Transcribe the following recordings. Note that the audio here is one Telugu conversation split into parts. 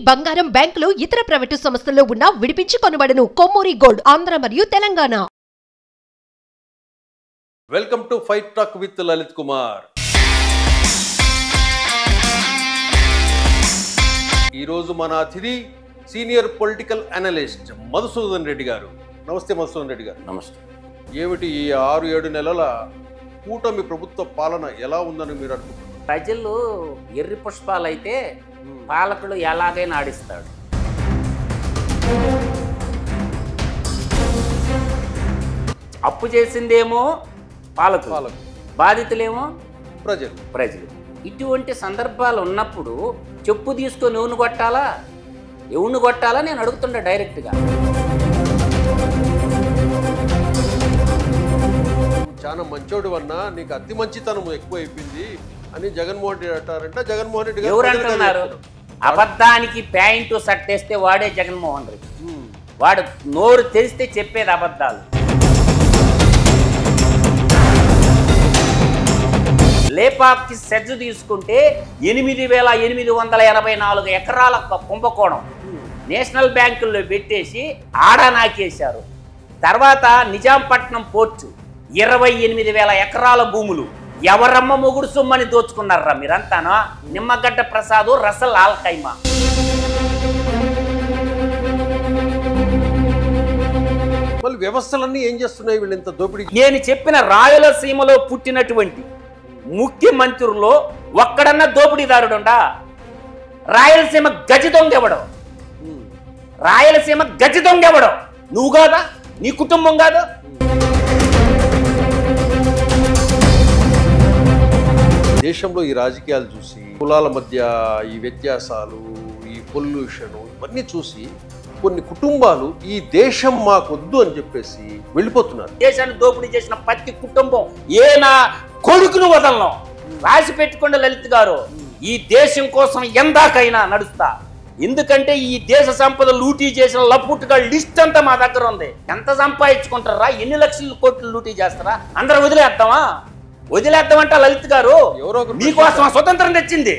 బంగారం బ్యాంకులు ఇతర ప్రైవేటు సంస్థల్లో ఉన్న విడిపించి కొనబడును. కొమ్మూరి గోల్డ్ ఆంధ్ర మరియు Telangana. Welcome to fight talk with Lalit Kumar. ఈరోజు మన అతిథి senior political analyst Madhusudan Reddy గారు. నమస్తే మధుసూదన్ రెడ్డి గారు. నమస్తే. ఏమిటి ఈ 6-7 నెలల కూటమి ప్రభుత్వ పాలన ఎలా ఉందని మీరు అనుకుంటున్నారు? ప్రజలు ఎర్రి పుష్పాలైతే పాలకులు ఎలాగైనా ఆడిస్తాడు. అప్పు చేసిందేమో పాలకులు, బాధితులేమో ప్రజలు. ఇటువంటి సందర్భాలు ఉన్నప్పుడు చెప్పు తీసుకొని ఎవరిని కొట్టాలా నేను అడుగుతుండే డైరెక్ట్గా. చాలా మంచోడు అన్నా, నీకు అతి మంచితనం ఎక్కువ అయిపోయింది అని జగన్మోహన్ రెడ్డి అంటారంట. జగన్మోహన్ రెడ్డి ఎవరు అంటున్నారు? అబద్ధానికి ప్యాంటు సట్టేస్తే వాడే జగన్మోహన్ రెడ్డి. వాడు నోరు తెరిస్తే చెప్పేది అబద్ధాలు. లేపాక్కి సెజ్ తీసుకుంటే 8,884 ఎకరాల కుంభకోణం నేషనల్ బ్యాంకుల్లో పెట్టేసి ఆడా నాకేశారు. తర్వాత నిజాంపట్నం పోర్టు 28,000 ఎకరాల భూములు ఎవరమ్మ మొగుడు సొమ్మని దోచుకున్నారా మీరంతానా? నిమ్మగడ్డ ప్రసాద్, రసల్ ఆల్కైమా. వ్యవస్థలన్నీ ఏం చేస్తున్నాయి వీళ్ళు ఇంత దోపిడీ? నేను చెప్పిన రాయలసీమలో పుట్టినటువంటి ముఖ్యమంత్రుల్లో ఒక్కడన్నా దోపిడీదారుడుండా? రాయలసీమ గజి దొంగెవడో? రాయలసీమ గజి దొంగెవడో? నువ్వు కాదా? నీ కుటుంబం కాదా? దేశంలో ఈ రాజకీయాలు చూసి, కులాల మధ్య ఈ వ్యత్యాసాలు, ఈ పొల్యూషన్ ఇవన్నీ చూసి కొన్ని కుటుంబాలు ఈ దేశం మాకొద్దు అని చెప్పేసి వెళ్ళిపోతున్నారు. దేశాన్ని దోపిడీ చేసిన ప్రతి కుటుంబం నా కొడుకును వదలను రాసి పెట్టుకోండి లలిత్ గారు. ఈ దేశం కోసం ఎందాకైనా నడుస్తా. ఎందుకంటే ఈ దేశ సంపద లూటీ చేసిన లప్పుట్టుగా లిస్ట్ అంతా మా దగ్గర ఉంది. ఎంత సంపాదించుకుంటారా? ఎన్ని లక్షల కోట్లు లూటీ చేస్తారా? అందరూ వదిలేద్దామంట లలిత్ గారు. మీకోసం స్వతంత్రం తెచ్చింది,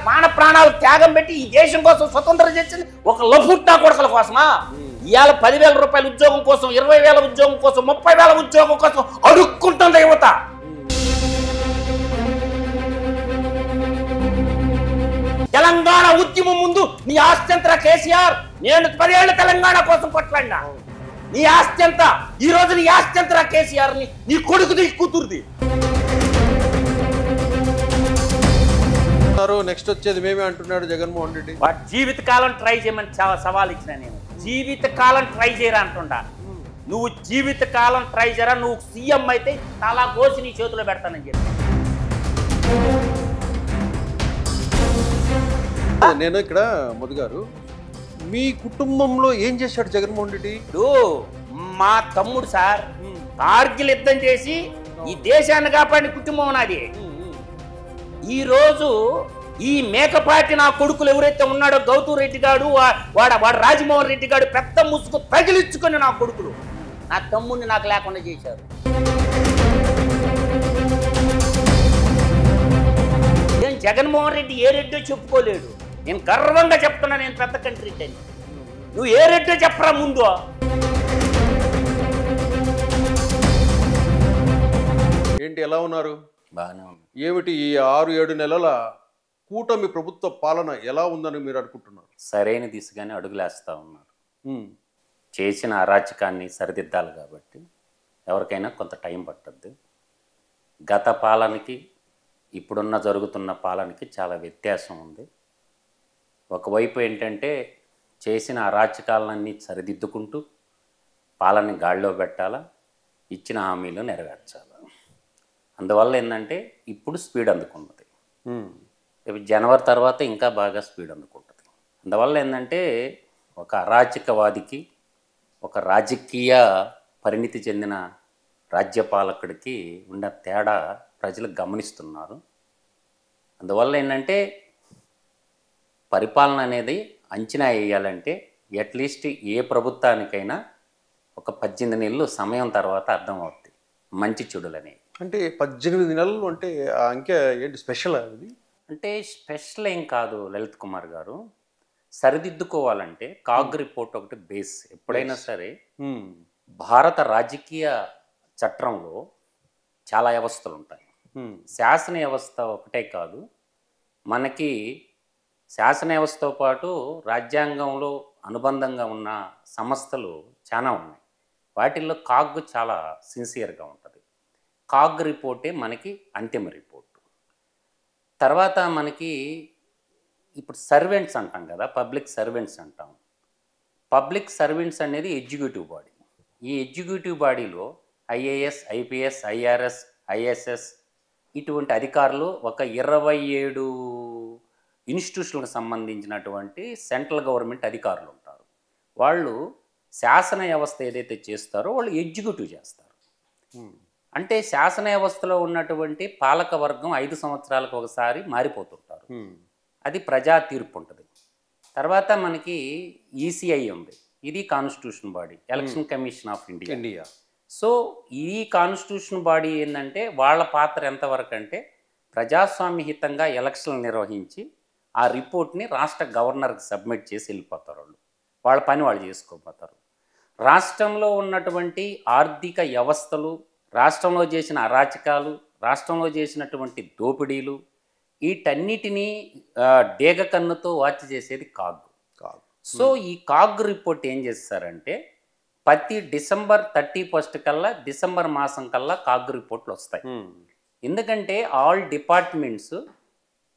మాన ప్రాణాలు త్యాగం పెట్టి ఈ దేశం కోసం స్వతంత్రం తెచ్చింది ఒక లఫుట్టా కొడకల కోసమా? ఇవాళ 10,000 రూపాయల ఉద్యోగం కోసం, 20,000 ఉద్యోగం కోసం, 30,000 ఉద్యోగం కోసం అడుక్కుంటుంది యువత. తెలంగాణ ఉద్యమం ముందు నీ ఆస్తి ఎంత కేసీఆర్? నేను 10 ఏళ్ల తెలంగాణ కోసం కొట్లాడినా. నీ ఆస్తి ఎంత? ఈ రోజు నీ ఆస్తి ఎంత కేసీఆర్? నీ కొడుకుది, కూతురుది. నెక్స్ట్ వచ్చేది మేమే అంటున్నాడు జగన్మోహన్ రెడ్డి. వాడు జీవితకాలం ట్రై చేయమని సవాల్ ఇచ్చిన. నేను జీవితకాలం ట్రై చేయరా అంటుండా. నువ్వు జీవితకాలం ట్రై చేయరా, నువ్వు సీఎం అయితే తలా కోసి నీ చేతిలో పెడతానని చెప్పి. నేను ఇక్కడ మధు గారు, మీ కుటుంబంలో ఏం చేశాడు జగన్మోహన్ రెడ్డి? మా తమ్ముడు సార్ కార్గిల్ యుద్ధం చేసి ఈ దేశాన్ని కాపాడిన కుటుంబం నాది. ఈ రోజు ఈ మేకపాటి నా కొడుకులు ఎవరైతే ఉన్నాడో, గౌతమ్ రెడ్డి గాడు, వాడు రాజమోహన్ రెడ్డి గాడు, పెద్ద ముసుగు తగిలించుకొని నా కొడుకులు నా తమ్ముడిని నాకు లేకుండా చేశారు. నేను జగన్మోహన్ రెడ్డి ఏ రెడ్డో చెప్పుకోలేడు. నేను గర్వంగా చెప్తున్నా, నేను పెద్ద కంట్రీ రెడ్డి అని. నువ్వు ఏ రెడ్డో చెప్పరా ముందు. ఏంటి, ఎలా ఉన్నారు? బాగానే ఉంది. ఏమిటి ఈ 6-7 నెలల కూటమి ప్రభుత్వ పాలన ఎలా ఉందని మీరు అనుకుంటున్నారు? సరైన దిశగానే అడుగులేస్తా ఉన్నారు. చేసిన అరాచకాన్ని సరిదిద్దాలి కాబట్టి ఎవరికైనా కొంత టైం పట్టద్దు. గత పాలనకి ఇప్పుడున్న జరుగుతున్న పాలనకి చాలా వ్యత్యాసం ఉంది. ఒకవైపు ఏంటంటే చేసిన అరాచకాలన్నీ సరిదిద్దుకుంటూ పాలనని గాడిలో పెట్టాలా, ఇచ్చిన హామీలు నెరవేర్చాలి. అందువల్ల ఏంటంటే ఇప్పుడు స్పీడ్ అందుకున్నది. జనవరి తర్వాత ఇంకా బాగా స్పీడ్ అందుకుంటుంది. అందువల్ల ఏంటంటే ఒక అరాచకవాదికి, ఒక రాజకీయ పరిణితి చెందిన రాజ్యపాలకుడికి ఉన్న తేడా ప్రజలు గమనిస్తున్నారు. అందువల్ల ఏంటంటే పరిపాలన అనేది అంచనా వేయాలంటే అట్లీస్ట్ ఏ ప్రభుత్వానికైనా ఒక 18 నెలలు సమయం తర్వాత అర్థమవుతుంది మంచి చెడులని. అంటే 18 నెలలు అంటే ఆ అంకె ఏంటి స్పెషల్? అది అంటే స్పెషల్ ఏం కాదు లలిత్ కుమార్ గారు. సరిదిద్దుకోవాలంటే కాగ్ రిపోర్ట్ ఒకటి బేస్. ఎప్పుడైనా సరే భారత రాజకీయ చట్రంలో చాలా వ్యవస్థలు ఉంటాయి. శాసన వ్యవస్థ ఒకటే కాదు, మనకి శాసన వ్యవస్థతో పాటు రాజ్యాంగంలో అనుబంధంగా ఉన్న సంస్థలు చాలా ఉన్నాయి. వాటిల్లో కాగ్ చాలా సిన్సియర్గా ఉంటుంది. కాగ్ రిపోర్టే మనకి అంతిమ రిపోర్టు. తర్వాత మనకి ఇప్పుడు సర్వెంట్స్ అంటాం కదా, పబ్లిక్ సర్వెంట్స్ అంటాం. పబ్లిక్ సర్వెంట్స్ అనేది ఎగ్జిక్యూటివ్ బాడీ. ఈ ఎగ్జిక్యూటివ్ బాడీలో ఐఏఎస్, ఐపీఎస్, ఐఆర్ఎస్, ఐఎస్ఎస్ ఇటువంటి అధికారులు ఒక 27 ఇన్స్టిట్యూషన్లకు సంబంధించినటువంటి సెంట్రల్ గవర్నమెంట్ అధికారులు ఉంటారు. వాళ్ళు శాసన వ్యవస్థ ఏదైతే చేస్తారో వాళ్ళు ఎగ్జిక్యూటివ్ చేస్తారు. అంటే శాసన వ్యవస్థలో ఉన్నటువంటి పాలక వర్గం 5 సంవత్సరాలకు ఒకసారి మారిపోతుంటారు. అది ప్రజా తీర్పు ఉంటుంది. తర్వాత మనకి ఈసీఐ ఉంది, ఇది constitution body, election commission of India. So ఈ కాన్స్టిట్యూషన్ బాడీ ఏంటంటే వాళ్ళ పాత్ర ఎంతవరకు అంటే ప్రజాస్వామ్యహితంగా ఎలక్షన్లు నిర్వహించి ఆ రిపోర్ట్ని రాష్ట్ర గవర్నర్కి సబ్మిట్ చేసి వెళ్ళిపోతారు. వాళ్ళ పని వాళ్ళు చేసుకోపోతారు. రాష్ట్రంలో ఉన్నటువంటి ఆర్థిక వ్యవస్థలు, రాష్ట్రంలో చేసిన అరాచకాలు, రాష్ట్రంలో చేసినటువంటి దోపిడీలు వీటన్నిటినీ డేగ కన్నుతో వాచ్ చేసేది కాగ్. సో ఈ కాగ్ రిపోర్ట్ ఏం చేస్తారంటే ప్రతి డిసెంబర్ 31 కల్లా, డిసెంబర్ మాసం కల్లా కాగ్ రిపోర్ట్లు వస్తాయి. ఎందుకంటే ఆల్ డిపార్ట్మెంట్స్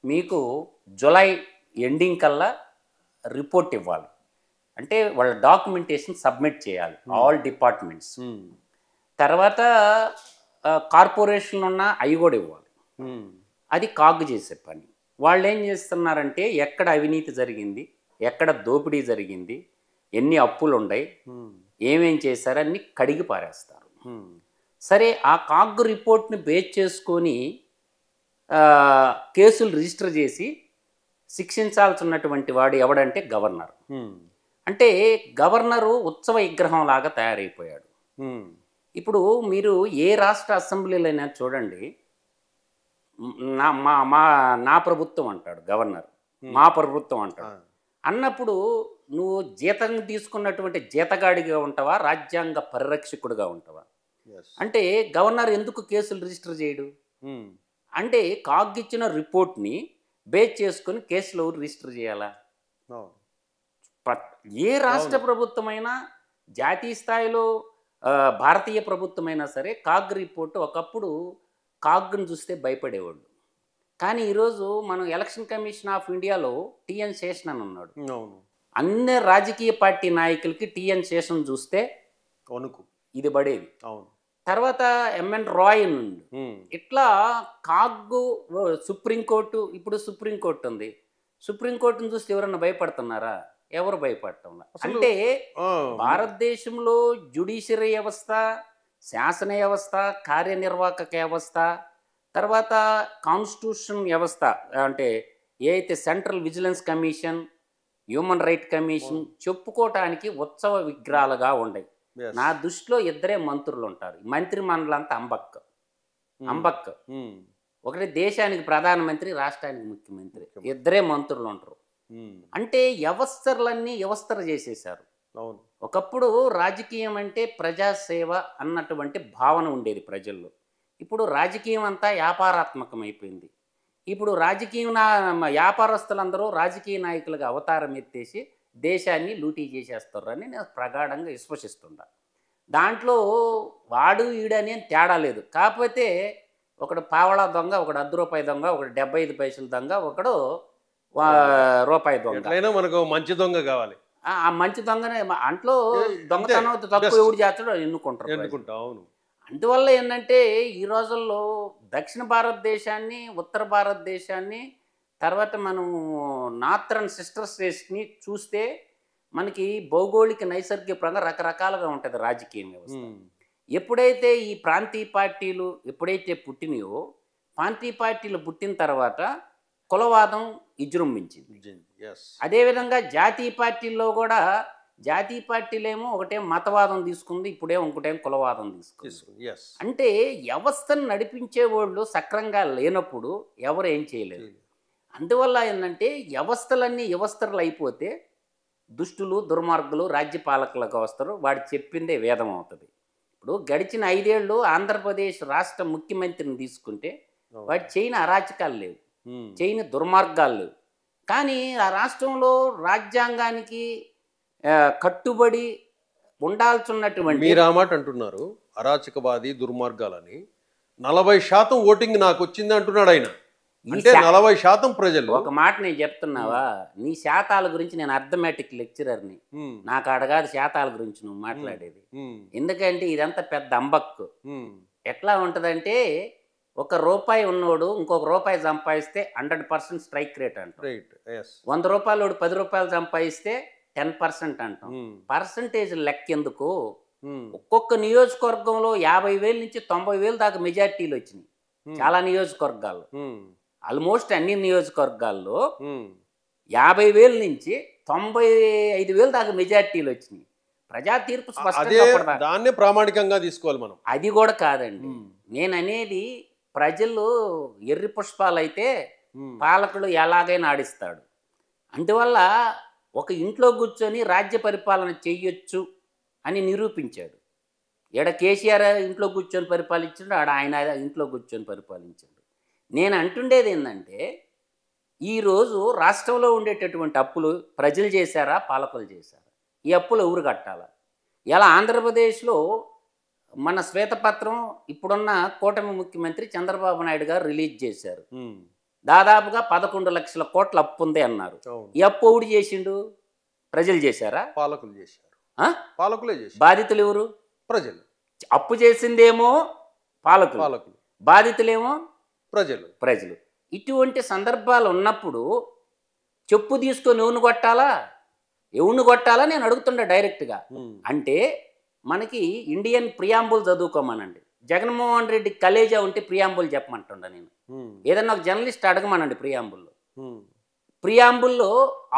మీకు జూలై ఎండింగ్ కల్లా రిపోర్ట్ ఇవ్వాలి. అంటే వాళ్ళ డాక్యుమెంటేషన్ సబ్మిట్ చేయాలి ఆల్ డిపార్ట్మెంట్స్. తర్వాత కార్పొరేషన్లు ఉన్న అవి కూడా ఇవ్వాలి. అది కాగ్ చేసే పని. వాళ్ళు ఏం చేస్తున్నారంటే ఎక్కడ అవినీతి జరిగింది, ఎక్కడ దోపిడీ జరిగింది, ఎన్ని అప్పులు ఉన్నాయి, ఏమేం చేశారో అన్ని కడిగి పారేస్తారు. సరే, ఆ కాగ్ రిపోర్ట్ని బేస్ చేసుకొని కేసులు రిజిస్టర్ చేసి శిక్షించాల్సి ఉన్నటువంటి వాడు ఎవడంటే గవర్నర్. అంటే గవర్నరు ఉత్సవ విగ్రహం లాగా తయారైపోయాడు. ఇప్పుడు మీరు ఏ రాష్ట్ర అసెంబ్లీలైనా చూడండి, నా ప్రభుత్వం అంటాడు గవర్నర్, మా ప్రభుత్వం అంటాడు. అన్నప్పుడు నువ్వు జీతం తీసుకున్నటువంటి జీతగాడిగా ఉంటావా, రాజ్యాంగ పరిరక్షకుడిగా ఉంటావా? అంటే గవర్నర్ ఎందుకు కేసులు రిజిస్టర్ చేయడు? అంటే కాగ్ ఇచ్చిన రిపోర్ట్ని బేస్ చేసుకుని కేసులు ఎవరు రిజిస్టర్ చేయాలా? ఏ రాష్ట్ర ప్రభుత్వమైనా, జాతీయ స్థాయిలో భారతీయ ప్రభుత్వమైనా సరే కాగ్ రిపోర్ట్ ఒకప్పుడు కాగ్ను చూస్తే భయపడేవాళ్ళు. కానీ ఈరోజు మనం ఎలక్షన్ కమిషన్ ఆఫ్ ఇండియాలో టిఎన్ శేషన్ అని ఉన్నాడు. అన్ని రాజకీయ పార్టీ నాయకులకి టిఎన్ శేషన్ చూస్తే ఇది పడేది. తర్వాత ఎంఎన్ రాయ్ నుండి ఇట్లా కాగ్ సుప్రీంకోర్టు, ఇప్పుడు సుప్రీంకోర్టు ఉంది. సుప్రీంకోర్టును చూస్తే ఎవరన్నా భయపడుతున్నారా? ఎవరు భయపడటం? అంటే భారతదేశంలో జ్యుడిషియరీ వ్యవస్థ, శాసన వ్యవస్థ, కార్యనిర్వాహక వ్యవస్థ, తర్వాత కాన్స్టిట్యూషన్ వ్యవస్థ, అంటే ఏదైతే central vigilance commission, human right commission చెప్పుకోవటానికి ఉత్సవ విగ్రహాలుగా ఉన్నాయి. నా దృష్టిలో ఇద్దరే మంత్రులు ఉంటారు. మంత్రి మండలంతా అంబక్ ఒకటి దేశానికి ప్రధానమంత్రి, రాష్ట్రానికి ముఖ్యమంత్రి, ఇద్దరే మంత్రులు ఉంటారు. అంటే వ్యవస్థలన్నీ వ్యవస్థలు చేసేసారు. ఒకప్పుడు రాజకీయం అంటే ప్రజాసేవ అన్నటువంటి భావన ఉండేది ప్రజల్లో. ఇప్పుడు రాజకీయం అంతా వ్యాపారాత్మకం అయిపోయింది. ఇప్పుడు వ్యాపారస్తులందరూ రాజకీయ నాయకులుగా అవతారం ఎత్తేసి దేశాన్ని లూటీ చేసేస్తారు అని నేను ప్రగాఢంగా విశ్వసిస్తున్నా. దాంట్లో వాడు ఈడని తేడా లేదు. కాకపోతే ఒకడు పావళా దొంగ, ఒకడు ₹10 దొంగ, ఒకడు 75 పైసల దొంగ, ఒకడు రూపాయి దొంగ. మనకు మంచి దొంగ కావాలి. ఆ మంచి దొంగనే అంట్లో దొంగతనం తక్కువ ఎవడు చేస్తాడో ఎన్నుకుంటారు. అందువల్ల ఏంటంటే ఈ రోజుల్లో దక్షిణ భారతదేశాన్ని, ఉత్తర భారతదేశాన్ని, తర్వాత మనం నార్థరన్ సిస్టర్ స్టేట్స్ని చూస్తే మనకి భౌగోళిక నైసర్గిక పరంగా రకరకాలుగా ఉంటుంది రాజకీయ వ్యవస్థ. ఎప్పుడైతే ఈ ప్రాంతీయ పార్టీలు ఎప్పుడైతే పుట్టినాయో, ప్రాంతీయ పార్టీలు పుట్టిన తర్వాత కులవాదం విజృంభించింది. అదేవిధంగా జాతీయ పార్టీల్లో కూడా జాతీయ పార్టీలేమో ఒకటేం మతవాదం తీసుకుంది, ఇప్పుడేమో ఇంకోటేం కులవాదం తీసుకుంది. అంటే వ్యవస్థను నడిపించే వాళ్ళు సక్రంగా లేనప్పుడు ఎవరు ఏం చేయలేరు. అందువల్ల ఏంటంటే వ్యవస్థలన్నీ వ్యవస్థలు అయిపోతే దుష్టులు దుర్మార్గులు రాజ్యపాలకులకు వస్తారు, వాడు చెప్పిందే వేదం అవుతుంది. ఇప్పుడు గడిచిన 5 ఏళ్ళు ఆంధ్రప్రదేశ్ రాష్ట్ర ముఖ్యమంత్రిని తీసుకుంటే వాడు చేయని అరాచకాలు లేవు, చేయని దుర్మార్గాలు లేవు. కానీ ఆ రాష్ట్రంలో రాజ్యాంగానికి కట్టుబడి ఉండాల్సినటువంటి మీరు ఆ మాట అంటున్నారు అరాచకవాది దుర్మార్గాలని. 40% ఓటింగ్ నాకు వచ్చింది అంటున్నాడు ఆయన. అంటే 40% ప్రజలు. ఒక మాట నేను చెప్తున్నావా, నీ శాతాల గురించి నేను అర్థమెటిక్ లెక్చరర్ని, నాకు అడగాదు శాతాల గురించి నువ్వు మాట్లాడేది. ఎందుకంటే ఇదంతా పెద్ద అంబక్కు. ఎట్లా ఉంటుందంటే ఒక రూపాయి ఉన్నోడు ఇంకొక రూపాయి సంపాదిస్తే 100% స్ట్రైక్ రేట్ అంటాం. 100 రూపాయలు 10 రూపాయలు సంపాదిస్తే 10% అంటాం. పర్సంటేజ్ లెక్కెందుకు? ఒక్కొక్క నియోజకవర్గంలో 50,000 నుంచి 90,000 దాకా మెజార్టీలు వచ్చినాయి చాలా నియోజకవర్గాల్లో. ఆల్మోస్ట్ అన్ని నియోజకవర్గాల్లో 50,000 నుంచి 95,000 దాకా మెజార్టీలు వచ్చినాయి. ప్రజా తీర్పు స్పష్టంగా దాన్నే ప్రామాణికంగా తీసుకోవాలి మనం. అది కూడా కాదండి, నేను అనేది ప్రజలు ఎర్రి పుష్పాలు అయితే పాలకుడు ఎలాగైనా ఆడిస్తాడు. అందువల్ల ఒక ఇంట్లో కూర్చొని రాజ్య పరిపాలన చెయ్యొచ్చు అని నిరూపించాడు. ఈడ కేసీఆర్ ఇంట్లో కూర్చొని పరిపాలించాడు, ఆడ ఆయన ఇంట్లో కూర్చొని పరిపాలించాడు. నేను అంటుండేది ఏంటంటే ఈరోజు రాష్ట్రంలో ఉండేటటువంటి అప్పులు ప్రజలు చేశారా పాలకులు చేశారా? ఈ అప్పులు ఎవరు కట్టాలా? ఇలా ఆంధ్రప్రదేశ్లో మన శ్వేతపత్రం ఇప్పుడున్న కూటమి ముఖ్యమంత్రి చంద్రబాబు నాయుడు గారు రిలీజ్ చేశారు. దాదాపుగా 11 లక్షల కోట్ల అప్పు ఉంది అన్నారు. ఈ అప్పు ఎవడు చేసిండు? ప్రజలు చేశారా? పాలకులు చేశారు. పాలకులే చేశారు. బాధితులు ఎవరు? ప్రజలు. అప్పు చేసిందేమో పాలకులు, బాధితులేమో ప్రజలు. ఇటువంటి సందర్భాలు ఉన్నప్పుడు చెప్పు తీసుకొని ఎవరిని కొట్టాలా నేను అడుగుతుండే డైరెక్ట్గా. అంటే మనకి ఇండియన్ ప్రియాంబుల్ చదువుకోమనండి. జగన్మోహన్ రెడ్డి కలేజా ఉంటే ప్రియాంబుల్ చెప్పమంటుండ నేను. ఏదన్నా ఒక జర్నలిస్ట్ అడగమనండి ప్రియాంబుల్లో. ప్రియాంబుల్లో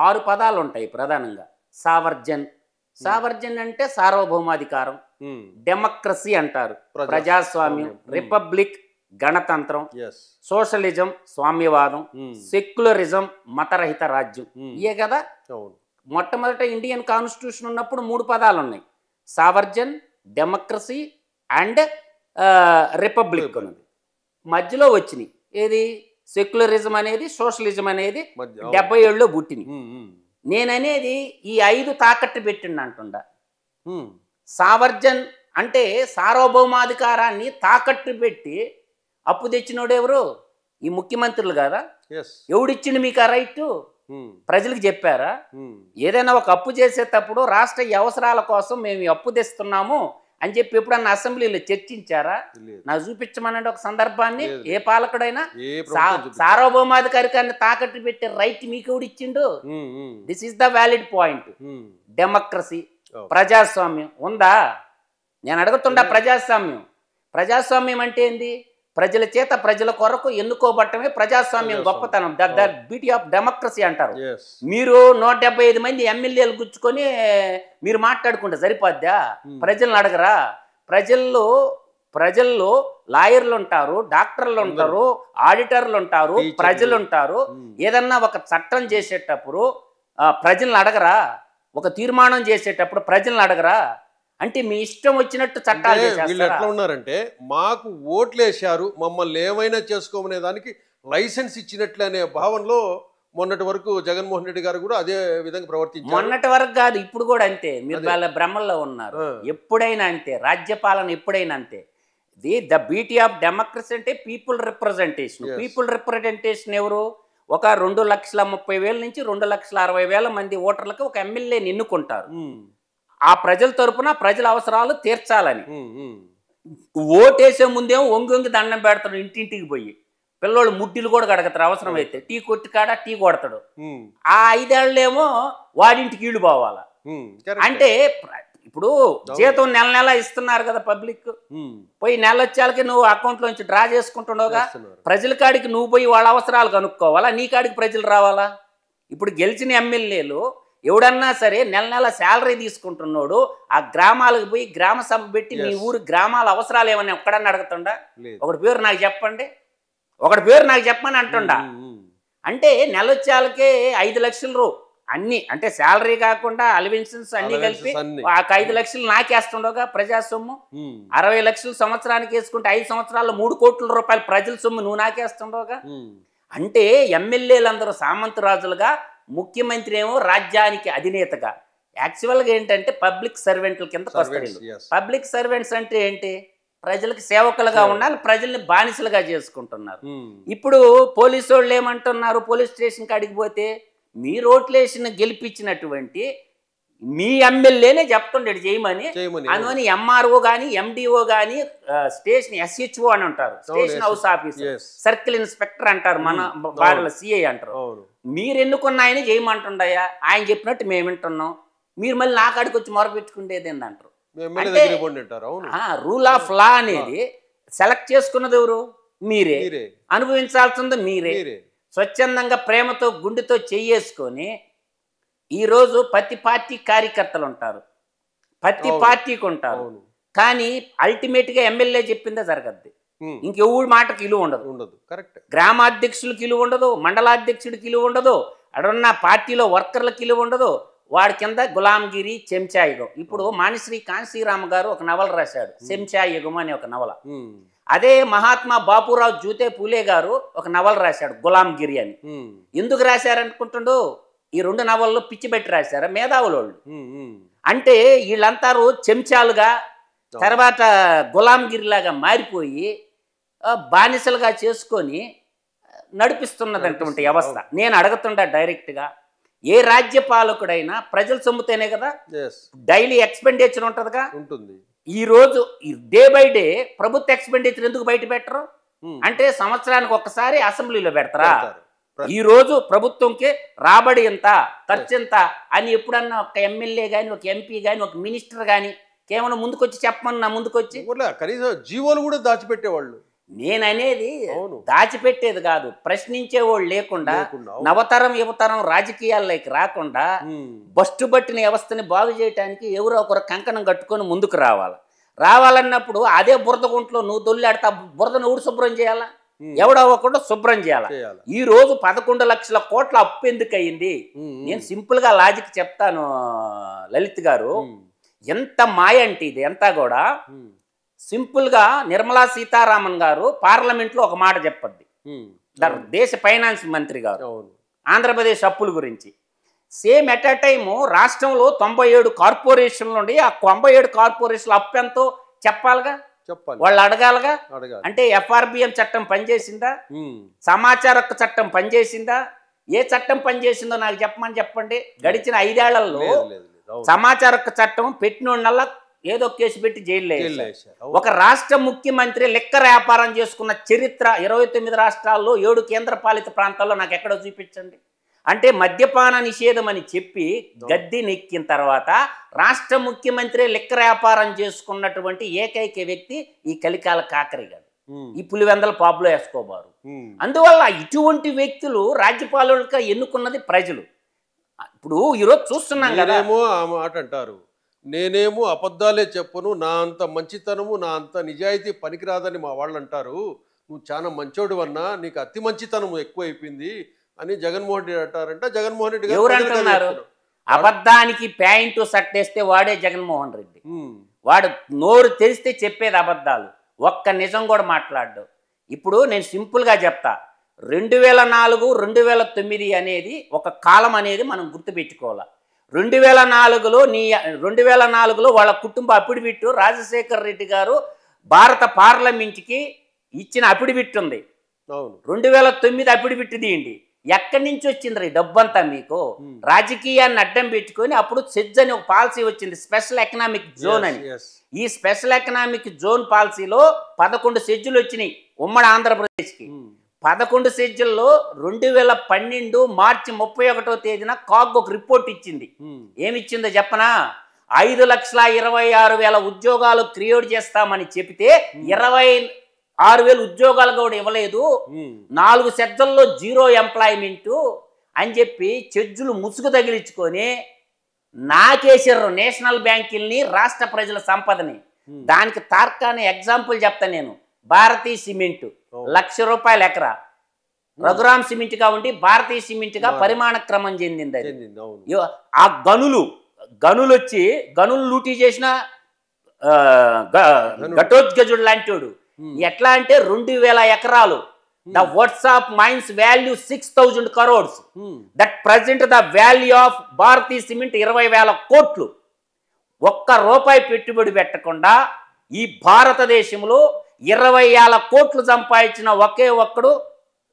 6 పదాలు ఉంటాయి ప్రధానంగా. సావర్జన్ అంటే సార్వభౌమాధికారం, డెమోక్రసీ అంటారు ప్రజాస్వామ్యం, రిపబ్లిక్ గణతంత్రం, సోషలిజం స్వామ్యవాదం, సెక్యులరిజం మతరహిత రాజ్యం. ఇయే కదా మొట్టమొదట ఇండియన్ కాన్స్టిట్యూషన్ ఉన్నప్పుడు 3 పదాలు ఉన్నాయి. సావర్జన్, డెమోక్రసీ అండ్ రిపబ్లిక్ ఉన్నది. మధ్యలో వచ్చినాయి ఏది? సెక్యులరిజం అనేది, సోషలిజం అనేది 70 పుట్టినాయి. నేననేది ఈ 5 తాకట్టు పెట్టిండి అంటుండ. సావర్జన్ అంటే సార్వభౌమాధికారాన్ని తాకట్టు పెట్టి అప్పు తెచ్చినోడు ఎవరు? ఈ ముఖ్యమంత్రులు కదా. ఎవడిచ్చిండు మీకు ఆ రైట్? ప్రజలకు చెప్పారా? ఏదైనా ఒక అప్పు చేసేటప్పుడు రాష్ట్ర అవసరాల కోసం మేము అప్పు తెస్తున్నాము అని చెప్పి ఎప్పుడన్నా అసెంబ్లీలో చర్చించారా? నాకు చూపించమనండి ఒక సందర్భాన్ని. ఏ పాలకుడైనా సార్వభౌమాధికారికాన్ని తాకట్టు పెట్టే రైట్ మీకు ఎవడిచ్చిండు? This is the valid point. Democracy, ప్రజాస్వామ్యం ఉందా? నేను అడుగుతుండా. ప్రజాస్వామ్యం అంటే ఏంది? ప్రజల చేత ప్రజల కొరకు ఎన్నుకోబట్టమే ప్రజాస్వామ్యం గొప్పతనం. ద బ్యూటీ ఆఫ్ డెమోక్రసీ అంటారు. మీరు 175 మంది ఎమ్మెల్యేలు గుచ్చుకొని మీరు మాట్లాడుకుంటే సరిపోద్దా? ప్రజలను అడగరా? ప్రజల్లో లాయర్లు ఉంటారు, డాక్టర్లు ఉంటారు, ఆడిటర్లు ఉంటారు, ప్రజలు ఉంటారు. ఏదన్నా ఒక చట్టం చేసేటప్పుడు ప్రజలను అడగరా? ఒక తీర్మానం చేసేటప్పుడు ప్రజలను అడగరా? అంటే మీ ఇష్టం వచ్చినట్టు చట్టాలు వీళ్ళు ఎట్లా ఉన్నారంటే మాకు ఓట్లు వేశారు, మమ్మల్ని ఏమైనా చేసుకోమనే దానికి లైసెన్స్ ఇచ్చినట్లు అనే భావనలో మొన్నటి వరకు జగన్మోహన్ రెడ్డి గారు కూడా అదే విధంగా ప్రవర్తించారు. మొన్నటి వరకు కాదు, ఇప్పుడు కూడా అంతే. మీరు వాళ్ళ భ్రమల్లో ఉన్నారు. ఎప్పుడైనా అంతే, రాజ్యపాలన ఎప్పుడైనా అంతే. ద బ్యూటీ ఆఫ్ డెమోక్రసీ అంటే పీపుల్ రిప్రజెంటేషన్ ఎవరు? ఒక 2,30,000 నుంచి 2,60,000 మంది ఓటర్లకు ఒక ఎమ్మెల్యేని ఎన్నుకుంటారు. ఆ ప్రజల తరపున ప్రజల అవసరాలు తీర్చాలని. ఓటేసే ముందేమో వంగి దండం పెడతాడు ఇంటింటికి పోయి. పిల్లోళ్ళు ముడ్డిలు కూడా కడగతారు అవసరం అయితే. టీ కొట్టి కాడ టీ కొడతాడు. ఆ 5 ఏళ్ళేమో వాడింటికి ఇళ్ళు పోవాలా. అంటే ఇప్పుడు జీతం నెల ఇస్తున్నారు కదా పబ్లిక్. పోయి నెల వచ్చేళ్ళకి నువ్వు అకౌంట్ లోంచి డ్రా చేసుకుంటున్నావుగా. ప్రజల కాడికి నువ్వు పోయి వాళ్ళ అవసరాలు కనుక్కోవాలా, నీ కాడికి ప్రజలు రావాలా? ఇప్పుడు గెలిచిన ఎమ్మెల్యేలు ఎవడన్నా సరే నెల శాలరీ తీసుకుంటున్నాడు. ఆ గ్రామాలకు పోయి గ్రామ సభ పెట్టి మీ ఊరు గ్రామాల అవసరాలు ఏమన్నా ఒక్కడన్నా అడుగుతుండా? ఒకటి పేరు నాకు చెప్పండి, ఒకటి పేరు నాకు చెప్పని అంటుండా. అంటే నెలొచ్చాలకే 5 లక్షలు అన్ని అంటే శాలరీ కాకుండా అలివెన్సెస్ అన్ని కలిపి 5 లక్షలు నాకేస్తుండగా ప్రజా సొమ్ము 60 లక్షలు సంవత్సరానికి వేసుకుంటే 5 సంవత్సరాల్లో 3 కోట్ల రూపాయలు ప్రజల సొమ్ము నువ్వు నాకేస్తుండగా. అంటే ఎమ్మెల్యేలందరూ సామంతరాజులుగా, ముఖ్యమంత్రి ఏమో రాజ్యానికి అధినేతగా. యాక్చువల్గా ఏంటంటే పబ్లిక్ సర్వెంట్ల కింద వస్తారు. పబ్లిక్ సర్వెంట్స్ అంటే ఏంటి? ప్రజలకు సేవకులుగా ఉండాలి, ప్రజల్ని బానిసలుగా చేసుకుంటున్నారు. ఇప్పుడు పోలీసు వాళ్ళు ఏమంటున్నారు? పోలీస్ స్టేషన్కి అడిగిపోతే మీ రోట్లేసిన గెలిపించినటువంటి మీ ఎమ్మెల్యేనే చెప్తుండేది చేయమని. అందువని ఎంఆర్ఓ కానీ ఎండిఓ కానీ స్టేషన్ SHO అని ఉంటారు, station house officer, circle inspector అంటారు, మన భారత CI అంటారు. మీరు ఎన్నుకున్న ఆయన చేయమంటుండయా, ఆయన చెప్పినట్టు మేము వింటున్నాం, మీరు మళ్ళీ నా కాడికి వచ్చి మొరపెట్టుకుండేది ఏందంటారు. రూల్ ఆఫ్ లా అనేది సెలెక్ట్ చేసుకున్నది ఎవరు? మీరే. అనుభవించాల్సింది మీరే. స్వచ్ఛందంగా ప్రేమతో గుండెతో చెయ్యేసుకొని ఈరోజు ప్రతి పార్టీ కార్యకర్తలు ఉంటారు, ప్రతి పార్టీకి ఉంటారు, కానీ అల్టిమేట్గా ఎమ్మెల్యే చెప్పిందే జరగద్ది. ఇంకెవరి మాటకి విలువ ఉండదు. గ్రామాధ్యక్షులకి విలువ ఉండదు, మండలాధ్యక్షుడికి విలువ ఉండదు, అడున్న పార్టీలో వర్కర్లకు విలువ ఉండదు. వాడి కింద గులాంగిరి, చెంచాయుగం. ఇప్పుడు మానిశ్రీ కాంశీరామ గారు ఒక నవల రాశాడు, చెంచాయుగం అనే ఒక నవల. అదే మహాత్మా బాపురావు జూతే పూలే గారు ఒక నవల రాశాడు, గులాంగిరి అని. ఎందుకు రాశారనుకుంటుండో? ఈ 2 నవల్లో పిచ్చి పెట్టి రాశారు మేధావులోళ్ళు. అంటే వీళ్ళంతా చెంచాలుగా తర్వాత గులాంగిరిలాగా మారిపోయి బానిసలుగా చేసుకొని నడిపిస్తున్నటువంటి వ్యవస్థ. నేను అడుగుతుండా డైరెక్ట్గా, ఏ రాజ్య పాలకుడైనా ప్రజల సొమ్ముతేనే కదా డైలీ ఎక్స్పెండిచర్ ఉంటుందిగా. ఈ రోజు డే బై డే ప్రభుత్వ ఎక్స్పెండిచర్ ఎందుకు బయట పెట్టరు? అంటే సంవత్సరానికి ఒక్కసారి అసెంబ్లీలో పెడతారా? ఈ రోజు ప్రభుత్వంకి రాబడి ఎంత, ఖర్చు ఎంత అని ఎప్పుడన్నా ఒక ఎమ్మెల్యే కానీ, ఒక MP కానీ, ఒక మినిస్టర్ కానీ కేవలం ముందుకొచ్చి చెప్పమన్నా ముందుకొచ్చి కనీసం జీవోలు కూడా దాచిపెట్టేవాళ్ళు. నేననేది దాచిపెట్టేది కాదు, ప్రశ్నించేవాళ్ళు లేకుండా నవతరం యువతరం రాజకీయాల్లోకి రాకుండా బస్టు పట్టిన వ్యవస్థని బాగు చేయడానికి ఎవరో ఒకరు కంకణం కట్టుకొని ముందుకు రావాలన్నప్పుడు అదే బురద గుంట్లో నువ్వు దొల్లాడితే బురదను ఊరు శుభ్రం చేయాలా? ఎవడవ్వకుండా శుభ్రం చేయాలి. ఈ రోజు 11 లక్షల కోట్ల అప్పు ఎందుకు అయింది? నేను సింపుల్ గా లాజిక్ చెప్తాను లలిత్ గారు. ఎంత మాయ అంటే ఇది ఎంత కూడా సింపుల్ గా నిర్మలా సీతారామన్ గారు పార్లమెంట్ లో ఒక మాట చెప్పద్ది, దేశ ఫైనాన్స్ మంత్రి గారు, ఆంధ్రప్రదేశ్ అప్పుల గురించి. సేమ్ ఎట్ అ టైము రాష్ట్రంలో 97 కార్పొరేషన్లు ఉండి ఆ 97 కార్పొరేషన్ల అప్పు ఎంతో చెప్పాలిగా, వాళ్ళు అడగాలిగా. అంటే FRBM చట్టం పనిచేసిందా? సమాచార హక్కు చట్టం పనిచేసిందా? ఏ చట్టం పనిచేసిందో నాకు చెప్పండి. గడిచిన 5 ఏళ్లలో సమాచార హక్కు చట్టం పెట్టినోళ్ళ ఏదో కేసు పెట్టి జైల్లో వేశారు. ఒక రాష్ట్ర ముఖ్యమంత్రి లిక్కర్ వ్యాపారం చేసుకున్న చరిత్ర 29 రాష్ట్రాల్లో 7 కేంద్ర పాలిత ప్రాంతాల్లో నాకు ఎక్కడో చూపించండి. అంటే మద్యపాన నిషేధం అని చెప్పి గద్దె నెక్కిన తర్వాత రాష్ట్ర ముఖ్యమంత్రి లిక్కర్ వ్యాపారం చేసుకున్నటువంటి ఏకైక వ్యక్తి ఈ కలికాల కాకరి గారు, ఈ పులివెందల పాబ్లో ఎస్కోబారు. అందువల్ల ఇటువంటి వ్యక్తులు రాజ్యపాలకులుగా ఎన్నుకున్నది ప్రజలు. ఇప్పుడు ఈరోజు చూస్తున్నాం కదా, ఆ మాట అంటారు, నేనేమో అబద్ధాలే చెప్పను, నా అంత మంచితనము నా అంత నిజాయితీ పనికిరాదని మా వాళ్ళు అంటారు, నువ్వు చాలా మంచోడు అన్నా, నీకు అతి మంచితనం ఎక్కువైపోయింది అని జగన్మోహన్ రెడ్డి అంటారంట. జగన్మోహన్ రెడ్డి ఎవరు అంటున్నారు? అబద్ధానికి ప్యాంటు సట్టేస్తే వాడే జగన్మోహన్ రెడ్డి. వాడు నోరు తెరిస్తే చెప్పేది అబద్ధాలు, ఒక్క నిజం కూడా మాట్లాడు. ఇప్పుడు నేను సింపుల్గా చెప్తా, 2004, 2009 అనేది ఒక కాలం అనేది మనం గుర్తుపెట్టుకోవాలి. 2004లో వాళ్ళ కుటుంబ అఫిడవిట్ రాజశేఖర్ రెడ్డి గారు భారత పార్లమెంట్కి ఇచ్చిన అఫిడవిట్ ఉంది. 2009 అఫిడవిట్ తీయండి. ఎక్కడి నుంచి వచ్చింది డబ్బంతా? మీకు రాజకీయాన్ని అడ్డం పెట్టుకొని అప్పుడు సెజ్ అని ఒక పాలసీ వచ్చింది, స్పెషల్ ఎకనామిక్ జోన్ అని. ఈ స్పెషల్ ఎకనామిక్ జోన్ పాలసీలో 11 సెజ్జులు వచ్చినాయి ఉమ్మడి ఆంధ్రప్రదేశ్కి. 11 సెజ్జుల్లో 2012 మార్చి 31వ తేదీన కాగ్ ఒక రిపోర్ట్ ఇచ్చింది. ఏమిచ్చిందో చెప్పనా? 5,26,000 ఉద్యోగాలు క్రియేట్ చేస్తామని చెబితే 26,000 ఉద్యోగాలు కూడా ఇవ్వలేదు, 4 సెజ్జల్లో 0 ఎంప్లాయ్మెంట్ అని చెప్పి చెజ్జులు ముసుగు తగిలించుకొని నాకేసారు నేషనల్ బ్యాంకుల్ని, రాష్ట్ర ప్రజల సంపదని. దానికి తార్కానే ఎగ్జాంపుల్ చెప్తాను నేను. భారతీయ సిమెంట్ 1,00,000 రూపాయలు ఎకరా, రఘురామ్ సిమెంట్ గా ఉండి భారతీయ సిమెంట్ గా పరిమాణ క్రమం చెందింది అది. అవును. ఆ గనులు వచ్చి గనులు లూటీ చేసిన ఘటోత్కచుడు లాంటివాడు. ఎట్లా అంటే 2000 ఎకరాలు. ద వాట్సాప్ mines value 6000 crores. That present the value of Bharatiya cement 20,000 కోట్లు. ఒక్క రూపాయి పెట్టుబడి పెట్టకుండా ఈ భారతదేశంలో 20,000 కోట్లు సంపాదించిన ఒకే ఒక్కడు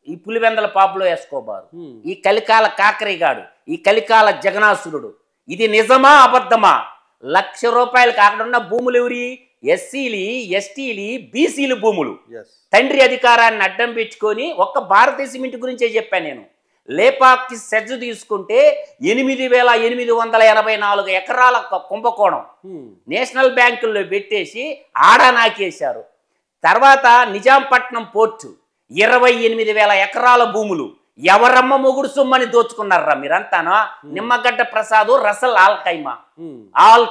ఈ పులివెందల పాపులో ఎస్కోబారు, ఈ కలికాల కాకరిగాడు, ఈ కలికాల జగనాసురుడు. ఇది నిజమా అబద్ధమా? 1,00,000 రూపాయలకు అక్కడున్న భూములు ఎవరి? ఎస్సీలు, ఎస్టీలు, బీసీలు భూములు. తండ్రి అధికారాన్ని అడ్డం పెట్టుకొని ఒక్క భారతీయ సిమెంట్ గురించే చెప్పాను నేను. లేపాక్కి సెజ్ తీసుకుంటే 8,884 ఎకరాల కుంభకోణం నేషనల్ బ్యాంకుల్లో పెట్టేసి ఆడా నాకేశారు. తర్వాత నిజాంపట్నం పోర్టు 28,000 ఎకరాల భూములు ఎవరమ్మ మొగుడు సొమ్మని దోచుకున్నారా మీరంతానా? నిమ్మగడ్డ ప్రసాద్, రసల్ ఆల్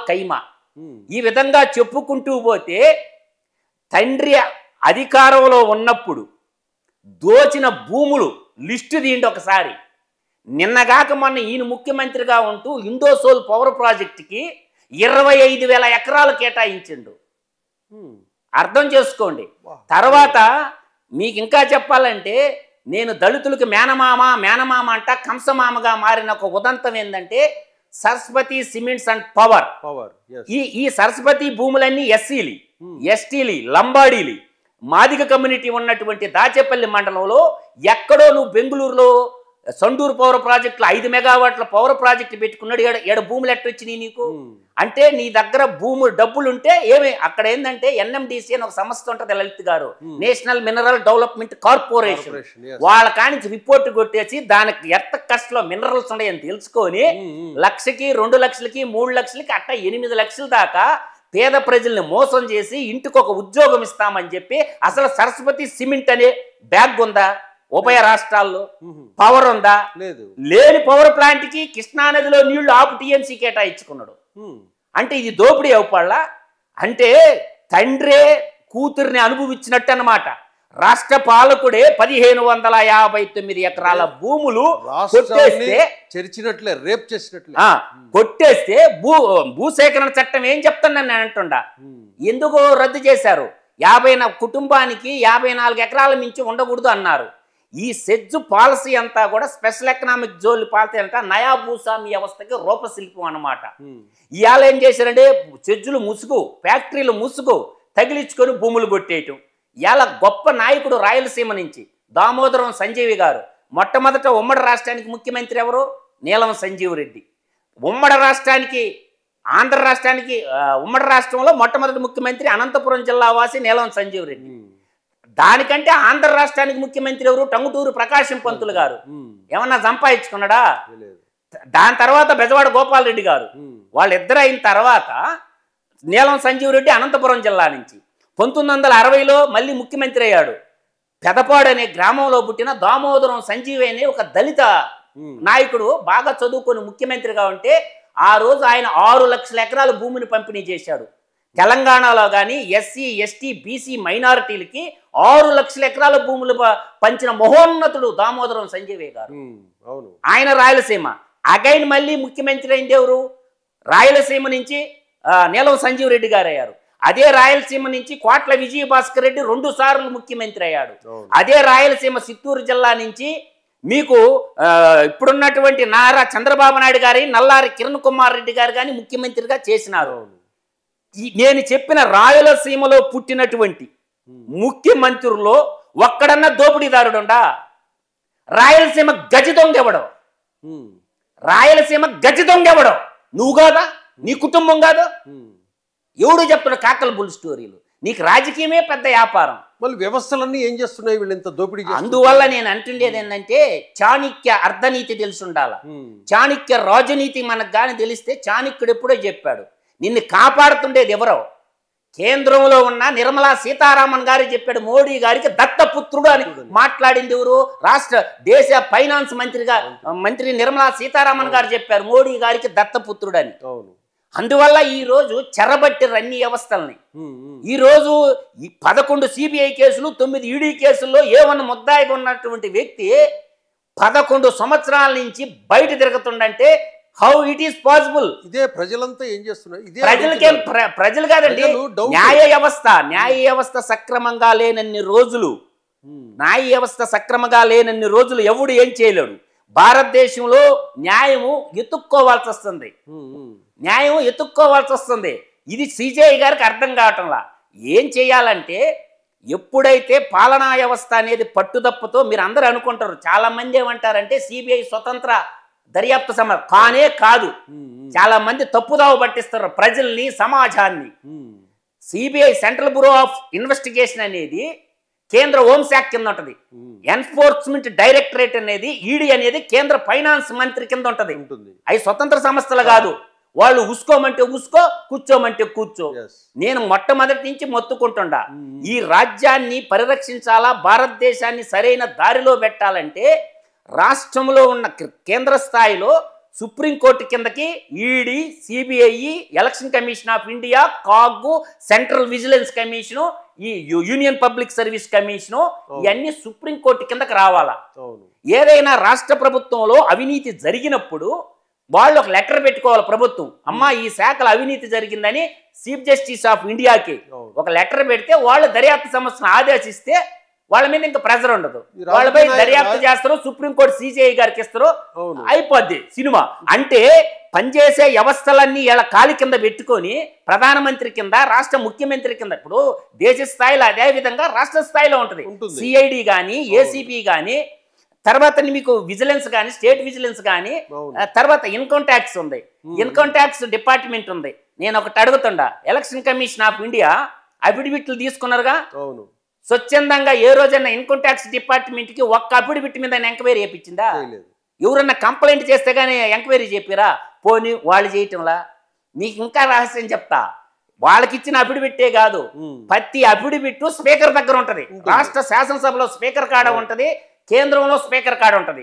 ఖైమా ఈ విధంగా చెప్పుకుంటూ పోతే తండ్రి అధికారంలో ఉన్నప్పుడు దోచిన భూములు లిస్టు తీయండి ఒకసారి. నిన్నగాక మొన్న ఈయన ముఖ్యమంత్రిగా ఉంటూ ఇండోసోల్ పవర్ ప్రాజెక్టుకి 25,000 ఎకరాలు కేటాయించిండు. అర్థం చేసుకోండి. తర్వాత మీకు ఇంకా చెప్పాలంటే నేను దళితులకు మేనమామ అంట కంసమామగా మారిన ఒక ఉదంతం ఏంటంటే సరస్వతి సిమెంట్స్ అండ్ పవర్. ఈ సరస్వతి భూములన్నీ ఎస్సీలు, ఎస్టీలు, లంబాడీలు, మాదిగ కమ్యూనిటీ ఉన్నటువంటి దాచేపల్లి మండలంలో ఎక్కడో నువ్వు బెంగళూరులో సండూరు పవర్ ప్రాజెక్టులో 5 మెగావాట్ల పవర్ ప్రాజెక్టు పెట్టుకున్నాడు. ఏడ భూములు ఎట్టొచ్చినాయి నీకు? అంటే నీ దగ్గర భూములు డబ్బులుంటే ఏమి అక్కడ ఏంటంటే NMDC అని ఒక సంస్థ ఉంటుంది లలిత్ గారు, నేషనల్ మినరల్ డెవలప్మెంట్ కార్పొరేషన్. వాళ్ళ కానించి రిపోర్ట్ కొట్టేసి దానికి ఎంత కష్టంలో మినరల్స్ ఉన్నాయని తెలుసుకొని 1,00,000కి 2,00,000కి 3,00,000కి అట్ట 8 లక్షల దాకా పేద ప్రజల్ని మోసం చేసి ఇంటికి ఒక ఉద్యోగం ఇస్తామని చెప్పి అసలు సరస్వతి సిమెంట్ అనే బ్యాగ్ ఉందా ఉభయ రాష్ట్రాల్లో? పవర్ ఉందా? లేని పవర్ ప్లాంట్ కి కృష్ణానదిలో నీళ్లు ఆపు TMC కేటాయించుకున్నాడు. అంటే ఇది దోపిడీ అవుపాళ్ళ. అంటే తండ్రే కూతుర్ని అనుభవించినట్టు అన్నమాట. రాష్ట్ర పాలకుడే 1,559 ఎకరాల భూములు కొట్టేస్తే భూసేకరణ చట్టం ఏం చెప్తానని నేను అంటుండా. ఎందుకు రద్దు చేశారు? 50 కుటుంబానికి 54 ఎకరాల మించి ఉండకూడదు అన్నారు. ఈ సెజ్జు పాలసీ అంతా కూడా స్పెషల్ ఎకనామిక్ జోన్ పాలసీ అంట నయా భూస్వామి వ్యవస్థకి రూపశిల్పం అన్నమాట. ఇవాళ ఏం చేశారంటే సెజ్జులు ముసుగు, ఫ్యాక్టరీలు ముసుగు తగిలించుకొని భూములు కొట్టేయటం. ఇవాళ గొప్ప నాయకుడు రాయలసీమ నుంచి దామోదరం సంజీవి గారు. మొట్టమొదట ఉమ్మడి రాష్ట్రానికి ముఖ్యమంత్రి ఎవరు? నీలం సంజీవ్ రెడ్డి. ఉమ్మడి రాష్ట్రానికి ఆంధ్ర రాష్ట్రానికి ఉమ్మడి రాష్ట్రంలో మొట్టమొదటి ముఖ్యమంత్రి అనంతపురం జిల్లా వాసి నీలం సంజీవ్ రెడ్డి. దానికంటే ఆంధ్ర రాష్ట్రానికి ముఖ్యమంత్రి ఎవరు? టంగుటూరు ప్రకాశం పంతులు గారు. ఏమన్నా సంపాదించుకున్నాడా? దాని తర్వాత బెజవాడ గోపాల్ రెడ్డి గారు. వాళ్ళిద్దరు అయిన తర్వాత నీలం సంజీవ్ రెడ్డి అనంతపురం జిల్లా నుంచి 1960లో మళ్ళీ ముఖ్యమంత్రి అయ్యాడు. పెదపాడు అనే గ్రామంలో పుట్టిన దామోదరం సంజీవ్ అనే ఒక దళిత నాయకుడు బాగా చదువుకొని ముఖ్యమంత్రిగా ఉంటే ఆ రోజు ఆయన 6 లక్షల ఎకరాల భూమిని పంపిణీ చేశాడు. తెలంగాణలో కానీ ఎస్సీ, ఎస్టీ, బీసీ మైనారిటీలకి 6 లక్షల ఎకరాల భూములు పంచిన మహోన్నతుడు దామోదరం సంజీవే గారు. ఆయన రాయలసీమ. అగైన్ మళ్ళీ ముఖ్యమంత్రి అయింది ఎవరు? రాయలసీమ నుంచి నీలం సంజీవ్ రెడ్డి గారు అయ్యారు. అదే రాయలసీమ నుంచి కోట్ల విజయభాస్కర్ రెడ్డి 2 సార్లు ముఖ్యమంత్రి అయ్యాడు. అదే రాయలసీమ చిత్తూరు జిల్లా నుంచి మీకు ఇప్పుడున్నటువంటి నారా చంద్రబాబు నాయుడు గారి నల్లారి కిరణ్ కుమార్ రెడ్డి గారు కానీ ముఖ్యమంత్రిగా చేసినారు. నేను చెప్పిన రాయలసీమలో పుట్టినటువంటి ముఖ్యమంత్రుల్లో ఒక్కడన్నా దోపిడీదారుడుండా? రాయలసీమ గజ దొంగెవడం, రాయలసీమ గజ దొంగెవడం నువ్వు కాదా? నీ కుటుంబం కాదు? ఎవడు చెప్తాడు కాకల బుల్ స్టోరీలు? నీకు రాజకీయమే పెద్ద వ్యాపారం. మళ్ళీ వ్యవస్థలన్నీ ఏం చేస్తున్నాయి వీళ్ళు ఇంత దోపిడీ? అందువల్ల నేను అంటుండేది ఏంటంటే చాణక్య అర్ధనీతి తెలిసి ఉండాల. చాణక్య రాజనీతి మనకు కానీ తెలిస్తే చాణక్యుడు ఎప్పుడో చెప్పాడు నిన్ను కాపాడుతుండేది ఎవరో? కేంద్రంలో ఉన్న నిర్మలా సీతారామన్ గారు చెప్పాడు మోడీ గారికి దత్తపుత్రుడు అని మాట్లాడింది ఎవరు? దేశ ఫైనాన్స్ మంత్రి నిర్మలా సీతారామన్ గారు చెప్పారు మోడీ గారికి దత్తపుత్రుడు అని. అందువల్ల ఈ రోజు చెరబట్టిర్రు అన్ని వ్యవస్థల్ని. ఈ రోజు ఈ 11 సిబిఐ కేసులు 9 ఈడీ కేసుల్లో ఏమన్నా ముద్దాయిగా ఉన్నటువంటి వ్యక్తి 11 సంవత్సరాల నుంచి బయట తిరుగుతుండంటే హౌ ఇట్ ఈస్ పాసిబుల్? ఇదే ప్రజలంతా ఏం చేస్తున్నారు? ఇదే ప్రజలకేం ప్రజలు కాదండి, న్యాయ వ్యవస్థ సక్రమంగా లేనన్ని రోజులు, ఎవడు ఏం చేయలేడు. భారతదేశంలో న్యాయము ఎత్తుక్కోవాల్సి వస్తుంది. ఇది సిజేఐ గారికి అర్థం కావటంలా. ఏం చేయాలంటే ఎప్పుడైతే పాలనా వ్యవస్థ అనేది పట్టుదప్పుతో, మీరు అందరూ అనుకుంటారు, చాలా మంది ఏమంటారంటే సిబిఐ స్వతంత్ర దర్యాప్తు కానే కాదు. చాలా మంది తప్పుదావ పట్టిస్తారు ప్రజల్ని, సమాజాన్ని. CBI central bureau of investigation అనేది కేంద్ర హోంశాఖ కింద ఉంటది. ఎన్ఫోర్స్మెంట్ డైరెక్టరేట్ అనేది, ఈడీ అనేది కేంద్ర ఫైనాన్స్ మంత్రి కింద ఉంటది. అవి స్వతంత్ర సంస్థలు కాదు. వాళ్ళు ఉసుకోమంటే ఉసుకో, కూర్చోమంటే కూర్చో. నేను మొట్టమొదటి నుంచి మొత్తుకుంటుండా, ఈ రాజ్యాన్ని పరిరక్షించాలా, భారతదేశాన్ని సరైన దారిలో పెట్టాలంటే రాష్ట్రంలో ఉన్న కేంద్ర స్థాయిలో సుప్రీంకోర్టు కిందకి ED, CBI, election commission of India, CAG, central vigilance commission, ఈ యూనియన్ పబ్లిక్ సర్వీస్ కమిషను, ఇవన్నీ సుప్రీంకోర్టు కిందకి రావాలా. ఏదైనా రాష్ట్ర ప్రభుత్వంలో అవినీతి జరిగినప్పుడు వాళ్ళు ఒక లెటర్ పెట్టుకోవాలి ప్రభుత్వం, అమ్మా ఈ శాఖలో అవినీతి జరిగిందని చీఫ్ జస్టిస్ ఆఫ్ ఇండియాకి ఒక లెటర్ పెడితే వాళ్ళు దర్యాప్తు సంస్థను ఆదేశిస్తే వాళ్ళ మీద ఇంకా ప్రెజర్ ఉండదు. వాళ్ళపై దర్యాప్తు చేస్తారు, సుప్రీంకోర్టు సిజేఐ గారికి ఇస్తారు, అయిపోద్ది సినిమా. అంటే పనిచేసే వ్యవస్థలన్నీ ఇలా కాలి కింద పెట్టుకొని ప్రధానమంత్రి కింద, రాష్ట్ర ముఖ్యమంత్రి కింద, ఇప్పుడు దేశ స్థాయిలో అదే విధంగా రాష్ట్ర స్థాయిలో ఉంటుంది. సిఐడి కానీ, ఏసీపీ కానీ, తర్వాత మీకు విజిలెన్స్ కానీ, స్టేట్ విజిలెన్స్ కానీ, తర్వాత ఇన్కమ్ ట్యాక్స్ ఉంది, ఇన్కమ్ ట్యాక్స్ డిపార్ట్మెంట్ ఉంది. నేను ఒకటి అడుగుతుండా, ఎలక్షన్ కమిషన్ ఆఫ్ ఇండియా అఫిడవిట్లు తీసుకున్నారుగా, స్వచ్ఛందంగా ఏ రోజైనా ఇన్కమ్ ట్యాక్స్ డిపార్ట్మెంట్ కి ఒక్క అఫిడవిట్ మీద ఎంక్వైరీ చేయించిందా? ఎవరన్నా కంప్లైంట్ చేస్తే గానీ ఎంక్వైరీ చెప్పారా? పోనీ వాళ్ళు చేయటంలా. మీకు ఇంకా రహస్యం చెప్తా, వాళ్ళకి ఇచ్చిన అఫిడవిట్టే కాదు, ప్రతి అఫిడవిట్ స్పీకర్ దగ్గర ఉంటది. రాష్ట్ర శాసనసభలో స్పీకర్ కాడ ఉంటది, కేంద్రంలో స్పీకర్ కాడ ఉంటది.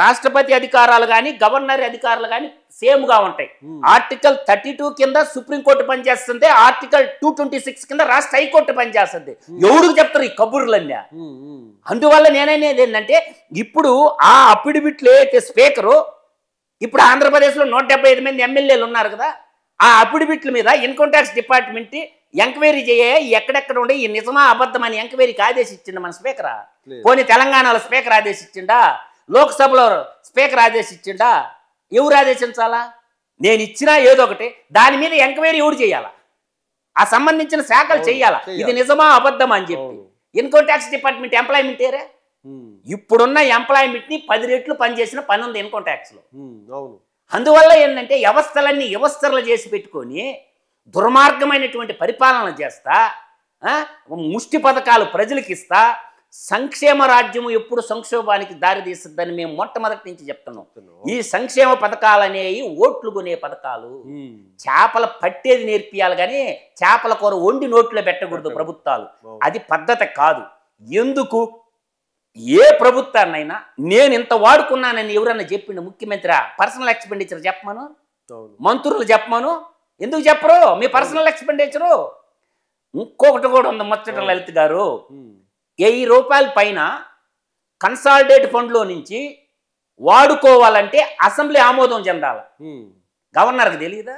రాష్ట్రపతి అధికారాలు కానీ, గవర్నర్ అధికారులు కానీ సేమ్ గా ఉంటాయి. ఆర్టికల్ 32 కింద సుప్రీంకోర్టు పనిచేస్తుంది, ఆర్టికల్ 226 కింద రాష్ట్ర హైకోర్టు పనిచేస్తుంది. ఎవరికి చెప్తారు ఈ కబుర్లన్నీ? అందువల్ల నేననేది ఏంటంటే, ఇప్పుడు ఆ అఫిడవిట్లు అయితే స్పీకరు, ఇప్పుడు ఆంధ్రప్రదేశ్లో 175 మంది ఎమ్మెల్యేలు ఉన్నారు కదా, ఆ అఫిడవిట్ల మీద ఇన్కమ్ ట్యాక్స్ డిపార్ట్మెంట్ ఎంక్వైరీ చేయ, ఎక్కడెక్కడ ఉండే ఈ నిజమా అబద్ధమని ఎంక్వైరీకి ఆదేశించిండు మన స్పీకరా? పోనీ తెలంగాణలో స్పీకర్ ఆదేశించిండా? లోక్సభలో స్పీకర్ ఆదేశించిండా? ఎవరు ఆదేశించాలా? నేను ఇచ్చినా ఏదో ఒకటి, దాని మీద ఎంక్వైరీ ఎవరు చేయాలా? ఆ సంబంధించిన శాఖలు చేయాలా, ఇది నిజమా అబద్ధమా అని చెప్పి. ఇన్కమ్ ట్యాక్స్ డిపార్ట్మెంట్ ఎంప్లాయ్మెంట్ ఏరే, ఇప్పుడున్న ఎంప్లాయ్మెంట్ ని 10 రెట్లు పనిచేసిన పని ఉంది ఇన్కమ్ ట్యాక్స్ లో. అందువల్ల ఏంటంటే వ్యవస్థలన్నీ వ్యవస్థలు చేసి పెట్టుకొని దుర్మార్గమైనటువంటి పరిపాలన చేస్తా, ముష్టి పథకాలు ప్రజలకు ఇస్తా, సంక్షేమ రాజ్యము ఎప్పుడు సంక్షోభానికి దారి తీస్తుందని మేము మొట్టమొదటి నుంచి చెప్తున్నాం. ఈ సంక్షేమ పథకాలు అనేవి ఓట్లు కొనే పథకాలు. చేపలు పట్టేది నేర్పియాలి కానీ చేపల కూర వండి నోట్లో పెట్టకూడదు ప్రభుత్వాలు. అది పద్ధతి కాదు. ఎందుకు ఏ ప్రభుత్వాన్నైనా నేను ఇంత వాడుకున్నానని ఎవరన్నా చెప్పిండు ముఖ్యమంత్రి? పర్సనల్ ఎక్స్పెండిచర్ చెప్పమను, మంత్రులు చెప్పమను. ఎందుకు చెప్పరు మీ పర్సనల్ ఎక్స్పెండిచరు? ఇంకొకటి కూడా ఉంది ముచ్చట లలిత్ గారు, 1000 రూపాయల పైన కన్సాలిడేట్ ఫండ్లో నుంచి వాడుకోవాలంటే అసెంబ్లీ ఆమోదం చెందాలి. గవర్నర్కి తెలియదా?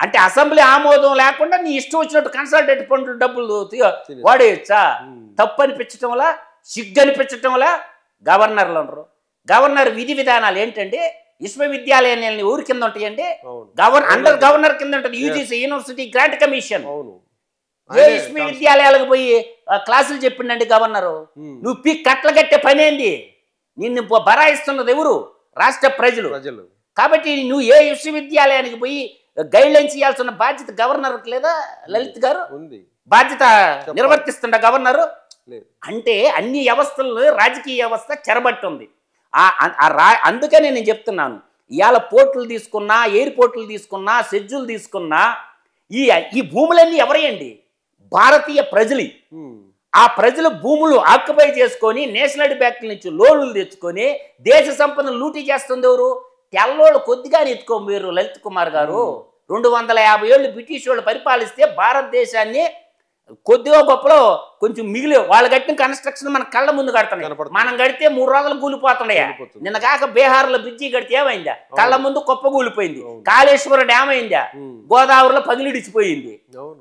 అంటే అసెంబ్లీ ఆమోదం లేకుండా నీ ఇష్టం వచ్చినట్టు కన్సాలిడేట్ ఫండ్లు డబ్బులు వాడేయచ్చా? తప్పు అనిపించటంలా, సిగ్గు అనిపించటంలా గవర్నర్లు ఉండరు. గవర్నర్ విధి విధానాలు ఏంటంటే విశ్వవిద్యాలయాన్ని ఊరి కింద ఉంటాయండి, అండర్ గవర్నర్ కింద ఉంటుంది యూజీసీ, యూనివర్సిటీ గ్రాంట్ కమిషన్. ఏ విశ్వవిద్యాలయాలకు పోయి క్లాసులు చెప్పిండండి గవర్నరు? నువ్వు కట్టలు కట్టే పని ఏంది? నిన్ను బరాయిస్తున్నది ఎవరు? రాష్ట్ర ప్రజలు. కాబట్టి నువ్వు ఏ విశ్వవిద్యాలయానికి పోయి గైడ్ లైన్స్ ఇవ్వాల్సిన బాధ్యత గవర్నర్కి లేదా లలిత్ గారు? బాధ్యత నిర్వర్తిస్తుండ గవర్నరు? అంటే అన్ని వ్యవస్థలు రాజకీయ వ్యవస్థ చెరబట్టుంది. అందుకనే నేను చెప్తున్నాను, ఇవాళ పోర్టులు తీసుకున్నా, ఎయిర్పోర్టులు తీసుకున్నా, షెడ్యూల్ తీసుకున్నా, ఈ భూములన్నీ ఎవరేయండి? భారతీయ ప్రజలు. ఆ ప్రజలు భూములు ఆక్యుపై చేసుకొని నేషనల్ బ్యాంకుల నుంచి లోన్లు తెచ్చుకొని దేశ సంపదను లూటీ చేస్తుంది ఎవరు? తెల్లోళ్ళు కొద్దిగా ఎత్తుకో మీరు లలిత్ కుమార్ గారు. 250 ఏళ్ళు బ్రిటిష్ వాళ్ళు పరిపాలిస్తే భారతదేశాన్ని కొద్దిగా గొప్పలో కొంచెం మిగిలి వాళ్ళు కట్టిన కన్స్ట్రక్షన్ మన కళ్ళ ముందు కడుతున్నాయి. మనం కడితే 3 రోజులు కూలిపోతున్నాయా? నిన్న కాక బీహార్లో బ్రిడ్జి కడితే ఏమైందా? కళ్ళ ముందు కుప్ప కూలిపోయింది. కాళేశ్వరం డ్యామ్ అయిందా? గోదావరిలో పగిలిడిచిపోయింది.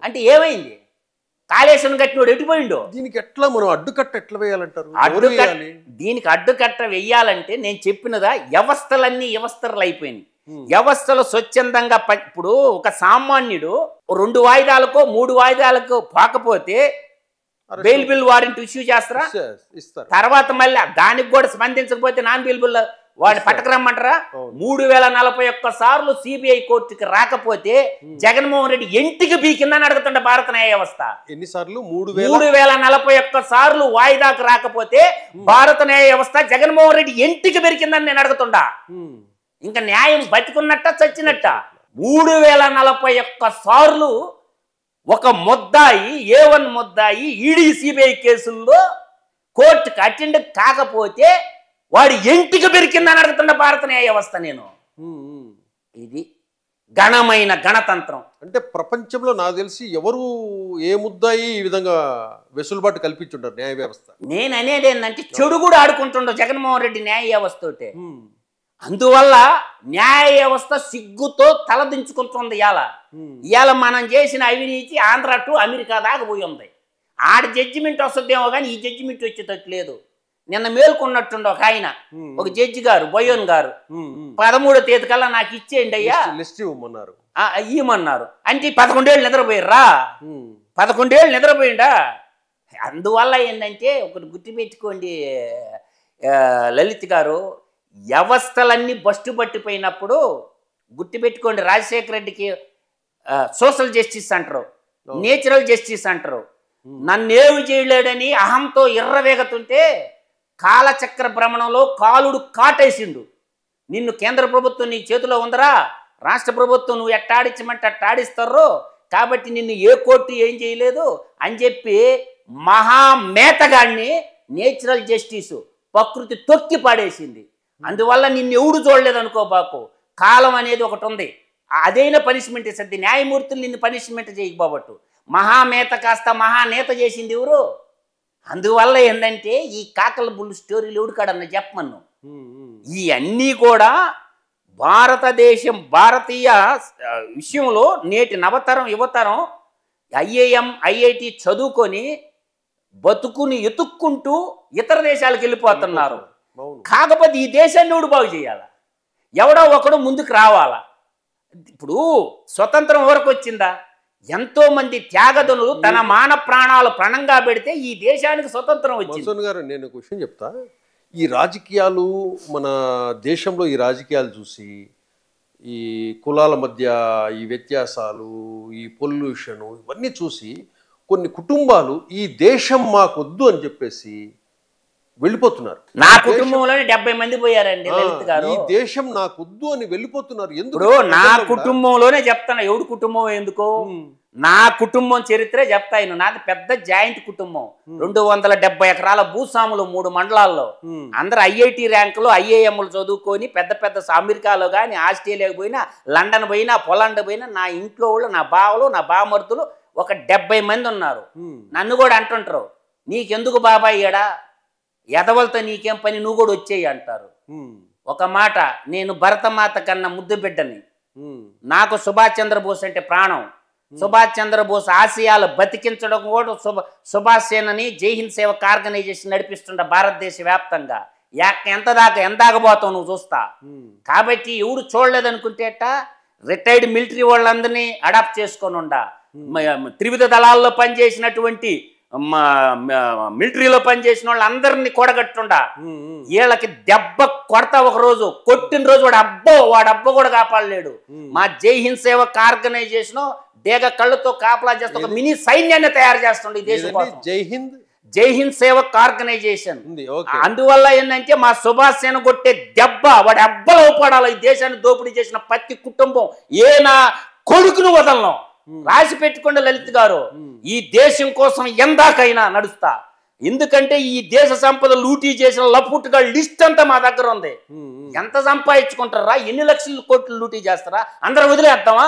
అంటే ఏమైంది? కాళేశ్వరం కట్టినోడు ఎటుపోయిండో? దీనికి ఎట్లా మనం అడ్డుకట్ట ఎట్లా వేయాలంటారు? దీనికి అడ్డుకట్ట వెయ్యాలంటే నేను చెప్పినదా వ్యవస్థలన్నీ వ్యవస్థలు అయిపోయినాయి. వ్యవస్థలు స్వచ్ఛందంగా ఇప్పుడు ఒక సామాన్యుడు 2 వాయిదాలకో 3 వాయిదాలకు పోకపోతే బెయిల్ బిల్ వారెంట్ ఇష్యూ చేస్తారా? తర్వాత మళ్ళీ దానికి కూడా స్పందించకపోతే నాన్ బెయిల్ బిల్ వాడిని పట్టకరమ్మంటారా? 3041 సార్లు సిబిఐ కోర్టుకి రాకపోతే జగన్మోహన్ రెడ్డి ఇంటికి బీకిందని అడుగుతుండ భారత న్యాయ వ్యవస్థ. ఎన్నిసార్లు? 3041 సార్లు వాయిదాకు రాకపోతే భారత న్యాయ వ్యవస్థ జగన్మోహన్ రెడ్డి ఇంటికి బెరికిందని నేను అడుగుతుండా. ఇంకా న్యాయం బతికున్నట్ట చచ్చినట్ట? 3041 సార్లు ఒక ముద్దాయి A1 ముద్దాయి ఈడీ సిబిఐ కేసుల్లో కోర్టుకు అటెండ్ కాకపోతే వాడి ఇంటికి బెరికిందని అడుగుతున్న భారత న్యాయ వ్యవస్థ నేను. ఇది ఘనమైన గణతంత్రం. అంటే ప్రపంచంలో నాకు తెలిసి ఎవరు ఏ ముద్దాయి ఈ విధంగా వెసులుబాటు కల్పించుంటారు న్యాయ వ్యవస్థ. నేను అనేది ఏంటంటే చెడు కూడా ఆడుకుంటుండవు జగన్మోహన్ రెడ్డి న్యాయ వ్యవస్థతోటే. అందువల్ల న్యాయ వ్యవస్థ సిగ్గుతో తలదించుకుంటుంది. ఇవాళ మనం చేసిన అవినీతి ఆంధ్ర టు అమెరికా దాకా పోయి ఉంది. ఆడ జడ్జిమెంట్ వస్తుందేమో కానీ ఈ జడ్జిమెంట్ వచ్చేటట్టు లేదు. నిన్న మేల్కొన్నట్టుండ ఒక ఆయన, ఒక జడ్జి గారు బొయ్యోన్ గారు 13వ తేదీ కల్లా నాకు ఇచ్చేయండి అయ్యా ఇవ్వమన్నారు. అంటే 11 ఏళ్ళు నిద్రపోయారా? 11 ఏళ్ళు నిద్రపోయిండా? అందువల్ల ఏంటంటే ఒకటి గుర్తుపెట్టుకోండి లలిత్ గారు, వ్యవస్థలన్నీ బస్టు పట్టిపోయినప్పుడు గుర్తుపెట్టుకోండి, రాజశేఖర రెడ్డికి సోషల్ జస్టిస్ అంటారు, నేచురల్ జస్టిస్ అంటారు. నన్నేమి చేయలేడని అహంతో ఎర్రవేగతుంటే కాలచక్ర భ్రమణంలో కాలుడు కాటేసిండు. నిన్ను కేంద్ర ప్రభుత్వం నీ చేతిలో ఉందరా, రాష్ట్ర ప్రభుత్వం నువ్వు ఎట్టాడించమంటే అట్టాడిస్తారో, కాబట్టి నిన్ను ఏ కోర్టు ఏం చేయలేదు అని చెప్పి మహామేతగాడిని నేచురల్ జస్టిస్ ప్రకృతి తొక్కి పాడేసింది. అందువల్ల నిన్ను ఎవడు చూడలేదు అనుకోబాకు. కాలం అనేది ఒకటి ఉంది, అదైనా పనిష్మెంట్ ఇస్తుంది. న్యాయమూర్తులు నిన్ను పనిష్మెంట్ చేయకపోబట్టు మహామేత కాస్త మహానేత చేసింది ఎవరు? అందువల్ల ఏంటంటే ఈ కాకల బుల్లు స్టోరీలు ఎవడు కాడన్న చెప్పమన్ను. ఇవన్నీ కూడా భారతదేశం భారతీయ విషయంలో నేటి నవతరం యువతరం IIM IIT చదువుకొని బతుకుని ఎతుక్కుంటూ ఇతర దేశాలకు వెళ్ళిపోతున్నారు. కాకపోతే ఈ దేశాన్ని ఎవడు బాగు చేయాలా? ఎవడో ఒకడు ముందుకు రావాలా? ఇప్పుడు స్వతంత్రం వరకు వచ్చిందా? ఎంతో మంది త్యాగదనులు తన మాన ప్రాణాలు ప్రణంగా పెడితే ఈ దేశానికి స్వతంత్రం వచ్చింది. గారు నేను క్వశ్చన్ చెప్తా. ఈ రాజకీయాలు మన దేశంలో ఈ రాజకీయాలు చూసి ఈ కులాల మధ్య ఈ వ్యత్యాసాలు, ఈ పొల్యూషను ఇవన్నీ చూసి కొన్ని కుటుంబాలు ఈ దేశం మాకొద్దు అని చెప్పేసి వెళ్ళిపోతున్నారు. నా కుటుంబంలోనే 70 మంది పోయారండి లలిత్ గారు. ఈ దేశం నాకొద్దు అని వెళ్ళిపోతున్నారు. ఎందుకు? నా కుటుంబంలోనే చెప్తాను. ఎవడు కుటుంబం ఎందుకో? నా కుటుంబం చరిత్రే చెప్తాను. నాది పెద్ద జాయింట్ కుటుంబం. 270 ఎకరాల భూస్వాములు 3 మండలాల్లో. అందరు IIT ర్యాంకులు IIMలు చదువుకొని పెద్ద పెద్ద అమెరికాలో కానీ ఆస్ట్రేలియాకి పోయినా, లండన్ పోయినా, పోలాండ్ పోయినా నా ఇంట్లో వాళ్ళు, నా బావలు, నా బామర్తులు ఒక 70 మంది ఉన్నారు. నన్ను కూడా అంటుంటారు, నీకెందుకు బాబాయ్ ఏడా, ఎదవలతో నీకేం పని, నువ్వు కూడా వచ్చేయి అంటారు. ఒక మాట, నేను భరతమాత కన్నా ముద్దు బిడ్డని. నాకు సుభాష్ చంద్రబోస్ అంటే ప్రాణం. సుభాష్ చంద్రబోస్ ఆశయాలు బతికించడం కూడా సుభాష్ సేనని జై హింద్ సేవక్ ఆర్గనైజేషన్ నడిపిస్తుండ భారతదేశ వ్యాప్తంగా. ఎంత దాకపోతావు నువ్వు చూస్తా. కాబట్టి ఎవడు చూడలేదనుకుంటేట రిటైర్డ్ మిలిటరీ వాళ్ళందరినీ అడాప్ట్ చేసుకొని ఉండా, త్రివిధ దళాల్లో పనిచేసినటువంటి మిలిటరీలో పనిచేసిన వాళ్ళందరినీ కూడగట్టుండా. వీళ్ళకి దెబ్బ కొడతా ఒక రోజు, కొట్టిన రోజు వాడు అబ్బో కూడా కాపాడలేడు. మా జై హింద్ సేవక్ ఆర్గనైజేషన్ డేగ కళ్ళతో కాపలా చేస్తే ఒక మినీ సైన్యాన్ని తయారు చేస్తుండే ఈ దేశం కోసం. జై హింద్ సేవక్ ఆర్గనైజేషన్. అందువల్ల ఏంటంటే మా సుభాష్ సేన కొట్టే దెబ్బ వాడి అబ్బలో పడాలి. ఈ దేశాన్ని దోపిడీ చేసిన ప్రతి కుటుంబం ఏ నా కొడుకును వదలను. రాసి పెట్టుకోండి లలిత్ గారు, ఈ దేశం కోసం ఎందాకైనా నడుస్తా. ఎందుకంటే ఈ దేశ సంపద లూటీ చేసిన లపుట్టుగా లిస్ట్ అంతా మా దగ్గర ఉంది. ఎంత సంపాదించుకుంటారా? ఎన్ని లక్షల కోట్లు లూటీ చేస్తారా? అందరూ వదిలేద్దామా?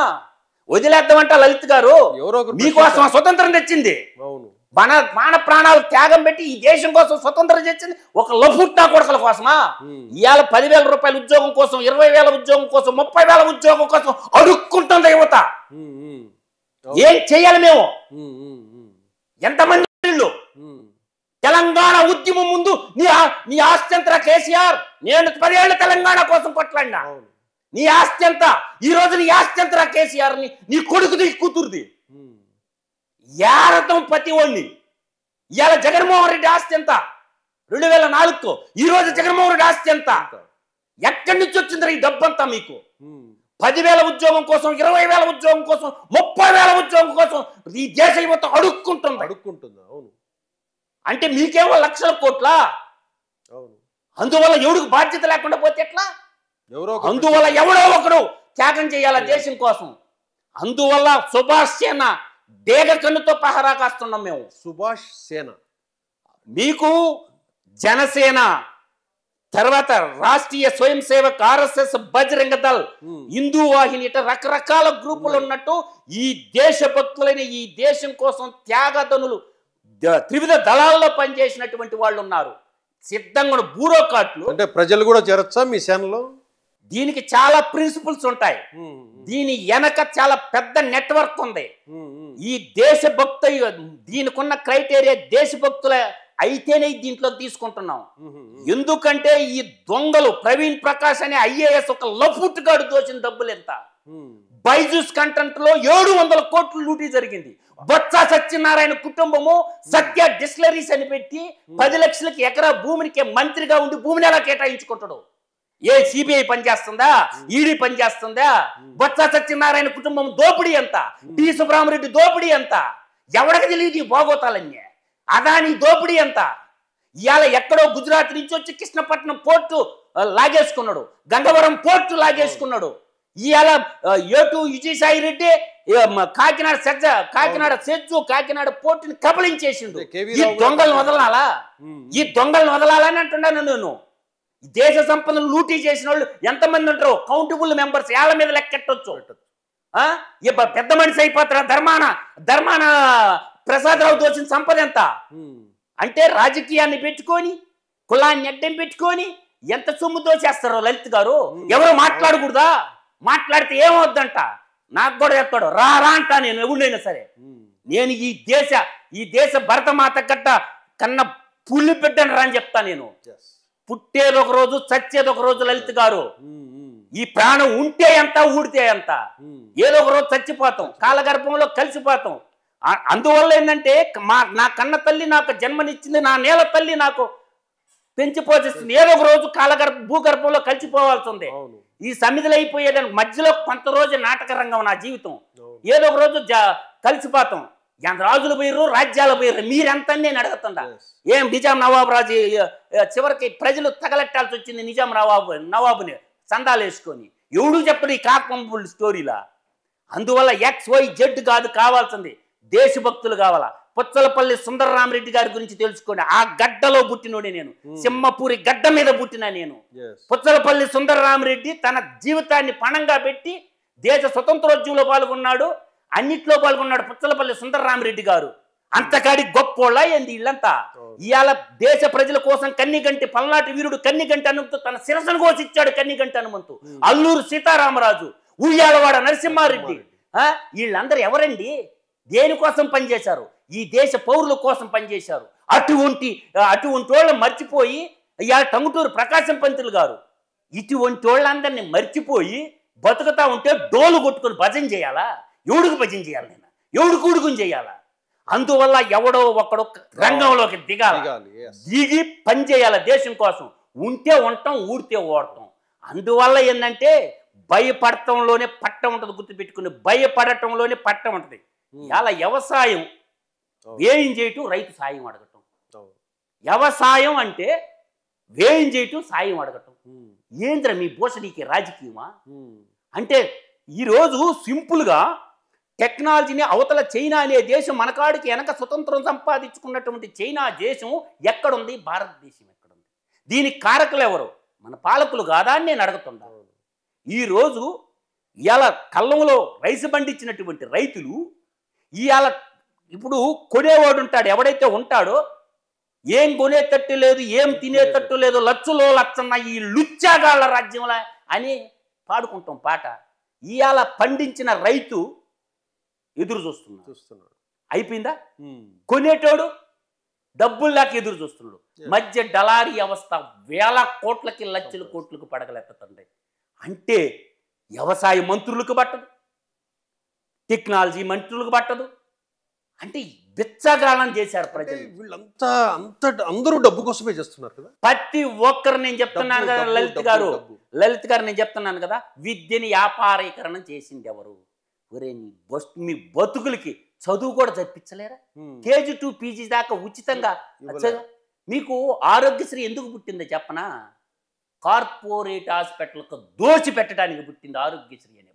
వదిలేద్దామంట లలిత్ గారు. ఎవరో ఒకరు మీకోసం స్వతంత్రం తెచ్చింది, అవును మాన ప్రాణాలు త్యాగం పెట్టి ఈ దేశం కోసం స్వతంత్రం తెచ్చింది ఒక లఫుట్నా కొడకల కోసమా? ఇవాళ 10,000 రూపాయల ఉద్యోగం కోసం, 20,000 ఉద్యోగం కోసం, 30,000 ఉద్యోగం కోసం అడుక్కుంటుంది యువత. ఏం చెయ్యాలి మేము? ఎంతమంది తెలంగాణ ఉద్యమం ముందు నీ ఆస్తి ఎంత కేసీఆర్? నేను 10 ఏళ్ళు తెలంగాణ కోసం కొట్లాడినా. నీ ఆస్తి ఎంత? ఈ రోజు నీ ఆస్తి ఎంత కేసీఆర్? నీ కొడుకుది కూతురుది యారతం ప్రతి వాడిని. ఇవాళ జగన్మోహన్ రెడ్డి ఆస్తి ఎంత? 2004 ఈ రోజు జగన్మోహన్ రెడ్డి ఆస్తి ఎంత? ఎక్కడి నుంచి వచ్చింది ఈ డబ్బంతా మీకు? 10,000 ఉద్యోగం కోసం, 20,000 ఉద్యోగం కోసం, 30,000 ఉద్యోగం కోసం ఈ దేశ యువత అడుక్కుంటుంది. అవును అంటే మీకేమో లక్షల కోట్ల. అందువల్ల ఎవడికి బాధ్యత లేకుండా పోతే ఎట్లా? అందువల్ల ఎవడో ఒకడు త్యాగం చేయాల దేశం కోసం. అందువల్ల సుభాష్ సేన డేగ కన్నుతో పహరా కాస్తున్నాం మేము. సుభాష్ సేన మీకు జనసేన, తర్వాత రాష్ట్రీయ స్వయం సేవక్, RSS, బజరంగ దళ్, హిందూ వాహిని, ఇట్లా రకరకాల గ్రూపులు ఉన్నట్టు ఈ దేశభక్తులైన ఈ దేశం కోసం త్యాగధనులు త్రివిధ దళాల్లో పనిచేసినటువంటి వాళ్ళు ఉన్నారు. సిద్ధంగా బ్యూరోక్రాట్లు. అంటే ప్రజలు కూడా చేరొచ్చా మీ సేనలో? దీనికి చాలా ప్రిన్సిపల్స్ ఉంటాయి. దీని వెనక చాలా పెద్ద నెట్వర్క్ ఉంది. ఈ దేశభక్త దీనికి ఉన్న క్రైటీరియా దేశభక్తుల అయితేనే దీంట్లో తీసుకుంటున్నాం. ఎందుకంటే ఈ దొంగలు ప్రవీణ్ ప్రకాష్ అనే IAS ఒక లఫుట్గాడు దోచిన డబ్బులు ఎంత? బైజూస్ కంటెంట్ లో 700 కోట్లు లూటీ జరిగింది. బొత్స సత్యనారాయణ కుటుంబము సత్య డిస్టిలరీస్ అని పెట్టి 10 లక్షలకి ఎకరా భూమికి మంత్రిగా ఉండి భూమిని ఎలా కేటాయించుకుంటాడు? ఏ సిబిఐ పనిచేస్తుందా? ఈడీ పనిచేస్తుందా? బొత్స సత్యనారాయణ కుటుంబం దోపిడీ ఎంత? టి సుబ్రహ్మరెడ్డి దోపిడీ ఎంత? ఎవరికి తెలియదు ఈ భోగోతాలన్నీ? అదాని దోపిడీ ఎంత? ఇవాళ ఎక్కడో గుజరాత్ నుంచి వచ్చి కృష్ణపట్నం పోర్టు లాగేసుకున్నాడు, గంగవరం పోర్టు లాగేసుకున్నాడు. ఇవాళ ఏటు విజయసాయి రెడ్డి కాకినాడ సెజ్జు కాకినాడ పోర్టుని కబలించేసిండు. ఈ దొంగలను వదలాలా? ఈ దొంగలను వదలాలని అంటున్నాను నేను. దేశ సంపదను లూటీ చేసిన వాళ్ళు ఎంతమంది ఉంటారు? కౌంటబుల్ మెంబర్స్ ఏళ్ల మీద లెక్కెట్టొచ్చు. పెద్ద మనిషి అయిపోతారా? ధర్మాన ప్రసాదరావు దోచిన సంపద ఎంత? అంటే రాజకీయాన్ని పెట్టుకొని, కులాన్ని అడ్డం పెట్టుకొని ఎంత సొమ్ము దోచేస్తారో లలిత్ గారు. ఎవరు మాట్లాడకూడదా? మాట్లాడితే ఏమవుద్దంట? నాకు కూడా చెప్తాడు, రా అంట. నేను ఎవడైనా సరే, నేను ఈ దేశ భరతమాత గట్ట కన్నా పుల్లి పెట్టాను రా అని చెప్తా. నేను పుట్టేది ఒక రోజు, చచ్చేది ఒక రోజు లలిత్ గారు. ఈ ప్రాణం ఉంటే ఎంత, ఊడితే ఎంత, ఏదో ఒక రోజు చచ్చిపోతాం, కాలగర్భంలో కలిసిపోతాం. అందువల్ల ఏంటంటే నా కన్న తల్లి నాకు జన్మనిచ్చింది, నా నేల తల్లి నాకు పెంచి పోషిస్తుంది. ఏదో ఒక రోజు భూగర్భంలో కలిసిపోవాల్సి ఉంది. ఈ సమిధులు అయిపోయేదాని మధ్యలో కొంత రోజు నాటక రంగం నా జీవితం. ఏదో ఒక రోజు కలిసిపోతాం. ఎంత రాజులు పోయిర్రు, రాజ్యాలు పోయిర్రు, మీరెంత నేను అడుగుతుండా? ఏం నిజాం నవాబు రాజు చివరికి ప్రజలు తగలెట్టాల్సి వచ్చింది నిజాం నవాబుని చందాలు వేసుకొని. ఎవడు చెప్పడు ఈ కాకంబుల్ స్టోరీలా. అందువల్ల XYZ కాదు కావాల్సింది, దేశభక్తులు కావాలా. పుచ్చలపల్లి సుందరరామరెడ్డి గారి గురించి తెలుసుకోండి. ఆ గడ్డలో పుట్టినోడే నేను, సింహపూరి గడ్డ మీద పుట్టిన నేను. పుచ్చలపల్లి సుందరరామరెడ్డి తన జీవితాన్ని పణంగా పెట్టి దేశ స్వతంత్రోద్యమంలో పాల్గొన్నాడు, అన్నిట్లో పాల్గొన్నాడు పుచ్చలపల్లి సుందరరామరెడ్డి గారు. అంతకాడి గొప్పోళ్ళ ఏంది ఇల్లంతా. ఇవాళ దేశ ప్రజల కోసం కన్నిగంటి పల్నాటి వీరుడు కన్నిగంటి హనుమంతు తన శిరసను కోసిచ్చాడు. కన్నిగంటి హనుమంతు, అల్లూరు సీతారామరాజు, ఉయ్యాలవాడ నరసింహారెడ్డి, వీళ్ళందరూ ఎవరండి? దేనికోసం పనిచేశారు? ఈ దేశ పౌరుల కోసం పనిచేశారు. అటువంటి వాళ్ళు మర్చిపోయి ఇవాళ టంగుటూరు ప్రకాశం పంతులు గారు ఇటువంటి వాళ్ళందరినీ మర్చిపోయి బతుకుతా ఉంటే డోలు కొట్టుకుని భజన చేయాలా? ఎవడికి భజన చేయాలి? నేను ఎవడికి ఉడుకుని చేయాలా? అందువల్ల ఎవడో ఒకడు రంగంలోకి దిగి పని చేయాలి దేశం కోసం. ఉంటే ఉంటాం, ఊడితే ఓడతాం. అందువల్ల ఏంటంటే భయపడటంలోనే పట్టం ఉంటుంది. గుర్తుపెట్టుకుని, భయపడటంలోనే పట్టం ఉంటుంది. ఇలా వ్యవసాయం వ్యయం చేయటం, రైతు సాయం అడగటం. వ్యవసాయం అంటే వ్యయం చేయటం, సాయం అడగటం. ఏంద్ర మీ భూషణికి రాజకీయమా? అంటే ఈరోజు సింపుల్గా టెక్నాలజీని అవతల చైనా అనే దేశం మనకాడికి వెనక స్వతంత్రం సంపాదించుకున్నటువంటి చైనా దేశం ఎక్కడుంది? భారతదేశం ఎక్కడుంది? దీనికి కారకులు ఎవరు? మన పాలకులు కాదా అని నేను అడుగుతున్నా. ఈరోజు ఇవాళ కళ్ళంలో రైసు పండించినటువంటి రైతులు ఇవాళ ఇప్పుడు కొనేవాడు ఉంటాడు, ఎవడైతే ఉంటాడో ఏం కొనేటట్టు లేదు, ఏం తినేటట్టు లేదు, లచ్చులో లచ్చన్న ఈ లుచ్చాగాళ్ళ రాజ్యంలో అని పాడుకుంటాం పాట. ఇవాళ పండించిన రైతు ఎదురు చూస్తున్నాడు. అయిపోయిందా? కొనేటోడు డబ్బులు లేక ఎదురు చూస్తున్నాడు. మధ్య డలారీ వ్యవస్థ వేల కోట్లకి లక్షల కోట్లకు పడగలెత్తండి. అంటే వ్యవసాయ మంత్రులకు పట్టదు, టెక్నాలజీ మంత్రులకు పట్టదు. అంటే బిచ్చగాళం చేశారు ప్రజలు. వీళ్ళంతా అందరూ డబ్బు కోసమే చేస్తున్నారు కదా. ప్రతి ఒక్కరు నేను చెప్తున్నాను కదా లలిత్ గారు నేను చెప్తున్నాను కదా, విద్యని వ్యాపారీకరణం చేసింది ఎవరు? ఒరే మీ బతుకులకి చదువు కూడా చదివించలేరా? KG to PG దాకా ఉచితంగా. మీకు ఆరోగ్యశ్రీ ఎందుకు పుట్టిందో చెప్పనా? కార్పొరేట్ హాస్పిటల్కు దోచి పెట్టడానికి పుట్టింది ఆరోగ్యశ్రీ అనే.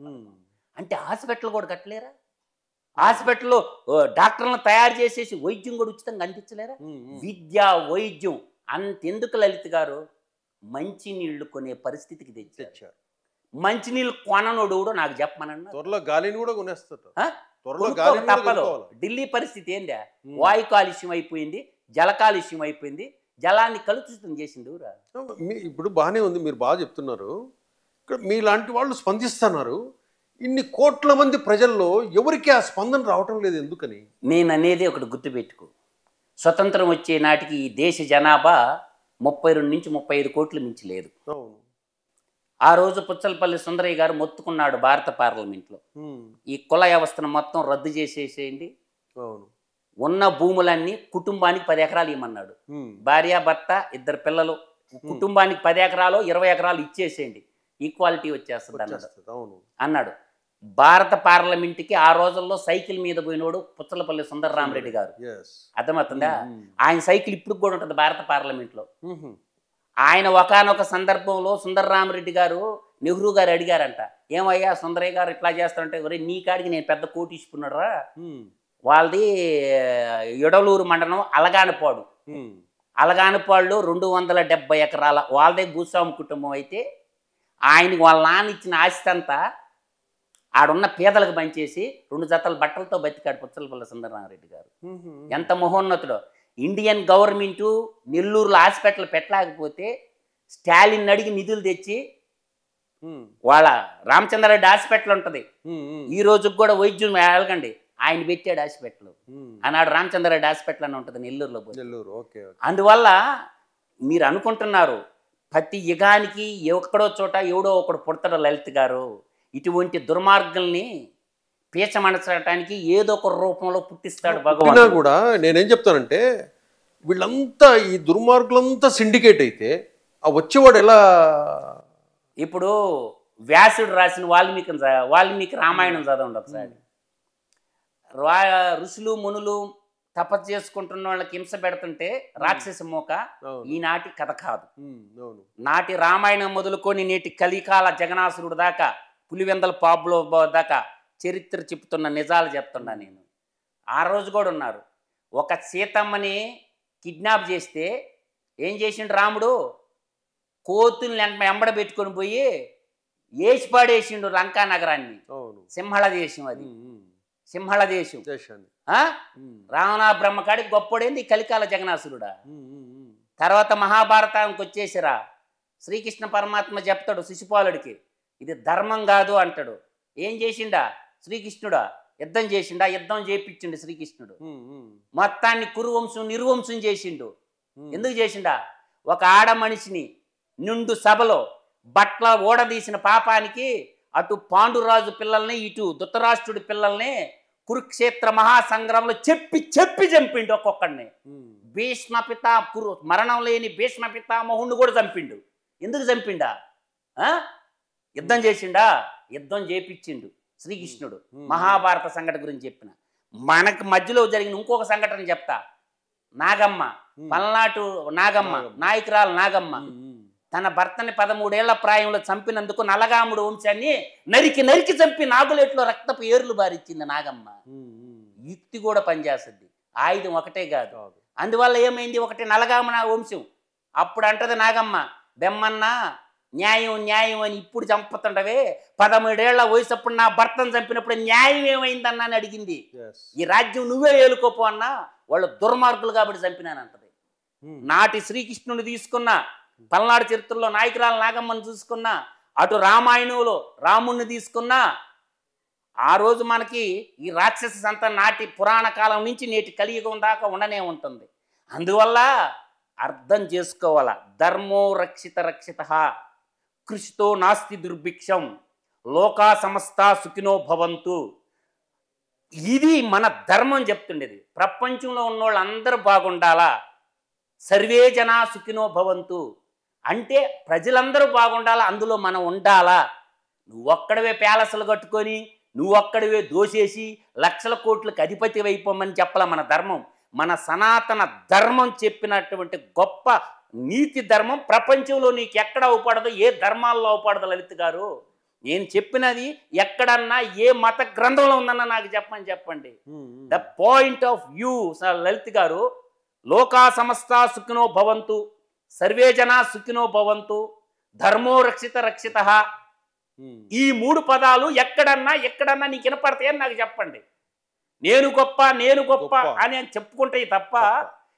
అంటే హాస్పిటల్ కూడా కట్టలేరా? హాస్పిటల్లో డాక్టర్లను తయారు చేసేసి వైద్యం కూడా ఉచితంగా అందించలేరా? విద్య వైద్యం అంతెందుకు లలిత్ గారు మంచినీళ్లు కొనే పరిస్థితికి తెచ్చారు. మంచినీళ్ళు కొననోడు కూడా నాకు చెప్పమనన్నా త్వరలో గాలిని కూడా కొనేస్తారు. తప్పదు. ఢిల్లీ పరిస్థితి ఏందా? వాయు కాలుష్యం అయిపోయింది, జల కాలుష్యం అయిపోయింది, జలాన్ని కలుషితం చేసింది. ఇప్పుడు బాగానే ఉంది, మీరు బాగా చెప్తున్నారు. ఇక్కడ మీలాంటి వాళ్ళు స్పందిస్తున్నారు. ఇన్ని కోట్ల మంది ప్రజల్లో ఎవరికి ఆ స్పందన రావటం లేదు, ఎందుకని? నేను అనేది ఒకటి గుర్తుపెట్టుకో. స్వతంత్రం వచ్చే నాటికి ఈ దేశ జనాభా 32 నుంచి 35 కోట్లు మించి లేదు. ఆ రోజు పుచ్చలపల్లి సుందరయ్య గారు మొత్తుకున్నాడు భారత పార్లమెంట్లో, ఈ కుల వ్యవస్థను మొత్తం రద్దు చేసేసేయండి, ఉన్న భూములన్నీ కుటుంబానికి 10 ఎకరాలు ఇవ్వమన్నాడు. భార్య భర్త 2 పిల్లలు, కుటుంబానికి 10 ఎకరాలు 20 ఎకరాలు ఇచ్చేసేయండి, ఈక్వాలిటీ వచ్చేస్తుంది అన్నాడు. భారత పార్లమెంట్కి ఆ రోజుల్లో సైకిల్ మీద పోయినోడు పుచ్చలపల్లి సుందరరామరెడ్డి గారు. అర్థమవుతుందా? ఆయన సైకిల్ ఇప్పుడు కూడా ఉంటుంది భారత పార్లమెంట్లో. ఆయన ఒకానొక సందర్భంలో సుందరరామరెడ్డి గారు నెహ్రూ గారు అడిగారంట, ఏమయ్యా సుందరయ్య గారు ఇట్లా చేస్తారంటే, ఒరే నీ కాడికి నేను పెద్ద కోటి ఇచ్చుకున్నాడురా, వాళ్ళది ఎడలూరు మండలం అలగానపాడు. అలగానపాడులో 270 ఎకరాల వాళ్ళదే భూస్వామి కుటుంబం అయితే ఆయనకి వాళ్ళ నాన్న ఇచ్చిన ఆస్తి అంతా ఆడున్న పేదలకు పనిచేసి 2 జతల బట్టలతో బతికాడు పుచ్చలపల్లి సుందరరామరెడ్డి గారు. ఎంత మహోన్నతుడో. ఇండియన్ గవర్నమెంట్ నెల్లూరులో హాస్పిటల్ పెట్టలేకపోతే స్టాలిన్ అడిగి నిధులు తెచ్చి వాళ్ళ రామచంద్రారెడ్డి హాస్పిటల్ ఉంటుంది, ఈ రోజుకి కూడా వైద్యం వెళ్ళకండి, ఆయన పెట్టాడు హాస్పిటల్. ఆనాడు రామచంద్రారెడ్డి హాస్పిటల్ అని ఉంటుంది నెల్లూరులో. అందువల్ల మీరు అనుకుంటున్నారు ప్రతి యుగానికి ఎక్కడో చోట ఎవడో ఒకడు పుడతాడు లలిత్ గారు. ఇటువంటి దుర్మార్గుల్ని పీచమనచడానికి ఏదో ఒక రూపంలో పుట్టిస్తాడు భగవాన్. కూడా నేనేం చెప్తానంటే, వీళ్ళంతా ఈ దుర్మార్గులంతా సిండికేట్ అయితే ఆ వచ్చేవాడు ఎలా? ఇప్పుడు వ్యాసుడు రాసిన వాల్మీకి రామాయణం చదవండి ఒకసారి. ఋషులు మునులు తపస్సు చేసుకుంటున్న వాళ్ళకి హింస పెడుతుంటే రాక్షస మోక ఈనాటి కథ కాదు. నాటి రామాయణం మొదలుకొని నేటి కలికాల జగనాసురుడు దాకా, పులివెందల పాపులో దాకా చరిత్ర చెప్తున్న నిజాలు చెప్తున్నా నేను. ఆ రోజు కూడా ఉన్నారు. ఒక సీతమ్మని కిడ్నాప్ చేస్తే ఏం చేసిండు రాముడు? కోతుల్ని ఎంబడ పెట్టుకొని పోయి ఏసిపాడేసిండు లంకా నగరాన్ని. సింహళ దేశం అది, సింహళ దేశం. రావణ బ్రహ్మకాడి గొప్పడేంది కలికాల జగనాసురుడా. తర్వాత మహాభారతానికి వచ్చేసిరా, శ్రీకృష్ణ పరమాత్మ చెప్తాడు శిశుపాలుడికి, ఇది ధర్మం కాదు అంటాడు. ఏం చేసిండా శ్రీకృష్ణుడా? యుద్ధం చేసిండా? యుద్ధం చేయించిండు శ్రీకృష్ణుడు. మొత్తాన్ని కురువంశం నిర్వంశం చేసిండు. ఎందుకు చేసిండా? ఒక ఆడ మనిషిని నిండు సభలో బట్ల ఓడదీసిన పాపానికి అటు పాండురాజు పిల్లల్ని ఇటు ధృతరాష్ట్రుడి పిల్లల్ని కురుక్షేత్ర మహాసంగ్రామంలో చెప్పి చంపిండు ఒక్కొక్కడిని. భీష్మపిత మరణం లేని భీష్మపితామహుణ్ణి కూడా చంపిండు. ఎందుకు చంపిండా? యుద్ధం చేసిండా? యుద్ధం చేపించిండు శ్రీకృష్ణుడు. మహాభారత సంఘటన గురించి చెప్పిన. మనకు మధ్యలో జరిగిన ఇంకొక సంఘటన చెప్తా. నాగమ్మ, పల్నాటు నాగమ్మ, నాయకురాలు నాగమ్మ తన భర్తని 13 ఏళ్ల ప్రాయంలో చంపినందుకు నలగాముడు వంశాన్ని నరికి చంపి నాగులేట్లో రక్తపు ఏర్లు బారిచ్చింది నాగమ్మ. యుక్తి కూడా పనిచేస్తుంది, ఆయుధం ఒకటే కాదు. అందువల్ల ఏమైంది? ఒకటి నలగామ వంశం. అప్పుడు అంటది నాగమ్మ, బెమ్మన్న న్యాయం న్యాయం అని ఇప్పుడు చంపుతుండవే 17 ఏళ్ల వయసు అప్పుడు నా భర్తను చంపినప్పుడు న్యాయం ఏమైందన్నా అని అడిగింది. ఈ రాజ్యం నువ్వే ఏలుకోపో అన్నా, వాళ్ళు దుర్మార్గులు కాబట్టి చంపినానంటది. నాటి శ్రీకృష్ణుని తీసుకున్నా, పల్నాడు చరిత్రలో నాయకురాల నాగమ్మని చూసుకున్నా, అటు రామాయణంలో రాముణ్ణి తీసుకున్నా, ఆ రోజు మనకి ఈ రాక్షస సంత నాటి పురాణ కాలం నుంచి నేటి కలియుగం దాకా ఉండనే ఉంటుంది. అందువల్ల అర్థం చేసుకోవాలా, ధర్మో రక్షిత రక్షిత కృషితో నాస్తి దుర్భిక్షం లోకా సమస్త సుఖినో భవంతు. ఇది మన ధర్మం చెప్తుండేది. ప్రపంచంలో ఉన్నోళ్ళు అందరూ బాగుండాలా, సర్వే జనా సుఖినో భవంతు అంటే ప్రజలందరూ బాగుండాలా, అందులో మనం ఉండాలా. నువ్వొక్కడవే ప్యాలెస్లు కట్టుకొని నువ్వొక్కడవే దోసేసి లక్షల కోట్లకు అధిపతి అయిపోమని చెప్పాల మన ధర్మం. మన సనాతన ధర్మం చెప్పినటువంటి గొప్ప నీతి ధర్మం ప్రపంచంలో నీకు ఎక్కడ అవపడదు, ఏ ధర్మాల్లో అవపడదు లలిత్ గారు. నేను చెప్పినది ఎక్కడన్నా ఏ మత గ్రంథంలో ఉందన్నా నాకు చెప్పండి. The point of view Lalit గారు, లోకా సమస్త సుఖినో భవంతు, సర్వే జనా సుఖినో భవంతు, ధర్మో రక్షిత రక్షిత. ఈ 3 పదాలు ఎక్కడన్నా నీకు వినపడతాయని నాకు చెప్పండి. నేను గొప్ప అని చెప్పుకుంటాయి తప్ప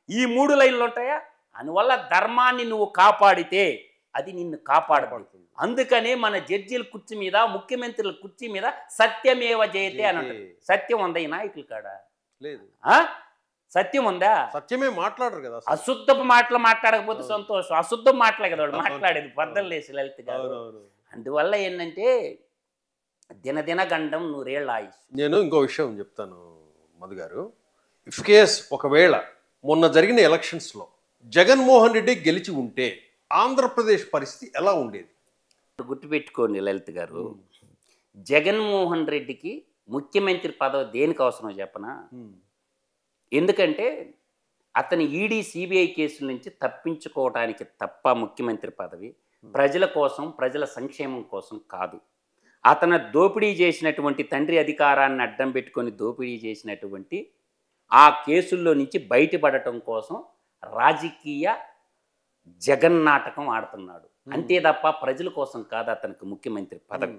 ఈ 3 లైన్లు ఉంటాయా? అందువల్ల ధర్మాన్ని నువ్వు కాపాడితే అది నిన్ను కాపాడబడుతుంది. అందుకనే మన జడ్జీల కుర్చీ మీద, ముఖ్యమంత్రుల కుర్చీ మీద సత్యమేవ జయతే అని అంటారు. సత్యం ఉందా ఈ నాయకుల కాడ? లేదు. సత్యం ఉందా? సత్యమే మాట్లాడరు కదా. అశుద్ధపు మాటలు మాట్లాడకపోతే సంతోషం, అశుద్ధం మాటలే కదా వాళ్ళు మాట్లాడేది. పద్దలు లేసి లలిత్ గారు. అందువల్ల ఏంటంటే దినదిన గండం 100 ఏళ్ళ ఆయుష్. నేను ఇంకో విషయం చెప్తాను మధు గారు. ఇఫ్ కేస్ ఒకవేళ మొన్న జరిగిన ఎలక్షన్స్లో జగన్మోహన్ రెడ్డి గెలిచి ఉంటే ఆంధ్రప్రదేశ్ పరిస్థితి ఎలా ఉండేది? గుర్తుపెట్టుకోండి లలిత్ గారు, జగన్మోహన్ రెడ్డికి ముఖ్యమంత్రి పదవి దేనికి అవసరమో చెప్పనా? ఎందుకంటే అతని ఈడీ సిబిఐ కేసుల నుంచి తప్పించుకోవడానికి తప్ప ముఖ్యమంత్రి పదవి ప్రజల కోసం, ప్రజల సంక్షేమం కోసం కాదు. అతను దోపిడీ చేసినటువంటి, తండ్రి అధికారాన్ని అడ్డం పెట్టుకొని దోపిడీ చేసినటువంటి ఆ కేసుల్లో నుంచి బయటపడటం కోసం రాజకీయ జగన్నాటకం ఆడుతున్నాడు. అంతే తప్ప ప్రజల కోసం కాదు అతనికి ముఖ్యమంత్రి పదవి.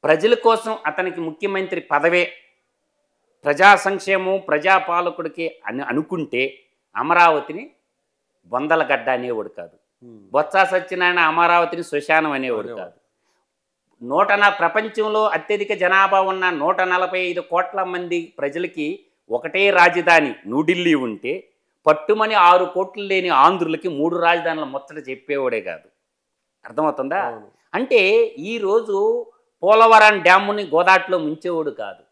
ప్రజల కోసం అతనికి ముఖ్యమంత్రి పదవే, ప్రజా సంక్షేమం, ప్రజాపాలకుడికి అని అనుకుంటే అమరావతిని బొందలగడ్డ అనేవాడు కాదు. బొత్స సత్యనారాయణ అమరావతిని శ్మశానం అనేవాడు కాదు. ప్రపంచంలో అత్యధిక జనాభా ఉన్న 145 కోట్ల మంది ప్రజలకి ఒకటే రాజధాని న్యూఢిల్లీ ఉంటే పట్టుమని 6 కోట్లు లేని ఆంధ్రులకి 3 రాజధానుల ముచ్చట చెప్పేవాడే కాదు. అర్థమవుతుందా? అంటే ఈరోజు పోలవరం డ్యాముని గోదాట్లో ముంచేవాడు కాదు.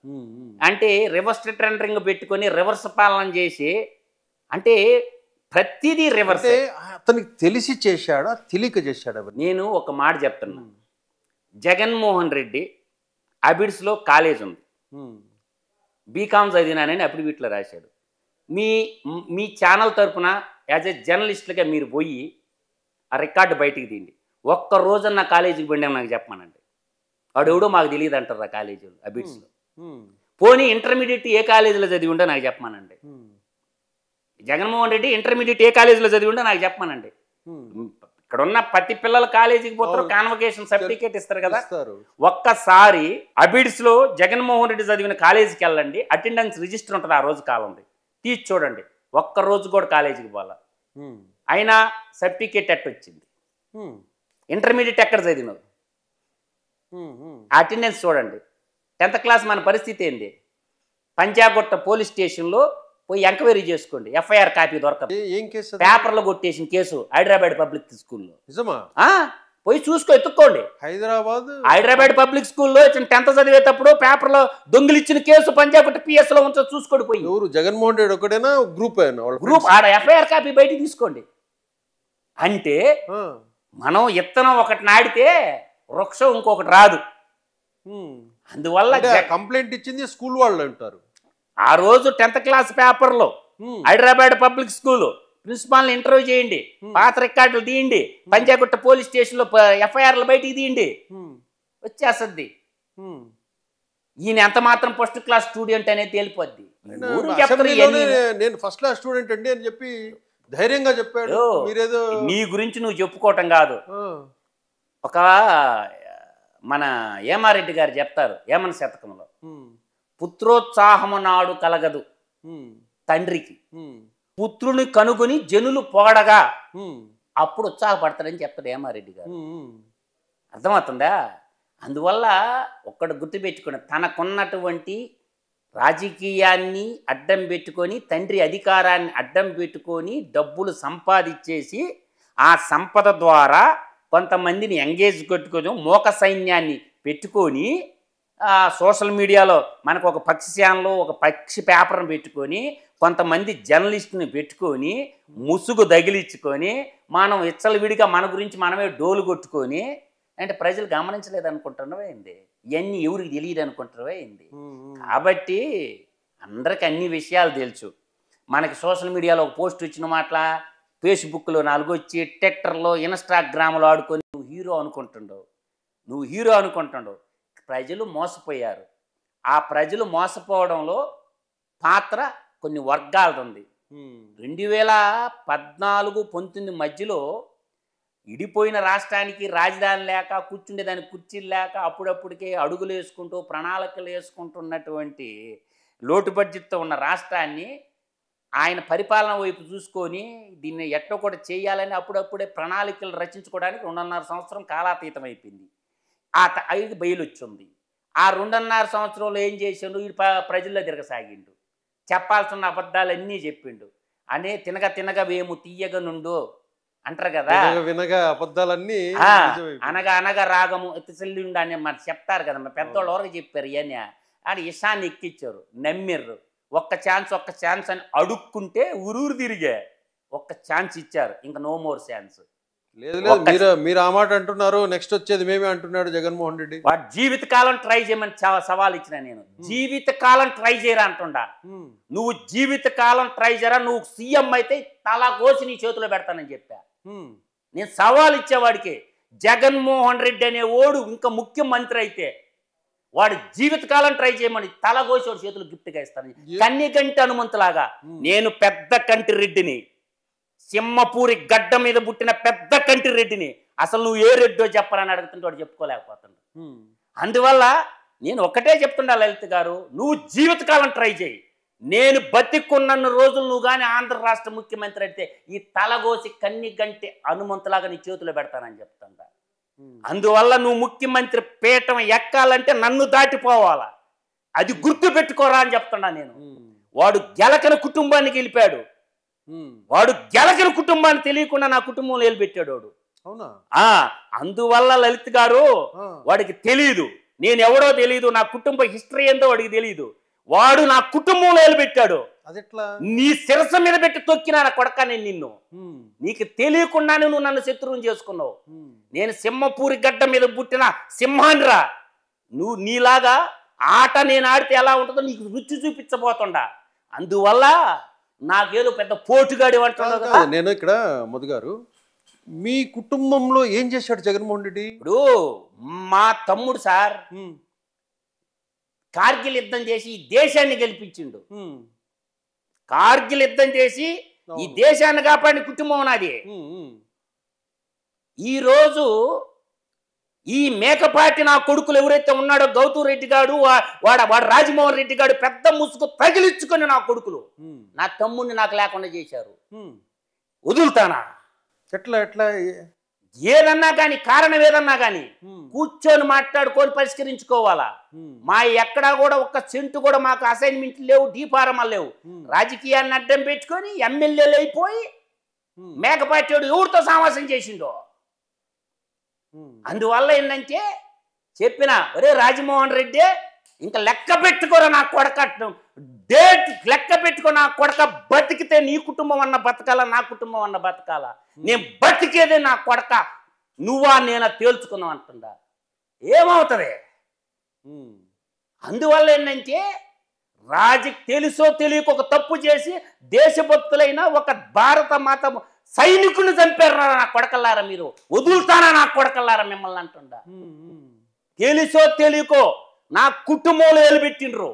అంటే రివర్స్ టెండరింగ్ పెట్టుకొని రివర్స్ పాలన చేసి, అంటే ప్రతిదీ రివర్స్. అతనికి తెలిసి చేశాడా, తెలియక చేశాడా? నేను ఒక మాట చెప్తున్నా. జగన్మోహన్ రెడ్డి అబిడ్స్లో కాలేజ్ ఉంది, బీకామ్ చదివినానని అప్పుడు వీటిలో రాశాడు. మీ ఛానల్ తరఫున యాజ్ ఎ జర్నలిస్ట్గా మీరు పోయి ఆ రికార్డు బయటికి తీయండి. ఒక్క రోజున్న కాలేజీకి పోయినా నాకు చెప్పమనండి. వాడు ఎవడో మాకు తెలియదు అంటారు ఆ కాలేజీలో అబిడ్స్లో. పోనీ ఇంటర్మీడియట్ ఏ కాలేజీలో చదివి ఉంటే నాకు చెప్పమనండి. జగన్మోహన్ రెడ్డి ఇంటర్మీడియట్ ఏ కాలేజీలో చదివి ఉంటే నాకు చెప్పమనండి. ఇక్కడ ఉన్న ప్రతి పిల్లల కాలేజీకి పోతారు, కాన్వకేషన్ సర్టిఫికేట్ ఇస్తారు కదా. ఒక్కసారి అబిడ్స్లో జగన్మోహన్ రెడ్డి చదివిన కాలేజీకి వెళ్ళండి, అటెండెన్స్ రిజిస్టర్ ఉంటుంది ఆ రోజు కాలంది, తీసి చూడండి. ఒక్క రోజు కూడా కాలేజీకి పోవాలా, అయినా సర్టిఫికేట్ ఎట్ట వచ్చింది? ఇంటర్మీడియట్ ఎక్కడ చదివినావు? అటెండెన్స్ చూడండి. 10th క్లాస్ మన పరిస్థితి ఏంది? పంచాగుట్ట పోలీస్ స్టేషన్లో పోయి ఎంక్వైరీ చేసుకోండి, ఎఫ్ఐఆర్ కాపీ దొరకదు. పేపర్లో కొట్టేసిన కేసు హైదరాబాద్ పబ్లిక్ స్కూల్లో. పోయి చూసుకో, ఎత్తుక్కోండి. హైదరాబాద్ పబ్లిక్ స్కూల్లో 10th చదివేటప్పుడు పేపర్లో దొంగిలిచ్చిన కేసు పంచాగుట్ట పిఎస్ లో ఉంచో చూసుకోండి. పోయి జగన్మోహన్ రెడ్డి ఒకటేనా గ్రూప్ ఆడ ఎఫ్ఐఆర్ కాపీ బయటికి తీసుకోండి. అంటే మనం ఇత్తనం ఒకటి నాడితే వృక్షం ఇంకొకటి రాదు. అందువల్ల కంప్లైంట్ ఇచ్చింది స్కూల్ వాళ్ళు అంటారు. ఆ రోజు 10th క్లాస్ పేపర్లో హైదరాబాద్ పబ్లిక్ స్కూల్ ప్రిన్సిపాల్ని ఇంటర్వ్యూ చేయండి, పాత రికార్డులు తీయండి, పంచాగుట్ట పోలీస్ స్టేషన్లో ఎఫ్ఐఆర్లు బయటికి తీయండి, వచ్చేస్తుంది. ఈయన ఎంత మాత్రం ఫస్ట్ క్లాస్ స్టూడెంట్ అనేది తేలిపోద్ది. నేను ఫస్ట్ క్లాస్ స్టూడెంట్ అండి అని చెప్పి ధైర్యంగా చెప్పాడు. నీ గురించి నువ్వు చెప్పుకోవటం కాదు, ఒక మన ఏమారెడ్డి గారు చెప్తారు ఏమన శతకంలో, పుత్రోత్సాహము నాడు కలగదు తండ్రికి, పుత్రుని కనుగొని జనులు పొగడగా అప్పుడు ఉత్సాహపడతాడని చెప్తాడు ఏమారెడ్డి గారు. అర్థమవుతుందా? అందువల్ల ఒక్కడు గుర్తుపెట్టుకుని, తనకున్నటువంటి రాజకీయాన్ని అడ్డం పెట్టుకొని, తండ్రి అధికారాన్ని అడ్డం పెట్టుకొని డబ్బులు సంపాదించేసి ఆ సంపద ద్వారా కొంతమందిని ఎంగేజ్ కొట్టుకొని మోక సైన్యాన్ని పెట్టుకొని సోషల్ మీడియాలో మనకు ఒక పక్షి ఛానల్, ఒక పక్షి పేపర్ని పెట్టుకొని కొంతమంది జర్నలిస్టుని పెట్టుకొని ముసుగు తగిలించుకొని మనం విచ్చలవిడిగా మన గురించి మనమే డోలు కొట్టుకొని, అంటే ప్రజలు గమనించలేదు అనుకుంటున్నావే ఏంది, ఇవన్నీ ఎవరికి తెలియదు అనుకుంటున్నావే ఏంది. కాబట్టి అందరికి అన్ని విషయాలు తెలుసు. మనకి సోషల్ మీడియాలో ఒక పోస్ట్ వచ్చిన మాటల, ఫేస్బుక్లో 4 వచ్చి, ట్విట్టర్లో, ఇన్స్టాగ్రామ్లో ఆడుకొని నువ్వు హీరో అనుకుంటుండవు. ప్రజలు మోసపోయారు. ఆ ప్రజలు మోసపోవడంలో పాత్ర కొన్ని వర్గాలది ఉంది. 2014-19 మధ్యలో ఇడిపోయిన రాష్ట్రానికి రాజధాని లేక, కూర్చుండేదానికి కుర్చీలు లేక, అప్పుడప్పుడికే అడుగులు వేసుకుంటూ ప్రణాళికలు వేసుకుంటున్నటువంటి లోటు బడ్జెట్తో ఉన్న రాష్ట్రాన్ని ఆయన పరిపాలన వైపు చూసుకొని దీన్ని ఎట్టో కూడా చేయాలని అప్పుడప్పుడే ప్రణాళికలు రచించుకోవడానికి 2.5 సంవత్సరం కాలాతీతం అయిపోయింది. ఆ 5 బయలు వచ్చింది. ఆ 2.5 సంవత్సరంలో ఏం చేసిండు? ఈ ప్రజల్లో తిరగసాగిండు, చెప్పాల్సిన అబద్ధాలన్నీ చెప్పిండు. అనే తినగా వేము తీయగా నుండు అంటారు కదా, వినగా అబద్ధాలన్నీ అనగా రాగము ఎత్తిసెల్లిండు అని మరి చెప్తారు కదా, మరి పెద్దవాళ్ళు ఎవరికి చెప్పారు ఇవన్నీ. అని ఇషాన్ని ఎక్కిచ్చారు, నమ్మిర్రు. ఒక్క ఛాన్స్ అని అడుక్కుంటే ఊరూరు తిరిగే ఒక్క ఛాన్స్ ఇచ్చారు, ఇంకా నో మోర్ ఛాన్స్. లేదు మీరు ఆ మాట అంటున్నారు, నెక్స్ట్ వచ్చేది మేమే అంటున్నాడు జగన్మోహన్ రెడ్డి. వాడు జీవితకాలం ట్రై చేయమని సవాల్ ఇచ్చిన నేను. జీవితకాలం ట్రై చేయరా అంటుండా. నువ్వు జీవితకాలం ట్రై చేయరా, నువ్వు సీఎం అయితే తలా కోసి నీ చేతిలో పెడతానని చెప్పా. నేను సవాల్ ఇచ్చేవాడికి, జగన్మోహన్ రెడ్డి అనే ఓడు ఇంకా ముఖ్యమంత్రి అయితే వాడు జీవితకాలం ట్రై చేయమని తల కోసి వాడు చేతులు గిఫ్ట్గా ఇస్తాను. కన్నికంటి హనుమంతులాగా నేను పెద్ద కంటి రెడ్డిని, సింహపూరి గడ్డ మీద పుట్టిన పెద్ద కంటి రెడ్డిని. అసలు నువ్వు ఏ రెడ్డో చెప్పరని అడుగుతుంటే వాడు చెప్పుకోలేకపోతున్నాడు. అందువల్ల నేను ఒకటే చెప్తుండా లలిత్ గారు, నువ్వు జీవితకాలం ట్రై చేయి. నేను బతికున్న రోజులు నువ్వు కానీ ఆంధ్ర రాష్ట్ర ముఖ్యమంత్రి అయితే ఈ తలగోసి కన్నిగంటి హనుమంతులాగా నీ చేతిలో పెడతానని చెప్తుంటా. అందువల్ల నువ్వు ముఖ్యమంత్రి పీఠం ఎక్కాలంటే నన్ను దాటిపోవాలా, అది గుర్తు పెట్టుకోరా అని చెప్తున్నా నేను. వాడు గెలకన కుటుంబాన్ని గెలిపాడు, వాడు గెలకన కుటుంబాన్ని తెలియకుండా నా కుటుంబంలో నిలబెట్టాడు వాడు. అందువల్ల లలిత్ గారు వాడికి తెలియదు, నేను ఎవడో తెలియదు, నా కుటుంబ హిస్టరీ ఏందో వాడికి తెలియదు. వాడు నా కుటుంబంలో నిలబెట్టాడు. నీ శిరస మీద పెట్టి తొక్కినా నా కొడక నేను నిన్ను, నీకు తెలియకుండానే నువ్వు నన్ను శత్రువుని చేసుకున్నావు. నేను సింహపూరి గడ్డ మీద పుట్టిన సింహాన్రా. నువ్వు నీలాగా ఆట నేను ఆడితే ఎలా ఉంటుందో నీకు రుచి చూపించబోతుండా. అందువల్ల నాకేదో పెద్ద పోటుగాడి అంటున్నావు కదా. నేను ఇక్కడ మధు గారు, మీ కుటుంబంలో ఏం చేశాడు జగన్మోహన్ రెడ్డి? ఇప్పుడు మా తమ్ముడు సార్ కార్గిల్ యుద్ధం చేసి ఈ దేశాన్ని గెలిపించిండు. కార్గిల్ యుద్ధం చేసి ఈ దేశాన్ని కాపాడిన కుటుంబం నాది. ఈరోజు ఈ మేకపాటి నా కొడుకులు ఎవరైతే ఉన్నాడో గౌతమ్ రెడ్డి గాడు, వాడు రాజమోహన్ రెడ్డి గాడు పెద్ద ముసుగు తగిలించుకొని నా కొడుకులు నా తమ్ముడిని నాకు లేకుండా చేశారు. వదులుతానా? ఎట్లా ఏదన్నా కానీ కారణం ఏదన్నా కానీ కూర్చొని మాట్లాడుకొని పరిష్కరించుకోవాలా. మా ఎక్కడా కూడా ఒక్క సెంటు కూడా మాకు అసైన్మెంట్లు లేవు, డీఫారమాలు లేవు. రాజకీయాన్ని అడ్డం పెట్టుకొని ఎమ్మెల్యేలు అయిపోయి మేకపాటి ఎవరితో సమావేశం చేసిండో. అందువల్ల ఏంటంటే చెప్పిన, ఒరే రాజమోహన్ రెడ్డి ఇంకా లెక్క పెట్టుకోరా నా కొడక, డేట్ లెక్క పెట్టుకో నా కొడక. బతికితే నీ కుటుంబం అన్న బతకాలా, నా కుటుంబం అన్న బతకాలా. నేను బతికేదే నా కొడక, నువ్వా నేనా తేల్చుకున్నావు అంటుందా. ఏమవుతుంది? అందువల్ల ఏంటంటే తెలుసో తెలియక ఒక తప్పు చేసి దేశభక్తులైన ఒక భారత మాత సైనికుని చంపారు నా కొడకల్లారా. మీరు వదులుతానా నా కొడకల్లారా మిమ్మల్ని అంటుండా. తెలుసో తెలియకో నా కుటుంబంలో నిలబెట్టిండ్రు.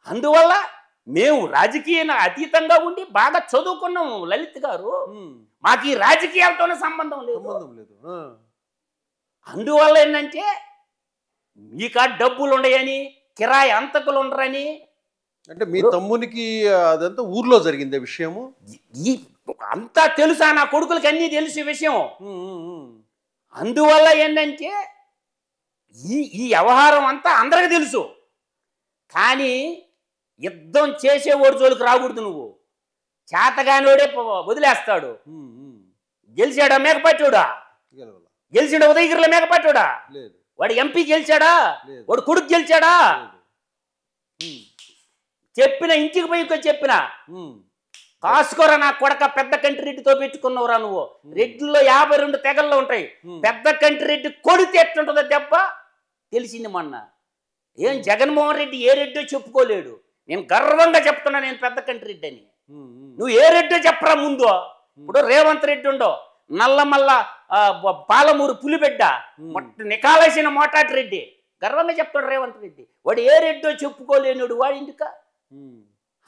అందువల్ల మేము రాజకీయ అతీతంగా ఉండి బాగా చదువుకున్నాము లలిత్ గారు. మాకు ఈ రాజకీయాలతోనే సంబంధం లేదు. అందువల్ల ఏంటంటే మీకు ఆ డబ్బులు ఉండయని, కిరాయి అంతకులు ఉండరని. అంటే మీ తమ్మునికి అదంతా ఊర్లో జరిగిందే విషయము? ఈ అంతా తెలుసా నా కొడుకులకి, అన్నీ తెలిసే విషయం. అందువల్ల ఏంటంటే ఈ వ్యవహారం అంతా అందరికి తెలుసు. కానీ యుద్ధం చేసేవాడు జోలికి రాకూడదు. నువ్వు చేతగానోడే వదిలేస్తాడు. గెలిచాడా మేకపట్టుడా? గెలిచాడా ఉదయగిరిలో మేకపట్టుడా? వాడు ఎంపీ గెలిచాడా? వాడు కొడుకు గెలిచాడా? చెప్పిన ఇంటికి పోయి చెప్పిన కాసుకోరా నా కొడక, పెద్ద కంటి రెడ్డితో పెట్టుకున్నవరా నువ్వు. రెడ్డిలో 52 తెగల్లో ఉంటాయి. పెద్ద కంటి రెడ్డి కొడితే ఎట్లుంటుందో దెబ్బ తెలిసింది మొన్న. ఏం జగన్మోహన్ రెడ్డి ఏ రెడ్డో చెప్పుకోలేడు. నేను గర్వంగా చెప్తున్నా నేను పెద్ద కంటి రెడ్డి అని. నువ్వు ఏ రెడ్డో చెప్పరా ముందు. ఇప్పుడు రేవంత్ రెడ్డి ఉండో, నల్లమల్ల పాలమూరు పులిబిడ్డ, నికాలేసిన మోటాటి రెడ్డి గర్వంగా చెప్తాడు రేవంత్ రెడ్డి. వాడు ఏ రెడ్డో చెప్పుకోలేనుడు వాడు ఇందుక.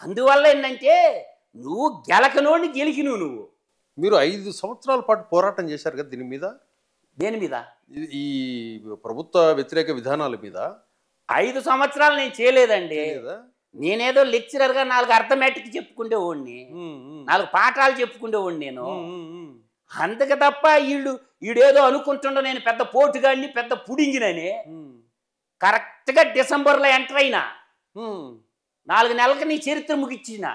అందువల్ల ఏంటంటే నువ్వు గెలకనోడిని గెలికినవు. నువ్వు మీరు 5 సంవత్సరాల పాటు పోరాటం చేశారు కదా దీని మీద. దేని మీద? ఈ ప్రభుత్వ వ్యతిరేక విధానాల మీద. 5 సంవత్సరాలు నేను చేయలేదండి. నేనేదో లెక్చరర్గా 4 అర్థమెటిక్ చెప్పుకుండేవాడిని, 4 పాఠాలు చెప్పుకుండేవాడిని నేను. అందుకు తప్ప ఈడేదో అనుకుంటుండో నేను పెద్ద పోటుగాడిని, పెద్ద పుడింగినని. కరెక్ట్గా డిసెంబర్లో ఎంటర్ అయినా 4 నెలలకు నీ చరిత్ర ముగిచ్చిన.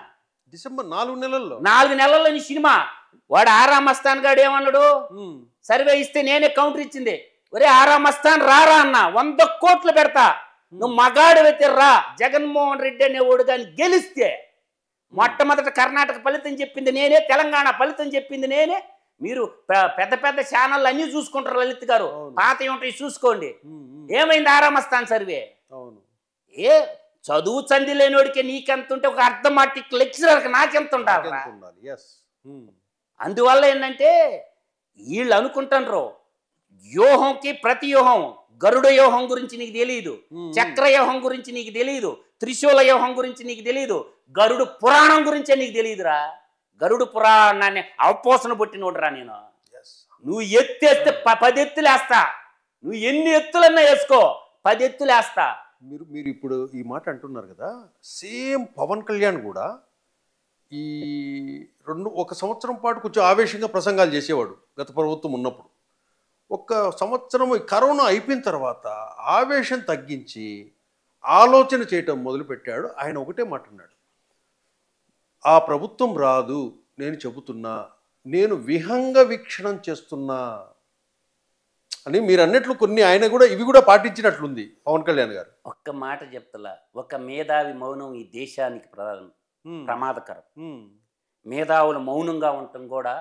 డిసెంబర్ 4 నెలల్లో 4 నెలల్లో నీ సినిమా. వాడు ఆరామస్తాన్ గాడు ఏమన్నాడు, సర్వే ఇస్తే నేనే కౌంటర్ ఇచ్చింది. ఒరే ఆరామస్తాన్ రారా అన్న, 100 కోట్లు పెడతా, నువ్వు మగాడు వెతిర్రా. జగన్మోహన్ రెడ్డి అనేవాడు కానీ గెలిస్తే మొట్టమొదట కర్ణాటక ఫలితం చెప్పింది నేనే, తెలంగాణ ఫలితం చెప్పింది నేనే. మీరు పెద్ద పెద్ద ఛానళ్ళు అన్నీ చూసుకుంటారు లలిత్ గారు, పాత ఉంటాయి చూసుకోండి. ఏమైంది ఆరామస్తాన్ సర్వే? ఏ చదువు చంది లేనివాడికి నీకెంత ఉంటే ఒక అర్థమాటిక్ లెక్చరర్కి నాకెంత ఉండాలి? అందువల్ల ఏంటంటే వీళ్ళు అనుకుంటారు వ్యూహంకి ప్రతి వ్యూహం. గరుడ వ్యూహం గురించి నీకు తెలియదు, చక్ర వ్యూహం గురించి నీకు తెలియదు, త్రిశూల వ్యూహం గురించి నీకు తెలియదు, గరుడు పురాణం గురించే నీకు తెలియదురా. గరుడు పురాణాన్ని అవపోసన పుట్టినోడురా నేను. నువ్వు ఎత్తేస్తే 10 ఎత్తులు వేస్తా. నువ్వు ఎన్ని ఎత్తులన్నా వేసుకో, 10 ఎత్తులు వేస్తా. మీరు ఇప్పుడు ఈ మాట అంటున్నారు కదా, సేమ్ పవన్ కళ్యాణ్ కూడా ఈ 1 సంవత్సరం పాటు కొంచెం ఆవేశంగా ప్రసంగాలు చేసేవాడు గత ప్రభుత్వం ఉన్నప్పుడు. 1 సంవత్సరం కరోనా అయిపోయిన తర్వాత ఆవేశం తగ్గించి ఆలోచన చేయటం మొదలుపెట్టాడు. ఆయన ఒకటే మాట అన్నాడు, ఆ ప్రభుత్వం రాదు, నేను చెబుతున్నా, నేను విహంగ వీక్షణం చేస్తున్నా అని. మీరు అన్నట్లు కొన్ని ఆయన కూడా ఇవి కూడా పాటించినట్లుంది పవన్ కళ్యాణ్ గారు. ఒక్క మాట చెప్తలా, ఒక మేధావి మౌనం ఈ దేశానికి ప్రమాదకరం. మేధావులు మౌనంగా ఉండటం కూడా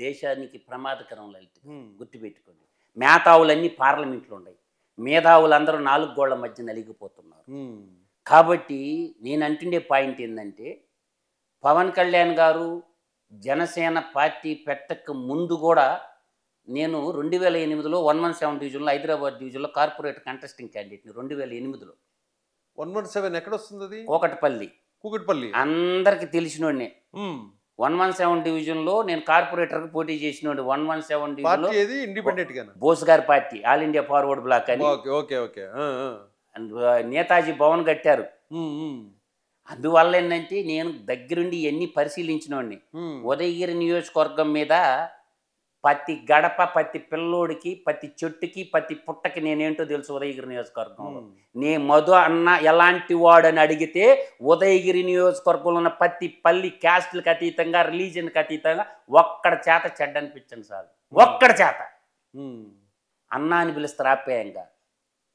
దేశానికి ప్రమాదకరం. లలిత గుర్తుపెట్టుకోండి, మేధావులన్నీ పార్లమెంట్లో ఉన్నాయి, మేధావులందరూ 4 గోళ్ల మధ్య నలిగిపోతున్నారు. కాబట్టి నేను అంటుండే పాయింట్ ఏంటంటే, పవన్ కళ్యాణ్ గారు జనసేన పార్టీ పెట్టక ముందు కూడా నేను 2008లో 117 డివిజన్లో, హైదరాబాద్ డివిజన్లో కార్పొరేటర్ కంటెస్టింగ్ క్యాండిడేట్ని 2008లో. 117 ఎక్కడ వస్తుంది అది? కూకట్పల్లి. అందరికి తెలిసినోడినే. 117 డివిజన్లో నేను కార్పొరేటర్కి పోటీ చేసినోడి. 117 డివిజన్లో బోస్ గారి పార్టీ, ఆల్ ఇండియా ఫార్వర్డ్ బ్లాక్ అని నేతాజీ భవన్ కట్టారు. అందువల్ల ఏంటంటే నేను దగ్గరుండి ఎన్ని పరిశీలించినోడిని. ఉదయగిరి నియోజకవర్గం మీద ప్రతి గడప, ప్రతి పిల్లోడికి, ప్రతి చెట్టుకి, ప్రతి పుట్టకి నేనేంటో తెలుసు ఉదయగిరి నియోజకవర్గంలో. నే మధు అన్న ఎలాంటి వాడని అడిగితే ఉదయగిరి నియోజకవర్గంలో ఉన్న ప్రతి పల్లి క్యాస్ట్లకు అతీతంగా, రిలీజన్కి అతీతంగా ఒక్కడ చేత చెడ్డ అనిపించండి సార్, ఒక్కడ చేత అన్నా అని పిలుస్తారు ఆప్యాయంగా.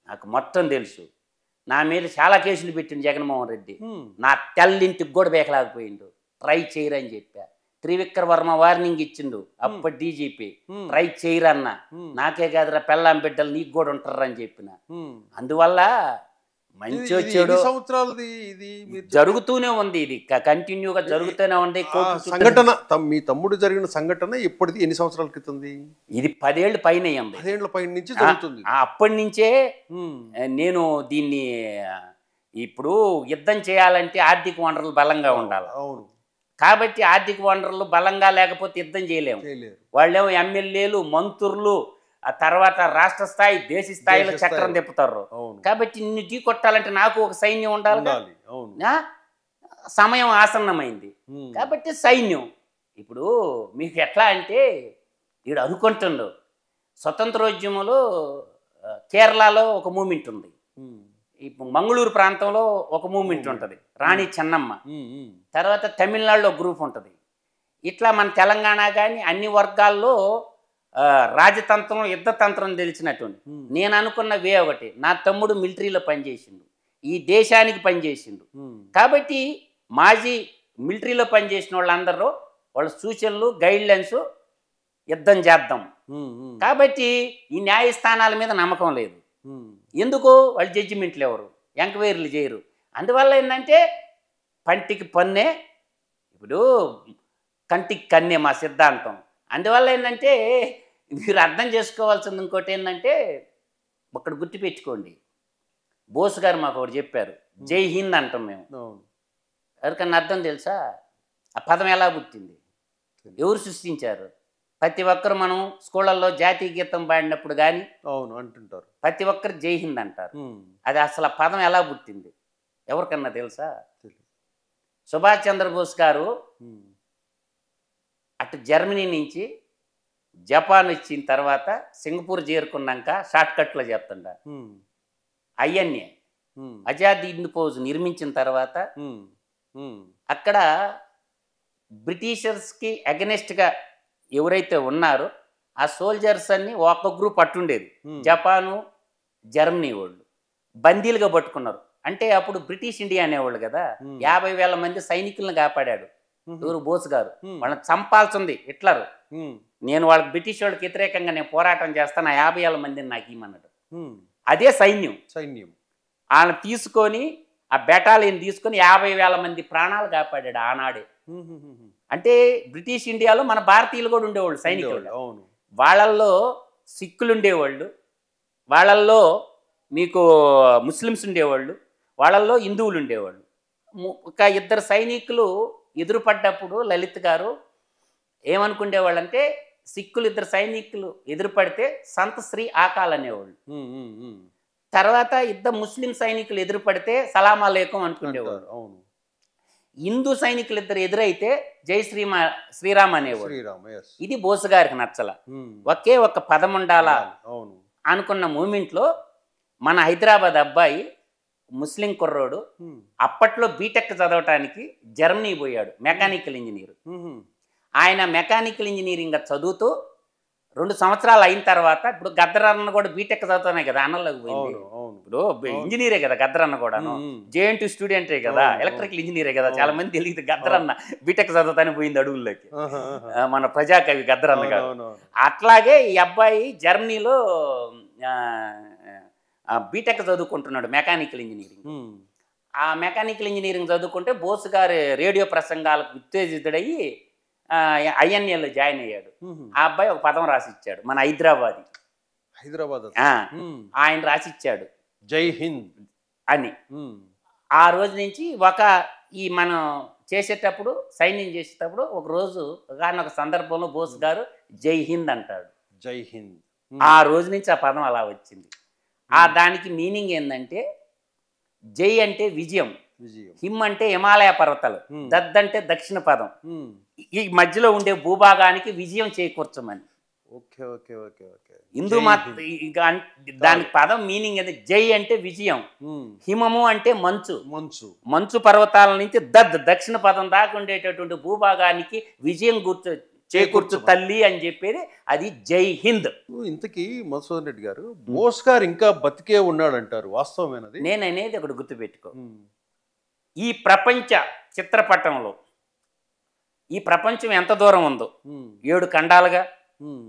నాకు మొత్తం తెలుసు. నా మీద చాలా కేసులు పెట్టిండు జగన్మోహన్ రెడ్డి. నా తెల్లింటికి కూడా బేకలేకపోయిండు. ట్రై చేయరని చెప్పా. త్రివిక్రమ వర్మ వార్నింగ్ ఇచ్చిండు అప్పటి డీజీపీ, ట్రై చేయరన్నా. నాకే కాదురా పెళ్ళాం బిడ్డలు నీకు కూడా ఉంటారు అని చెప్పిన. అందువల్ల మంచి వచ్చాడు జరుగుతూనే ఉంది, ఇది కంటిన్యూగా జరుగుతూనే ఉంది. సంఘటన మీ తమ్ముడు జరిగిన సంఘటన ఎప్పటిది, ఎన్ని సంవత్సరాల క్రితం? ఇది 10 ఏళ్ళు పైన. 10 ఏళ్ల పైన నుంచి జరుగుతుంది. అప్పటి నుంచే నేను దీన్ని ఇప్పుడు యుద్ధం చేయాలంటే ఆర్థిక వనరులు బలంగా ఉండాలి. అవును, కాబట్టి ఆర్థిక వనరులు బలంగా లేకపోతే యుద్ధం చేయలేము. వాళ్ళేమో ఎమ్మెల్యేలు, మంత్రులు, ఆ తర్వాత రాష్ట్ర స్థాయి దేశ స్థాయిలో దేశ చక్రం స్థాయిలో. తిప్పుతారు. అవును. కాబట్టి నిన్ను ఢీ కొట్టాలంటే నాకు ఒక సైన్యం ఉండాలి. ఉండాలి. అవును. సమయం ఆసన్నమైంది కాబట్టి సైన్యం. ఇప్పుడు మీకు ఎట్లా అంటే వీడు అనుకుంటుండు స్వతంత్రోద్యమంలో కేరళలో ఒక మూమెంట్ ఉంది, ఇప్పుడు మంగళూరు ప్రాంతంలో ఒక మూమెంట్ ఉంటుంది, రాణి చెన్నమ్మ. తర్వాత తమిళనాడులో గ్రూప్ ఉంటుంది. ఇట్లా మన తెలంగాణ కానీ అన్ని వర్గాల్లో రాజతంత్రం యుద్ధతంత్రం తెలిసినటువంటి నేను అనుకున్న వే ఒకటి. నా తమ్ముడు మిలిటరీలో పనిచేసిండు, ఈ దేశానికి పనిచేసిండు. కాబట్టి మాజీ మిలిటరీలో పనిచేసిన వాళ్ళందరూ వాళ్ళ సూచనలు గైడ్లైన్స్ యుద్ధం చేద్దాం. కాబట్టి ఈ న్యాయస్థానాల మీద నమ్మకం లేదు. ఎందుకు? వాళ్ళు జడ్జిమెంట్లు ఎవరు, ఎంక్వైరీలు చేయరు. అందువల్ల ఏంటంటే పంటికి పన్నే, ఇప్పుడు కంటికి కన్నే మా సిద్ధాంతం. అందువల్ల ఏంటంటే మీరు అర్థం చేసుకోవాల్సింది ఇంకోటి ఏంటంటే ఒకటి గుర్తుపెట్టుకోండి. బోస్ గారు మాకు ఒకటి చెప్పారు, జై హింద్ అంటాం మేము. ఎవరికన్నా అర్థం తెలుసా? ఆ పదం ఎలా పుట్టింది, ఎవరు సృష్టించారు? ప్రతి ఒక్కరు మనం స్కూళ్ళల్లో జాతీయ గీతం పాడినప్పుడు కానీ అవును అంటుంటారు, ప్రతి ఒక్కరు జై హింద్ అంటారు. అది అసలు ఆ పదం ఎలా పుట్టింది ఎవరికన్నా తెలుసా? సుభాష్ చంద్రబోస్ గారు అటు జర్మనీ నుంచి జపాన్ వచ్చిన తర్వాత సింగపూర్ చేరుకున్నాక షార్ట్ కట్లో చెప్తుండ ఐఎన్ఏ ఆజాద్ హింద్ ఫౌజ్ నిర్మించిన తర్వాత అక్కడ బ్రిటిషర్స్కి అగెనెస్ట్గా ఎవరైతే ఉన్నారో ఆ సోల్జర్స్ అన్ని ఒక గ్రూప్ అట్టుండేది. జపాను జర్మనీ వాళ్ళు బందీలుగా పట్టుకున్నారు. అంటే అప్పుడు బ్రిటిష్ ఇండియా అనేవాళ్ళు కదా, 50,000 మంది సైనికులను కాపాడాడు ఎవరు? బోస్ గారు. వాళ్ళని చంపాల్సింది హిట్లర్. నేను వాళ్ళకి బ్రిటిష్ వాళ్ళకి వ్యతిరేకంగా నేను పోరాటం చేస్తాను, 50,000 మందిని నాకు ఇమ్మన్నాడు. అదే సైన్యం. వాళ్ళని తీసుకొని ఆ బెటాలియన్ తీసుకొని 50,000 మంది ప్రాణాలు కాపాడాడు ఆనాడే. అంటే బ్రిటిష్ ఇండియాలో మన భారతీయులు కూడా ఉండేవాళ్ళు సైనికులు. వాళ్ళల్లో సిక్కులు ఉండేవాళ్ళు, వాళ్ళల్లో మీకు ముస్లిమ్స్ ఉండేవాళ్ళు, వాళ్ళల్లో హిందువులు ఉండేవాళ్ళు. ఒక ఇద్దరు సైనికులు ఎదురుపడ్డప్పుడు లలిత్ గారు ఏమనుకునేవాళ్ళు అంటే సిక్కులు ఇద్దరు సైనికులు ఎదురుపడితే సంత్ శ్రీ ఆకాల్ అనేవాళ్ళు. తర్వాత ఇద్దరు ముస్లిం సైనికులు ఎదురుపడితే సలాం అలైకుం అనుకునేవాళ్ళు. హిందూ సైనికులు ఇద్దరు ఎదురైతే జై శ్రీరామ్ అనేవాడు. ఇది బోస్ గారికి నచ్చల. ఒకే ఒక పదం ఉండాలా అనుకున్న మూమెంట్లో మన హైదరాబాద్ అబ్బాయి ముస్లిం కుర్రోడు అప్పట్లో బీటెక్ చదవటానికి జర్మనీ పోయాడు, మెకానికల్ ఇంజనీర్. ఆయన మెకానికల్ ఇంజనీరింగ్ చదువుతూ 2 సంవత్సరాలు అయిన తర్వాత ఇప్పుడు గద్దరన్న కూడా బీటెక్ చదువుతానే కదా అన్నలోకి పోయింది. ఇప్పుడు ఇంజనీరే కదా గద్దరన్న కూడాను, జేఎన్టీ స్టూడెంటే కదా, ఎలక్ట్రికల్ ఇంజనీరే కదా. చాలా మంది తెలియదు గద్దరన్న బీటెక్ చదువుతానే పోయింది అడుగుల్లోకి, మన ప్రజాకవి గద్దరన్న గారు. అట్లాగే ఈ అబ్బాయి జర్మనీలో బీటెక్ చదువుకుంటున్నాడు మెకానికల్ ఇంజనీరింగ్. ఆ మెకానికల్ ఇంజనీరింగ్ చదువుకుంటే బోస్ గారి రేడియో ప్రసంగాలకు ఉత్తేజితుడయ్యి ఐఎన్ఏలో జాయిన్ అయ్యాడు. ఆ అబ్బాయి ఒక పదం రాసిచ్చాడు, మన హైదరాబాద్ ఆయన రాసిచ్చాడు జై హింద్ అని. ఆ రోజు నుంచి ఈ మనం చేసేటప్పుడు సైన్యం చేసేటప్పుడు ఒక రోజు ఒక సందర్భంలో బోస్ గారు జై హింద్ అంటాడు. జై హింద్. ఆ రోజు నుంచి ఆ పదం అలా వచ్చింది. దానికి మీనింగ్ ఏంటంటే జై అంటే విజయం, హిమ్ అంటే హిమాలయ పర్వతాలు, దద్ అంటే దక్షిణ పదం, ఈ మధ్యలో ఉండే భూభాగానికి విజయం చేకూర్చమని. హిందూ దానికి పదం మీనింగ్ అంటే జై అంటే విజయం, హిమము అంటే మంచు, మంచు పర్వతాల నుంచి దక్షిణ పదం దాకా ఉండేటటువంటి భూభాగానికి విజయం చేకూర్చు తల్లి అని చెప్పేది అది జై హింద్. ఇంతకీ మధుసూదన్ రెడ్డి గారు, బోస్ గారు ఇంకా బతికే ఉన్నాడంటారు, వాస్తవమేనది? నేను అనేది ఒకటి గుర్తుపెట్టుకో, ఈ ప్రపంచ చిత్రపటంలో ఈ ప్రపంచం ఎంత దూరం ఉందో, 7 ఖండాలుగా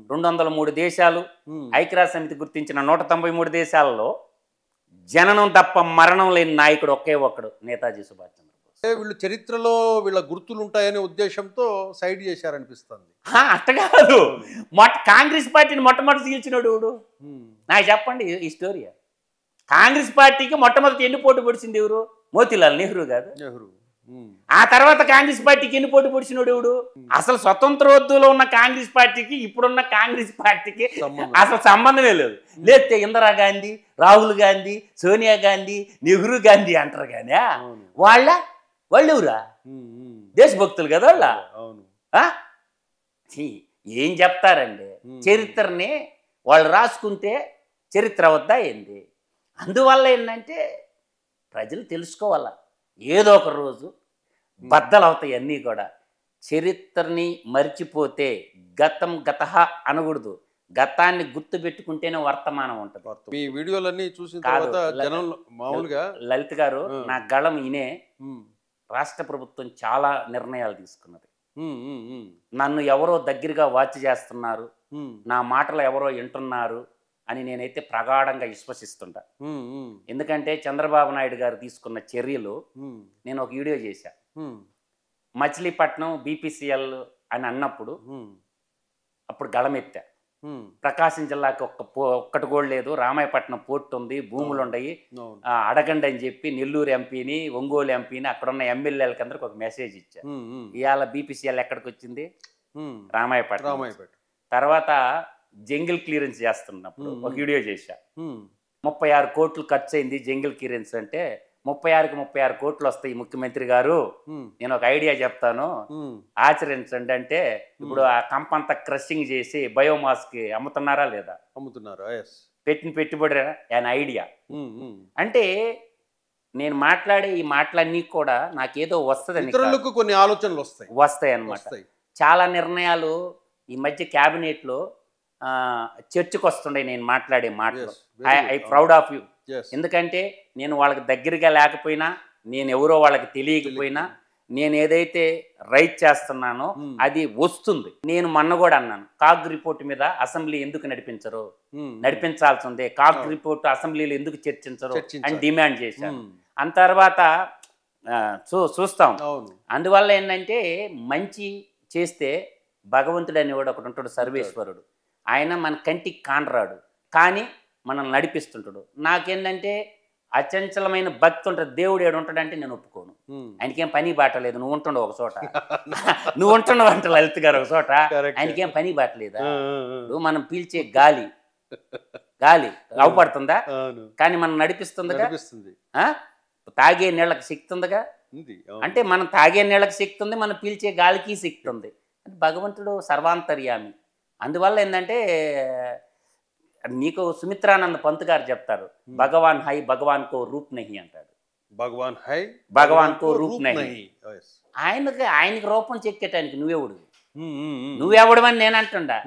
203 దేశాలు, ఐక్యరాజ్య సమితి గుర్తించిన 193 దేశాలలో జననం తప్ప మరణం లేని నాయకుడు ఒకే ఒక్కడు, నేతాజీ సుభాష్ చంద్రబోస్. వీళ్ళు చరిత్రలో వీళ్ళ గుర్తులు ఉంటాయనే ఉద్దేశంతో సైడ్ చేశారనిపిస్తుంది. అట్ట కాదు, కాంగ్రెస్ పార్టీని మొట్టమొదటి తీల్చినోడు నాకు చెప్పండి ఈ స్టోరీ. కాంగ్రెస్ పార్టీకి మొట్టమొదటి ఎన్ని పోటీ పొడిచింది ఎవరు? మోతీలాల్ నెహ్రూ కాదు. ఆ తర్వాత కాంగ్రెస్ పార్టీకి ఎన్ని పోటీ పొడిచినోడు ఎవడు? అసలు స్వతంత్రోద్దులో ఉన్న కాంగ్రెస్ పార్టీకి ఇప్పుడున్న కాంగ్రెస్ పార్టీకి అసలు సంబంధమే లేదు. లేతే ఇందిరాగాంధీ, రాహుల్ గాంధీ, సోనియా గాంధీ, నెహ్రూ గాంధీ అంటారు కానీ వాళ్ళు ఎవరా? దేశభక్తులు కదా వాళ్ళ. ఏం చెప్తారండి? చరిత్రని వాళ్ళు రాసుకుంటే చరిత్ర వద్దా ఏంది? అందువల్ల ఏంటంటే ప్రజలు తెలుసుకోవాలా, ఏదో ఒక రోజు బద్దలవుతాయి అన్నీ కూడా. చరిత్రని మర్చిపోతే గతం గతః అనకూడదు, గతాన్ని గుర్తు పెట్టుకుంటేనే వర్తమానం ఉంటుంది. మీ వీడియోలన్నీ చూసిన తర్వాత జనం మామూలుగా లలిత్ గారు నా గళం ఇనే రాష్ట్ర ప్రభుత్వం చాలా నిర్ణయాలు తీసుకున్నది. నన్ను ఎవరో దగ్గరగా వాచ్ చేస్తున్నారు, నా మాటలు ఎవరో వింటున్నారు అని నేనైతే ప్రగాఢంగా విశ్వసిస్తుంటా. ఎందుకంటే చంద్రబాబు నాయుడు గారు తీసుకున్న చర్యలు నేను ఒక వీడియో చేశా. మచిలీపట్నం BPCL అని అన్నప్పుడు అప్పుడు గళమెత్తా. ప్రకాశం జిల్లాకి ఒక్కటి కూడా లేదు, రామాయపట్నం పోర్టు ఉంది, భూములు ఉన్నాయి, అడగండి అని చెప్పి నెల్లూరు ఎంపీని, ఒంగోలు ఎంపీని, అక్కడున్న ఎమ్మెల్యేలకి అందరికి ఒక మెసేజ్ ఇచ్చా. ఇవాళ BPCL ఎక్కడికి వచ్చింది? రామాయపట్నం. తర్వాత జంగిల్ క్లియరెన్స్ చేస్తున్నప్పుడు ఒక వీడియో చేశా. 36 కోట్లు ఖర్చు అయింది జంగిల్ క్లియరెన్స్ అంటే. 36 కోట్లు వస్తాయి ముఖ్యమంత్రి గారు, నేను ఒక ఐడియా చెప్తాను ఆచరించండి అంటే. ఇప్పుడు ఆ కంపంతా క్రషింగ్ చేసి బయోమాస్ కి అమ్ముతున్నారా లేదా? అమ్ముతున్నారు. పెట్టిన పెట్టుబడి ఆయన ఐడియా. అంటే నేను మాట్లాడే ఈ మాటలన్నీ కూడా నాకేదో వస్తుందని, కొన్ని ఆలోచనలు వస్తాయి అన్నమాట. చాలా నిర్ణయాలు ఈ మధ్య క్యాబినెట్లో చర్చకు వస్తుండే నేను మాట్లాడే మాటలు. I proud of you. ఎందుకంటే నేను వాళ్ళకి దగ్గరగా లేకపోయినా, నేను ఎవరో వాళ్ళకి తెలియకపోయినా, నేను ఏదైతే రైట్ చేస్తున్నానో అది వస్తుంది. నేను మొన్న కూడా అన్నాను, కాగ్ రిపోర్ట్ మీద అసెంబ్లీ ఎందుకు నడిపించరు? నడిపించాల్సిందే. కాగ్ రిపోర్ట్ అసెంబ్లీలో ఎందుకు చర్చించరు అని డిమాండ్ చేశాను. అంత తర్వాత చూస్తాం. అందువల్ల ఏంటంటే మంచి చేస్తే భగవంతుడు అనేవాడు ఒకటి ఉంటాడు, సర్వేశ్వరుడు. ఆయన మన కంటికి కానరాడు, కానీ మనల్ని నడిపిస్తుంటాడు. నాకేంటంటే అచంచలమైన భక్తి ఉంటుంది. దేవుడు ఏడు ఉంటాడంటే నేను ఒప్పుకోను. ఆయనకేం పని బాటలేదు. నువ్వు ఉంటుండవు ఒక చోట, నువ్వు ఉంటుండవు అంట లలిత్ గారు ఒక చోట, ఆయనకేం పని బాటలేదా? నువ్వు మనం పీల్చే గాలి అవపడుతుందా? కానీ మనం నడిపిస్తుందిగా. తాగే నీళ్ళకి శక్తి ఉందిగా. అంటే మనం తాగే నీళ్ళకి శక్తి ఉంది, మనం పీల్చే గాలికి శక్తి ఉంది. భగవంతుడు సర్వాంతర్యామి. అందువల్ల ఏంటంటే నీకు సుమిత్రానంద పంత్ గారు చెప్తారు, భగవాన్ హై భగవాన్ కో రూప్ నహి అంటాడు. భగవాన్ హై భగవాన్ కో రూప్ నహి. ఆయనకి రూపం చెక్కేటానికి నువ్వెవడమని నేను అంటుండా.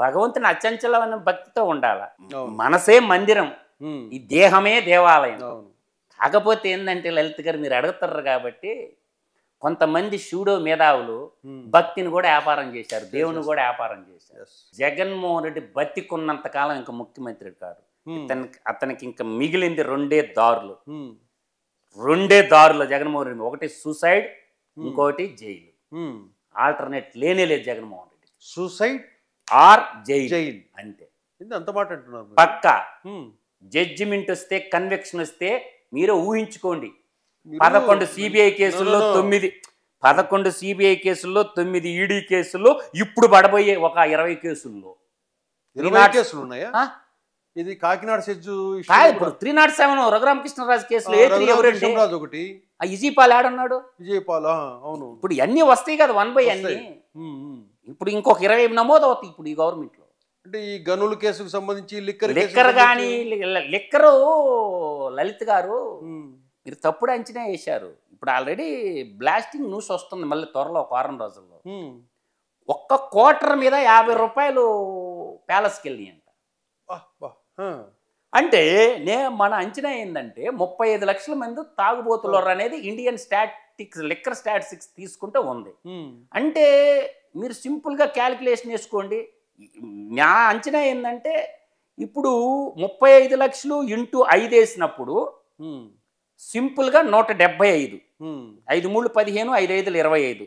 భగవంతుని అచంచలమైన భక్తితో ఉండాల. మనసే మందిరం, ఈ దేహమే దేవాలయం. కాకపోతే ఏంటంటే లలిత్ గారు మీరు అడుగుతారు కాబట్టి కొంతమంది షూడో మేధావులు భక్తిని కూడా వ్యాపారం చేశారు, దేవుని కూడా వ్యాపారం చేశారు. జగన్మోహన్ రెడ్డి బతికున్నంత కాలం ఇంకా ముఖ్యమంత్రి కాదు. అతనికి ఇంకా మిగిలింది రెండే దారులు జగన్మోహన్ రెడ్డి. ఒకటి సూసైడ్, ఇంకోటి జైలు. ఆల్టర్నేట్ లేనే లేదు Jaganmohan Reddy. Suicide or jail అంతే. అంత మాట అంటున్నారు. పక్కా జడ్జిమెంట్ వస్తే, కన్విక్షన్ వస్తే మీరే ఊహించుకోండి. 11 CBI కేసుల్లో 9, 11 CBI కేసుల్లో 9 ED కేసుల్లో, ఇప్పుడు పడబోయే ఒక 20 కేసుల్లో. 20 కేసులు ఉన్నాయా? ఇది కాకినాడ సెజ్జు ఇప్పుడు 307 రఘురామకృష్ణరాజు కేసులో ఒకటి. విజయపాల్ ఆడన్నాడు. విజయపాల్ అవును. ఇప్పుడు ఇవన్నీ వస్తాయి కదా, 1 by అన్ని. ఇప్పుడు ఇంకొక 20 నమోదు అవుతాయి ఇప్పుడు ఈ గవర్నమెంట్ లో. అంటే ఈ గనుల కేసుకు సంబంధించి లిక్కర్ కానీ లిక్కరు లలిత్ గారు మీరు తప్పుడు అంచనా వేశారు. ఇప్పుడు ఆల్రెడీ బ్లాస్టింగ్ న్యూస్ వస్తుంది మళ్ళీ త్వరలో, ఒక వారం రోజుల్లో. ఒక్క క్వార్టర్ మీద 50 రూపాయలు ప్యాలెస్కి వెళ్ళి అంట. అంటే మన అంచనా ఏంటంటే 35 లక్షల మంది తాగుబోతులు అనేది ఇండియన్ లిక్కర్ స్టాటిస్టిక్స్ తీసుకుంటే ఉంది. అంటే మీరు సింపుల్గా క్యాలిక్యులేషన్ వేసుకోండి. నా అంచనా ఏంటంటే ఇప్పుడు 35 లక్షలు ఇంటూ 5 వేసినప్పుడు సింపుల్గా 175, 5 3 15, 5 5 25,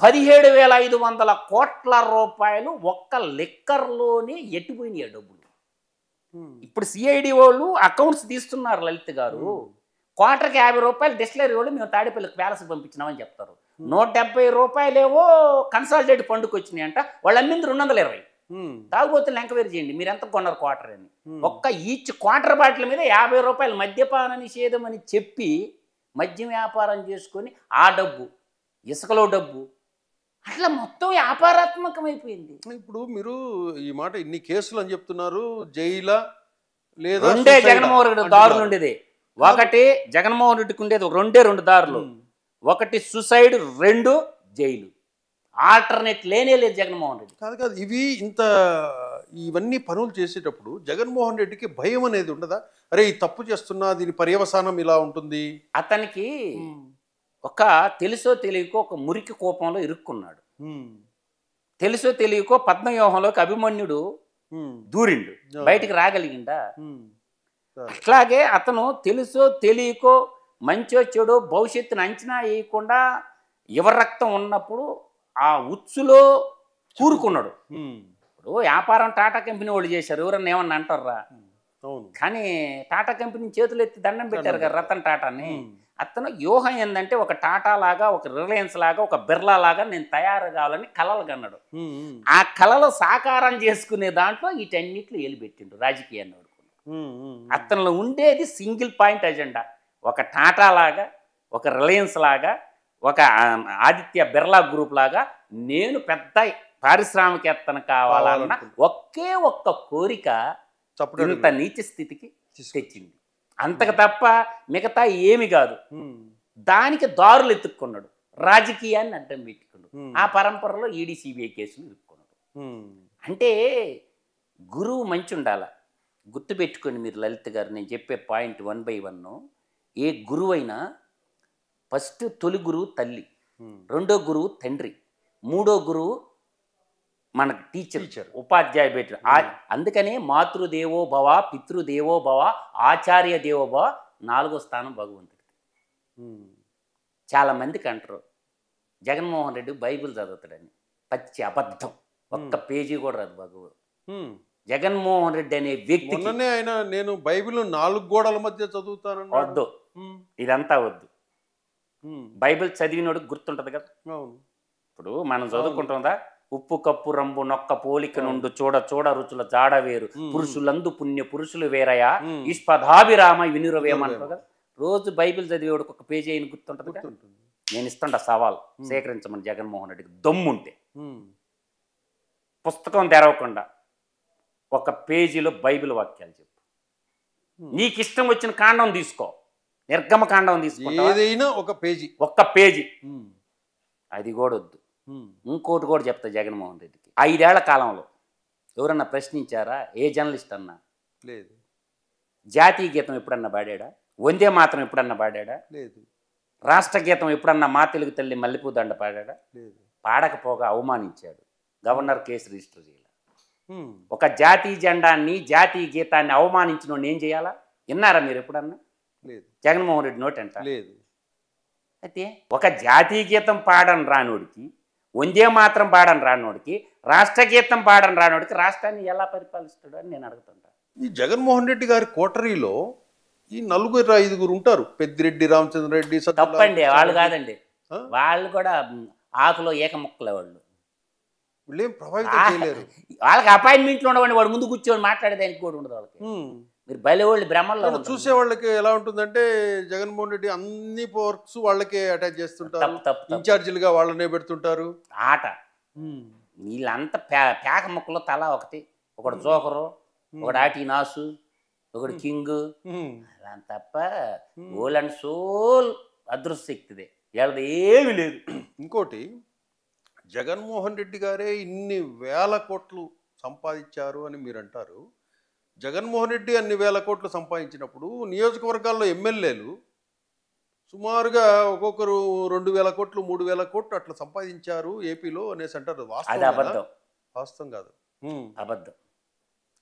17,500 కోట్ల రూపాయలు ఒక్క లిక్కర్లోనే ఎట్టిపోయినాయి డబ్బులు. ఇప్పుడు CID వాళ్ళు అకౌంట్స్ తీస్తున్నారు లలిత్ గారు. క్వార్టర్కి 50 రూపాయలు డిస్టిలరీ వాళ్ళు మేము తాడేపల్లికి ప్యాలెస్కి పంపించినామని చెప్తారు. 170 రూపాయలేవో కన్సాలిడేట్ పండుగ వచ్చినాయి అంట, వాళ్ళు అమ్మింది 220. తాగుబోతులు ఎంక్వైరీ చేయండి మీరు ఎంత కొన్నారు క్వార్టర్ అని. ఒక్క ఈచ్ క్వార్టర్ బాటిల్ మీద 50 రూపాయలు మద్యపాన నిషేధం అని చెప్పి మద్యం వ్యాపారం చేసుకొని ఆ డబ్బు, ఇసుకలో డబ్బు, అట్లా మొత్తం వ్యాపారాత్మకమైపోయింది. ఇప్పుడు మీరు ఈ మాట ఇన్ని కేసులు అని చెప్తున్నారు, జైలా లేదా రెండే జగన్మోహన్ రెడ్డి దారులు ఉండేది. ఒకటి జగన్మోహన్ రెడ్డికి ఉండేది రెండు దారులు. ఒకటి సుసైడ్, 2 జైలు. ఆల్టర్నేట్ లేనే లేదు జగన్మోహన్ రెడ్డి. కాదు ఇవన్నీ పనులు చేసేటప్పుడు జగన్మోహన్ రెడ్డికి భయం అనేది ఉండదా? అరే ఈ తప్పు చేస్తున్నా, దీని పర్యవసానం ఇలా ఉంటుంది. అతనికి ఒక తెలుసో తెలియకో ఒక మురికి కోపంలో ఇరుక్కున్నాడు. తెలుసో తెలియకో పద్మవ్యూహంలోకి అభిమన్యుడు దూరిండు, బయటికి రాగలిగిందా? అట్లాగే అతను తెలుసో తెలియకో మంచో చెడో భవిష్యత్తును అంచనా వేయకుండా యువరక్తం ఉన్నప్పుడు ఆ ఉచ్చులో కూరుకున్నాడు. ఇప్పుడు వ్యాపారం టాటా కంపెనీ వాళ్ళు చేశారు, ఎవరన్నా ఏమన్నా అంటారా? కానీ టాటా కంపెనీ చేతులు ఎత్తి దండం పెట్టారు కదా రతన్ టాటాని. అతను వ్యూహం ఏంటంటే ఒక టాటా లాగా, ఒక రిలయన్స్ లాగా, ఒక బిర్లా లాగా నేను తయారు కావాలని కలలు కన్నాడు. ఆ కళలు సాకారం చేసుకునే దాంట్లో వీటన్నిట్లు ఎలిపెట్టిండు రాజకీయాన్ని వాడుకున్నాడు. అతనిలో ఉండేది సింగిల్ పాయింట్ ఎజెండా. ఒక టాటా లాగా, ఒక రిలయన్స్ లాగా, ఒక ఆదిత్య బిర్లా గ్రూప్ లాగా నేను పెద్ద పారిశ్రామికవేత్తను కావాలన్న ఒకే ఒక్క కోరిక ఇంత నీచ స్థితికి తెచ్చింది. అంతకు తప్ప మిగతా ఏమి కాదు. దానికి దారులు ఎత్తుక్కున్నాడు, రాజకీయాన్ని అడ్డం పెట్టుకున్నాడు. ఆ పరంపరలో ఈడీ సిబిఐ కేసులు ఎత్తుకున్నాడు. అంటే గురువు మంచి ఉండాల. గుర్తుపెట్టుకోండి మీరు లలిత్ గారు, నేను చెప్పే పాయింట్ 1 by 1. ఏ గురువు అయినా ఫస్ట్ తొలి గురువు తల్లి, రెండో గురువు తండ్రి, మూడో గురువు మనకు టీచర్ ఉపాధ్యాయ పెట్టు. అందుకనే మాతృదేవో భవ, పితృదేవో భవ, ఆచార్య దేవో భవ, 4వ స్థానం భగవంతుడికి. చాలా మందికి అంటారు జగన్మోహన్ రెడ్డి బైబిల్ చదువుతాడని. పచ్చి అబద్ధం. ఒక్క పేజీ కూడా రాదు భగవద్. జగన్మోహన్ రెడ్డి అనే వ్యక్తి ఆయన నేను బైబిల్ 4 గోడల మధ్య చదువుతాను వద్దు, ఇదంతా వద్దు. బైబిల్ చదివినోడు గుర్తుంటది కదా. ఇప్పుడు మనం చదువుకుంటుందా, ఉప్పు కప్పు రంబు నొక్క పోలిక నుండు చూడ చూడ రుచుల జాడ వేరు, పురుషులందు పుణ్య పురుషులు వేరయా, ఇష్పదాభిరామ వినురవేమంటారు కదా. రోజు బైబిల్ చదివేవాడికి ఒక పేజీ అయిన గుర్తుంటది. నేను ఇస్తుంటా సవాల్, సేకరించమని జగన్మోహన్ రెడ్డికి దమ్ముంటే. పుస్తకం తెరవకుండా ఒక పేజీలో బైబిల్ వాక్యాలు చెప్పు. నీకు ఇష్టం వచ్చిన కాండం తీసుకో, నిర్గమ కాండం తీసుకో, ఏదైనా ఒక పేజీ, ఒక్క పేజీ. అది కూడా వద్దు. ఇంకోటి కూడా చెప్తా జగన్మోహన్ రెడ్డికి. 5 ఏళ్ల కాలంలో ఎవరన్నా ప్రశ్నించారా? ఏ జర్నలిస్ట్ అన్నా లేదు. జాతీయ గీతం ఎప్పుడన్నా పాడాడా? వందే మాత్రం ఎప్పుడన్నా పాడాడా? లేదు. రాష్ట్ర గీతం ఎప్పుడన్నా మా తెలుగు తల్లి మల్లెపూ దండ పాడాడా? లేదు. పాడకపోగా అవమానించాడు. గవర్నర్ కేసు రిజిస్టర్ చేయాలి. ఒక జాతీయ జెండాన్ని, జాతీయ గీతాన్ని అవమానించిన ఏం చేయాలా? విన్నారా మీరు ఎప్పుడన్నా? లేదు. జగన్మోహన్ రెడ్డి నోటి అంట లేదు. అయితే ఒక జాతీయ గీతం పాడని రానోడికి, వందే మాత్రం పాడని రానోడికి, రాష్ట్ర గీతం పాడని రానోడికి రాష్ట్రాన్ని ఎలా పరిపాలిస్తాడు అని నేను అడుగుతుంటా. ఈ జగన్మోహన్ రెడ్డి గారి కోటరీలో ఈ 4-5 ఉంటారు. పెద్దిరెడ్డి, రామచంద్ర రెడ్డి. తప్పండి, వాళ్ళు కాదండి. వాళ్ళు కూడా ఆకులో ఏకముక్కలే. వాళ్ళు ఏం ప్రభావితం చేయలేరు. వాళ్ళకి అపాయింట్మెంట్లు ఉండవండి. వాడు ముందు కూర్చొని మాట్లాడేదానికి కూడా ఉండదు వాళ్ళకి. మీరు బయలువాళ్ళు బ్రహ్మల్లో చూసే వాళ్ళకి ఎలా ఉంటుందంటే జగన్మోహన్ రెడ్డి అన్ని వర్క్స్ వాళ్ళకే అటాచ్ చేస్తుంటారు, ఇన్ఛార్జీలుగా వాళ్ళనే పెడుతుంటారు. ఆట వీళ్ళంతా పేక ముక్కలో తలా ఒకటి, ఒకడు జోకరు, ఒకడు ఆటి నాసు, ఒకడు కింగ్, అలా తప్ప ఓల్ అండ్ సోల్ అదృష్టశక్తిదే, వీళ్ళది ఏమీ లేదు. ఇంకోటి, జగన్మోహన్ రెడ్డి గారే ఇన్ని వేల కోట్లు సంపాదించారు అని మీరు అంటారు. జగన్మోహన్ రెడ్డి అన్ని వేల కోట్లు సంపాదించినప్పుడు నియోజకవర్గాల్లో ఎమ్మెల్యేలు సుమారుగా ఒక్కొక్కరు 2,000 కోట్లు 3,000 కోట్లు అట్లా సంపాదించారు ఏపీలో అనేసి అంటారు. వాస్తవం కాదు, అబద్ధం.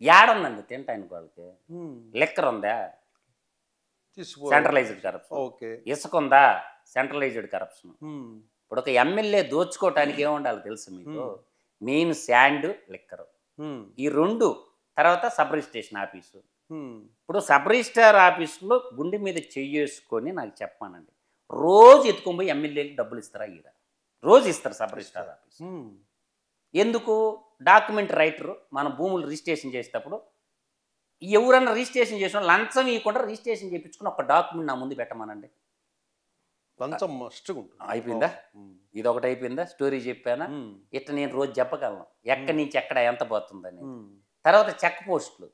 ఏడుందండి తింటానికి వాళ్ళకి? లెక్కర్ ఉందా? Centralized corruption. ఓకే. ఇసుక ఉందా? Centralized corruption. ఇప్పుడు ఒక ఎమ్మెల్యే దోచుకోవటానికి ఏముండాలి తెలుసు మీకు? మెయిన్ శాండ్, లిక్కరు, ఈ 2. తర్వాత సబ్ రిజిస్ట్రేషన్ ఆఫీసు, ఇప్పుడు సబ్ రిజిస్ట్రార్ ఆఫీసులో గుండె మీద చెయ్యేసుకొని నాకు చెప్పానండి, రోజు ఎత్తుకొని ఎమ్మెల్యేలకు డబ్బులు ఇస్తారా ఇరా? రోజు ఇస్తారు సబ్ రిజిస్ట్రార్ ఆఫీస్. ఎందుకు? డాక్యుమెంట్ రైటరు మన భూములు రిజిస్ట్రేషన్ చేసేటప్పుడు ఎవరన్నా రిజిస్ట్రేషన్ చేసిన లంచం ఇవ్వకుండా రిజిస్ట్రేషన్ చేయించుకుని ఒక డాక్యుమెంట్ నా ముందు పెట్టమనండి. లంచం మస్తుగా ఉంటుంది. అయిపోయిందా? ఇది ఒకటి అయిపోయిందా? స్టోరీ చెప్పానా? ఇట్లా నేను రోజు చెప్పగలను ఎక్కడి నుంచి ఎక్కడ ఎంత పోతుందని. తర్వాత చెక్ పోస్టులు,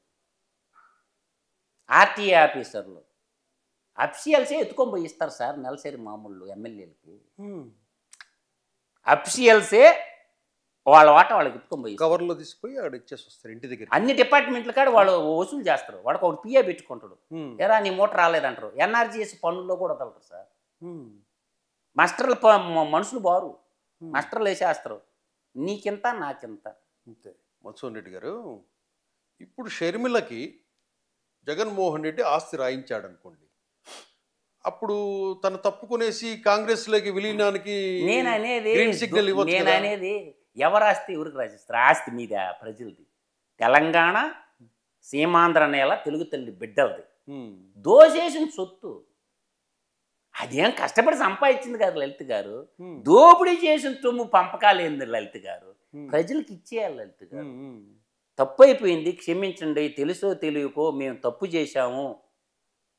ఆర్టీఏ ఆఫీసర్లు, అఫీషియల్సే ఎత్తుకొని పోయి ఇస్తారు సార్ నెలసరి మామూలు ఎమ్మెల్యేలకి. అఫీషియల్సే వాళ్ళ వాట వాళ్ళకి ఎత్తుకొని పోయి కవర్లో తీసుకుపోయి అక్కడ ఇచ్చేసి వస్తారు ఇంటి దగ్గర. అన్ని డిపార్ట్మెంట్ల కాడ వాళ్ళు వసూలు చేస్తారు. వాడికి ఒకటి పిఏ పెట్టుకుంటాడు, ఎరా నీ మూట రాలేదంటారు. ఎన్ఆర్జీఎస్ పనుల్లో కూడా వదలరు సార్. మాస్టర్లు మనుషులు బారు, మాస్టర్లు వేసేస్తారు. నీకింత నాకింత అంతే. మధుసూదన్ రెడ్డి గారు, ఇప్పుడు షర్మిలకి జగన్మోహన్ రెడ్డి ఆస్తి రాయించాడు అనుకోండి, అప్పుడు తను తప్పుకునేసి కాంగ్రెస్ లోకి విలీనానికి గ్రీన్ సిగ్నల్ ఇవ్వచ్చు. నేను అనేది ఎవరు ఆస్తి ఎవరికి రాసిస్తారు? ఆస్తి మీద ప్రజలది. తెలంగాణ సీమాంధ్ర నేల తెలుగు తల్లి బిడ్డలది. దోచేసిన సొత్తు అదేం కష్టపడి సంపాదించింది కాదు లలిత్ గారు. దోపిడీ చేసిన సొమ్ము పంపకాలు ఏంది లలిత్ గారు? ప్రజలకు ఇచ్చేయాలి లలిత్ గారు. తప్పు అయిపోయింది, క్షమించండి, తెలుసో తెలియకో మేము తప్పు చేశాము.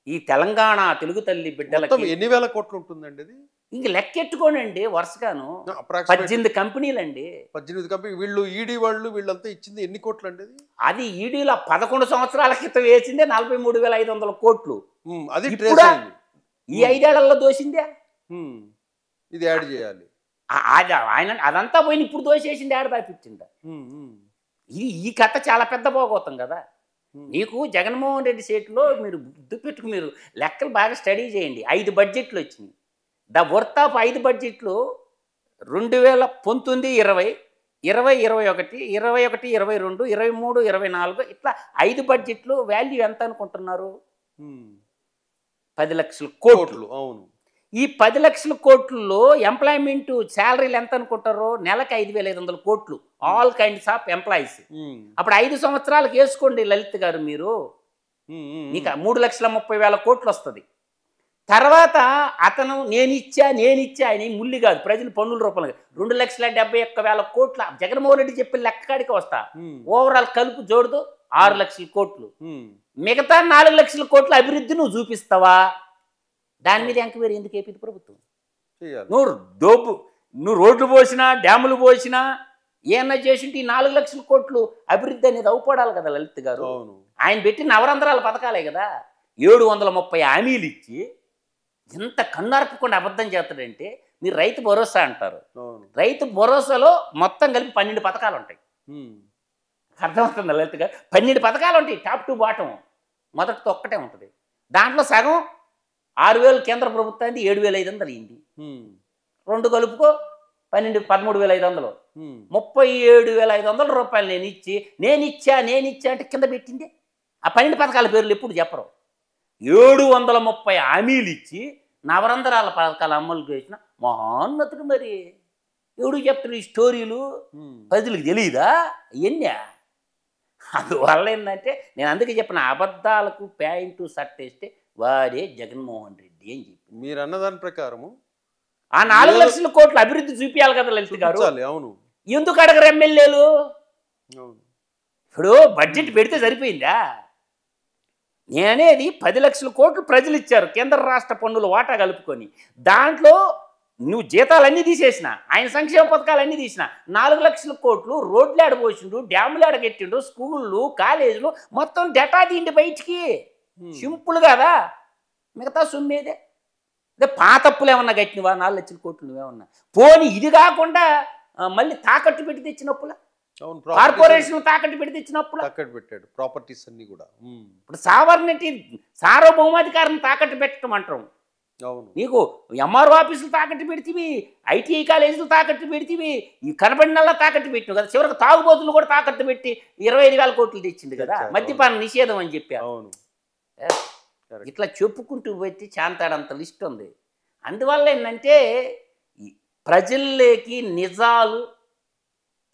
ఈ తెలంగాణ తెలుగు తల్లి బిడ్డలకి ఎన్ని వేల కోట్లు ఉంటుందండి అది? ఇంక లెక్కెట్టుకోనండి వరుసగాను. 18 కంపెనీలండి. 18 కంపెనీ. వీళ్ళు ఈడీ వాళ్ళు వీళ్ళంతా ఇచ్చింది ఎన్ని కోట్లు అండి అది? అది ఈడీలో 11 సంవత్సరాల క్రితం వేసిందే 43,500 కోట్లు. అది ఈ 5 ఏళ్లలో దోసిందే. ఇది యాడ్ చేయాలి. ఆయన అదంతా పోయి ఇప్పుడు దోసేసింది యాడ్ దాపిచ్చిండ. ఈ కథ చాలా పెద్ద పోగొత్తాం కదా. నీకు జగన్మోహన్ రెడ్డి సేట్లో మీరు గుర్తు పెట్టుకు, మీరు లెక్కలు బాగా స్టడీ చేయండి. 5 బడ్జెట్లు వచ్చినాయి. ద వర్త్ ఆఫ్ 5 బడ్జెట్లు 2019, 20, 20, 21, 22, 23, 24 ఇట్లా 5 బడ్జెట్లు వాల్యూ ఎంత అనుకుంటున్నారు? 10 లక్షల కోట్లు. అవును. ఈ 10 లక్షల కోట్లలో ఎంప్లాయ్మెంట్ శాలరీలు ఎంత అనుకుంటారు? నెలకు 5,500 కోట్లు, ఆల్ కైండ్స్ ఆఫ్ ఎంప్లాయీస్. అప్పుడు 5 సంవత్సరాలకు వేసుకోండి లలిత్ గారు, మీరు మీకు 3,30,000 కోట్లు వస్తుంది. తర్వాత అతను నేనిచ్చా ఆయన ముల్లి కాదు, ప్రజలు పన్నుల రూపంలో 2,71,000 కోట్ల జగన్మోహన్ రెడ్డి చెప్పిన లెక్క కాడికి వస్తా. ఓవరాల్ కలుపు జోడుదు 6 లక్షల కోట్లు. మిగతా 4 లక్షల కోట్ల అభివృద్ధి నువ్వు చూపిస్తావా? దాని మీద ఎంక్వైరీ ఎందుకు ఏపీ ప్రభుత్వం? నువ్వు రోడ్లు పోసినా, డ్యాములు పోసినా, ఏమన్నా చేసింటే ఈ 4 లక్షల కోట్లు అభివృద్ధి అనేది అవుపడాలి కదా లలిత్ గారు. ఆయన పెట్టి నవరంధ్రాల పథకాలే కదా. 730 హామీలు ఇచ్చి ఎంత కన్నార్పకుండా అబద్ధం చేస్తాడంటే, మీరు రైతు భరోసా అంటారు. రైతు భరోసాలో మొత్తం కలిపి 12 పథకాలు ఉంటాయి. అర్థమవుతుంది లలిత్ గారు? 12 పథకాలు ఉంటాయి, టాప్ టు బాటం. మొదటితో ఒక్కటే ఉంటుంది. దాంట్లో సగం 6,000 కేంద్ర ప్రభుత్వానికి 7,500 అయింది. 2 కలుపుకో 13,500, 37,500 రూపాయలు నేనిచ్చా అంటే కింద పెట్టింది. ఆ 12 పథకాల పేర్లు ఎప్పుడు చెప్పరు. 730 హామీలు ఇచ్చి నవరంధ్రాల పథకాలు అమలు చేసిన మహోన్నతుడు. మరి ఎవడు చెప్తారు ఈ స్టోరీలు? ప్రజలకు తెలియదా ఇవన్నీ? అందువల్ల ఏంటంటే నేను అందుకే చెప్పిన, అబద్ధాలకు ప్యాంటు షర్ట్ వేస్తే వాడే జగన్మోహన్ రెడ్డి అని చెప్పి. మీరు అన్నదాని ప్రకారము ఆ 4 లక్షల కోట్ల అభివృద్ధి చూపించాలి కదా లలిత్ గారు. అవును. ఎందుకు అడగరు ఎమ్మెల్యేలు? ఇప్పుడు బడ్జెట్ పెడితే సరిపోయిందా? నేనేది 10 లక్షల కోట్లు ప్రజలు ఇచ్చారు, కేంద్ర రాష్ట్ర పన్నుల వాటా కలుపుకొని. దాంట్లో నువ్వు జీతాలన్నీ తీసేసిన, ఆయన సంక్షేమ పథకాలన్నీ తీసిన, 4 లక్షల కోట్లు రోడ్లు ఆడబోసిండు, డ్యాములు ఆడగెట్టిండు, స్కూళ్ళు, కాలేజీలు మొత్తం డేటా తీయండి బయటికి. సింపుల్ కదా. మిగతా సొమ్మేదే. అదే పాతప్పులు ఏమన్నా కట్టినవా? 4 లక్షల కోట్లు నువ్వేమన్నా? పోనీ ఇది కాకుండా మళ్ళీ తాకట్టు పెట్టి తెచ్చినప్పులా, కార్పొరేషన్ తాకట్టు పెట్టి తెచ్చినప్పుడు తాకట్టు పెట్టాడు ప్రాపర్టీస్ అన్ని కూడా. ఇప్పుడు సార్వభౌమాధికారం తాకట్టు పెట్టడం అంటాం. నీకు ఎంఆర్ఓ ఆఫీసులు తాకట్టు పెడితేవి, ఐటీఐ కాలేజీలు తాకట్టు పెడితేవి, ఈ కనబడినల్లా తాకట్టు పెట్టినావు కదా. చివరికి తాగుబోతులు కూడా తాకట్టు పెట్టి 25,000 కోట్లు తెచ్చింది కదా. మద్యపాన నిషేధం అని చెప్పారు. ఇట్లా చెప్పుకుంటూ పోతే చాంతాడంత లిస్ట్ ఉంది. అందువల్ల ఏంటంటే ప్రజల్లోకి నిజాలు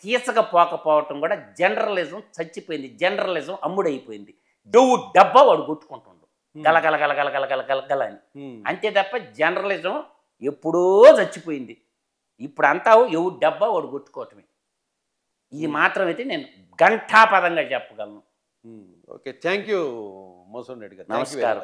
తీసకపోకపోవటం కూడా జనరలిజం చచ్చిపోయింది. జనరలిజం అమ్ముడైపోయింది. డొవ్వు డబ్బా వాడు కొట్టుకుంటుండు గలగల గలగల గలగల గలగల అని. అంతే తప్ప జర్నలిజం ఎప్పుడో చచ్చిపోయింది. ఇప్పుడు అంతా ఎవరు డబ్బా వాడు కొట్టుకోవటమే. ఇది మాత్రం అయితే నేను ఘంటాపదంగా చెప్పగలను. ఓకే, థ్యాంక్ యూ మోసన్ రెడ్డి గారు. నమస్కారం.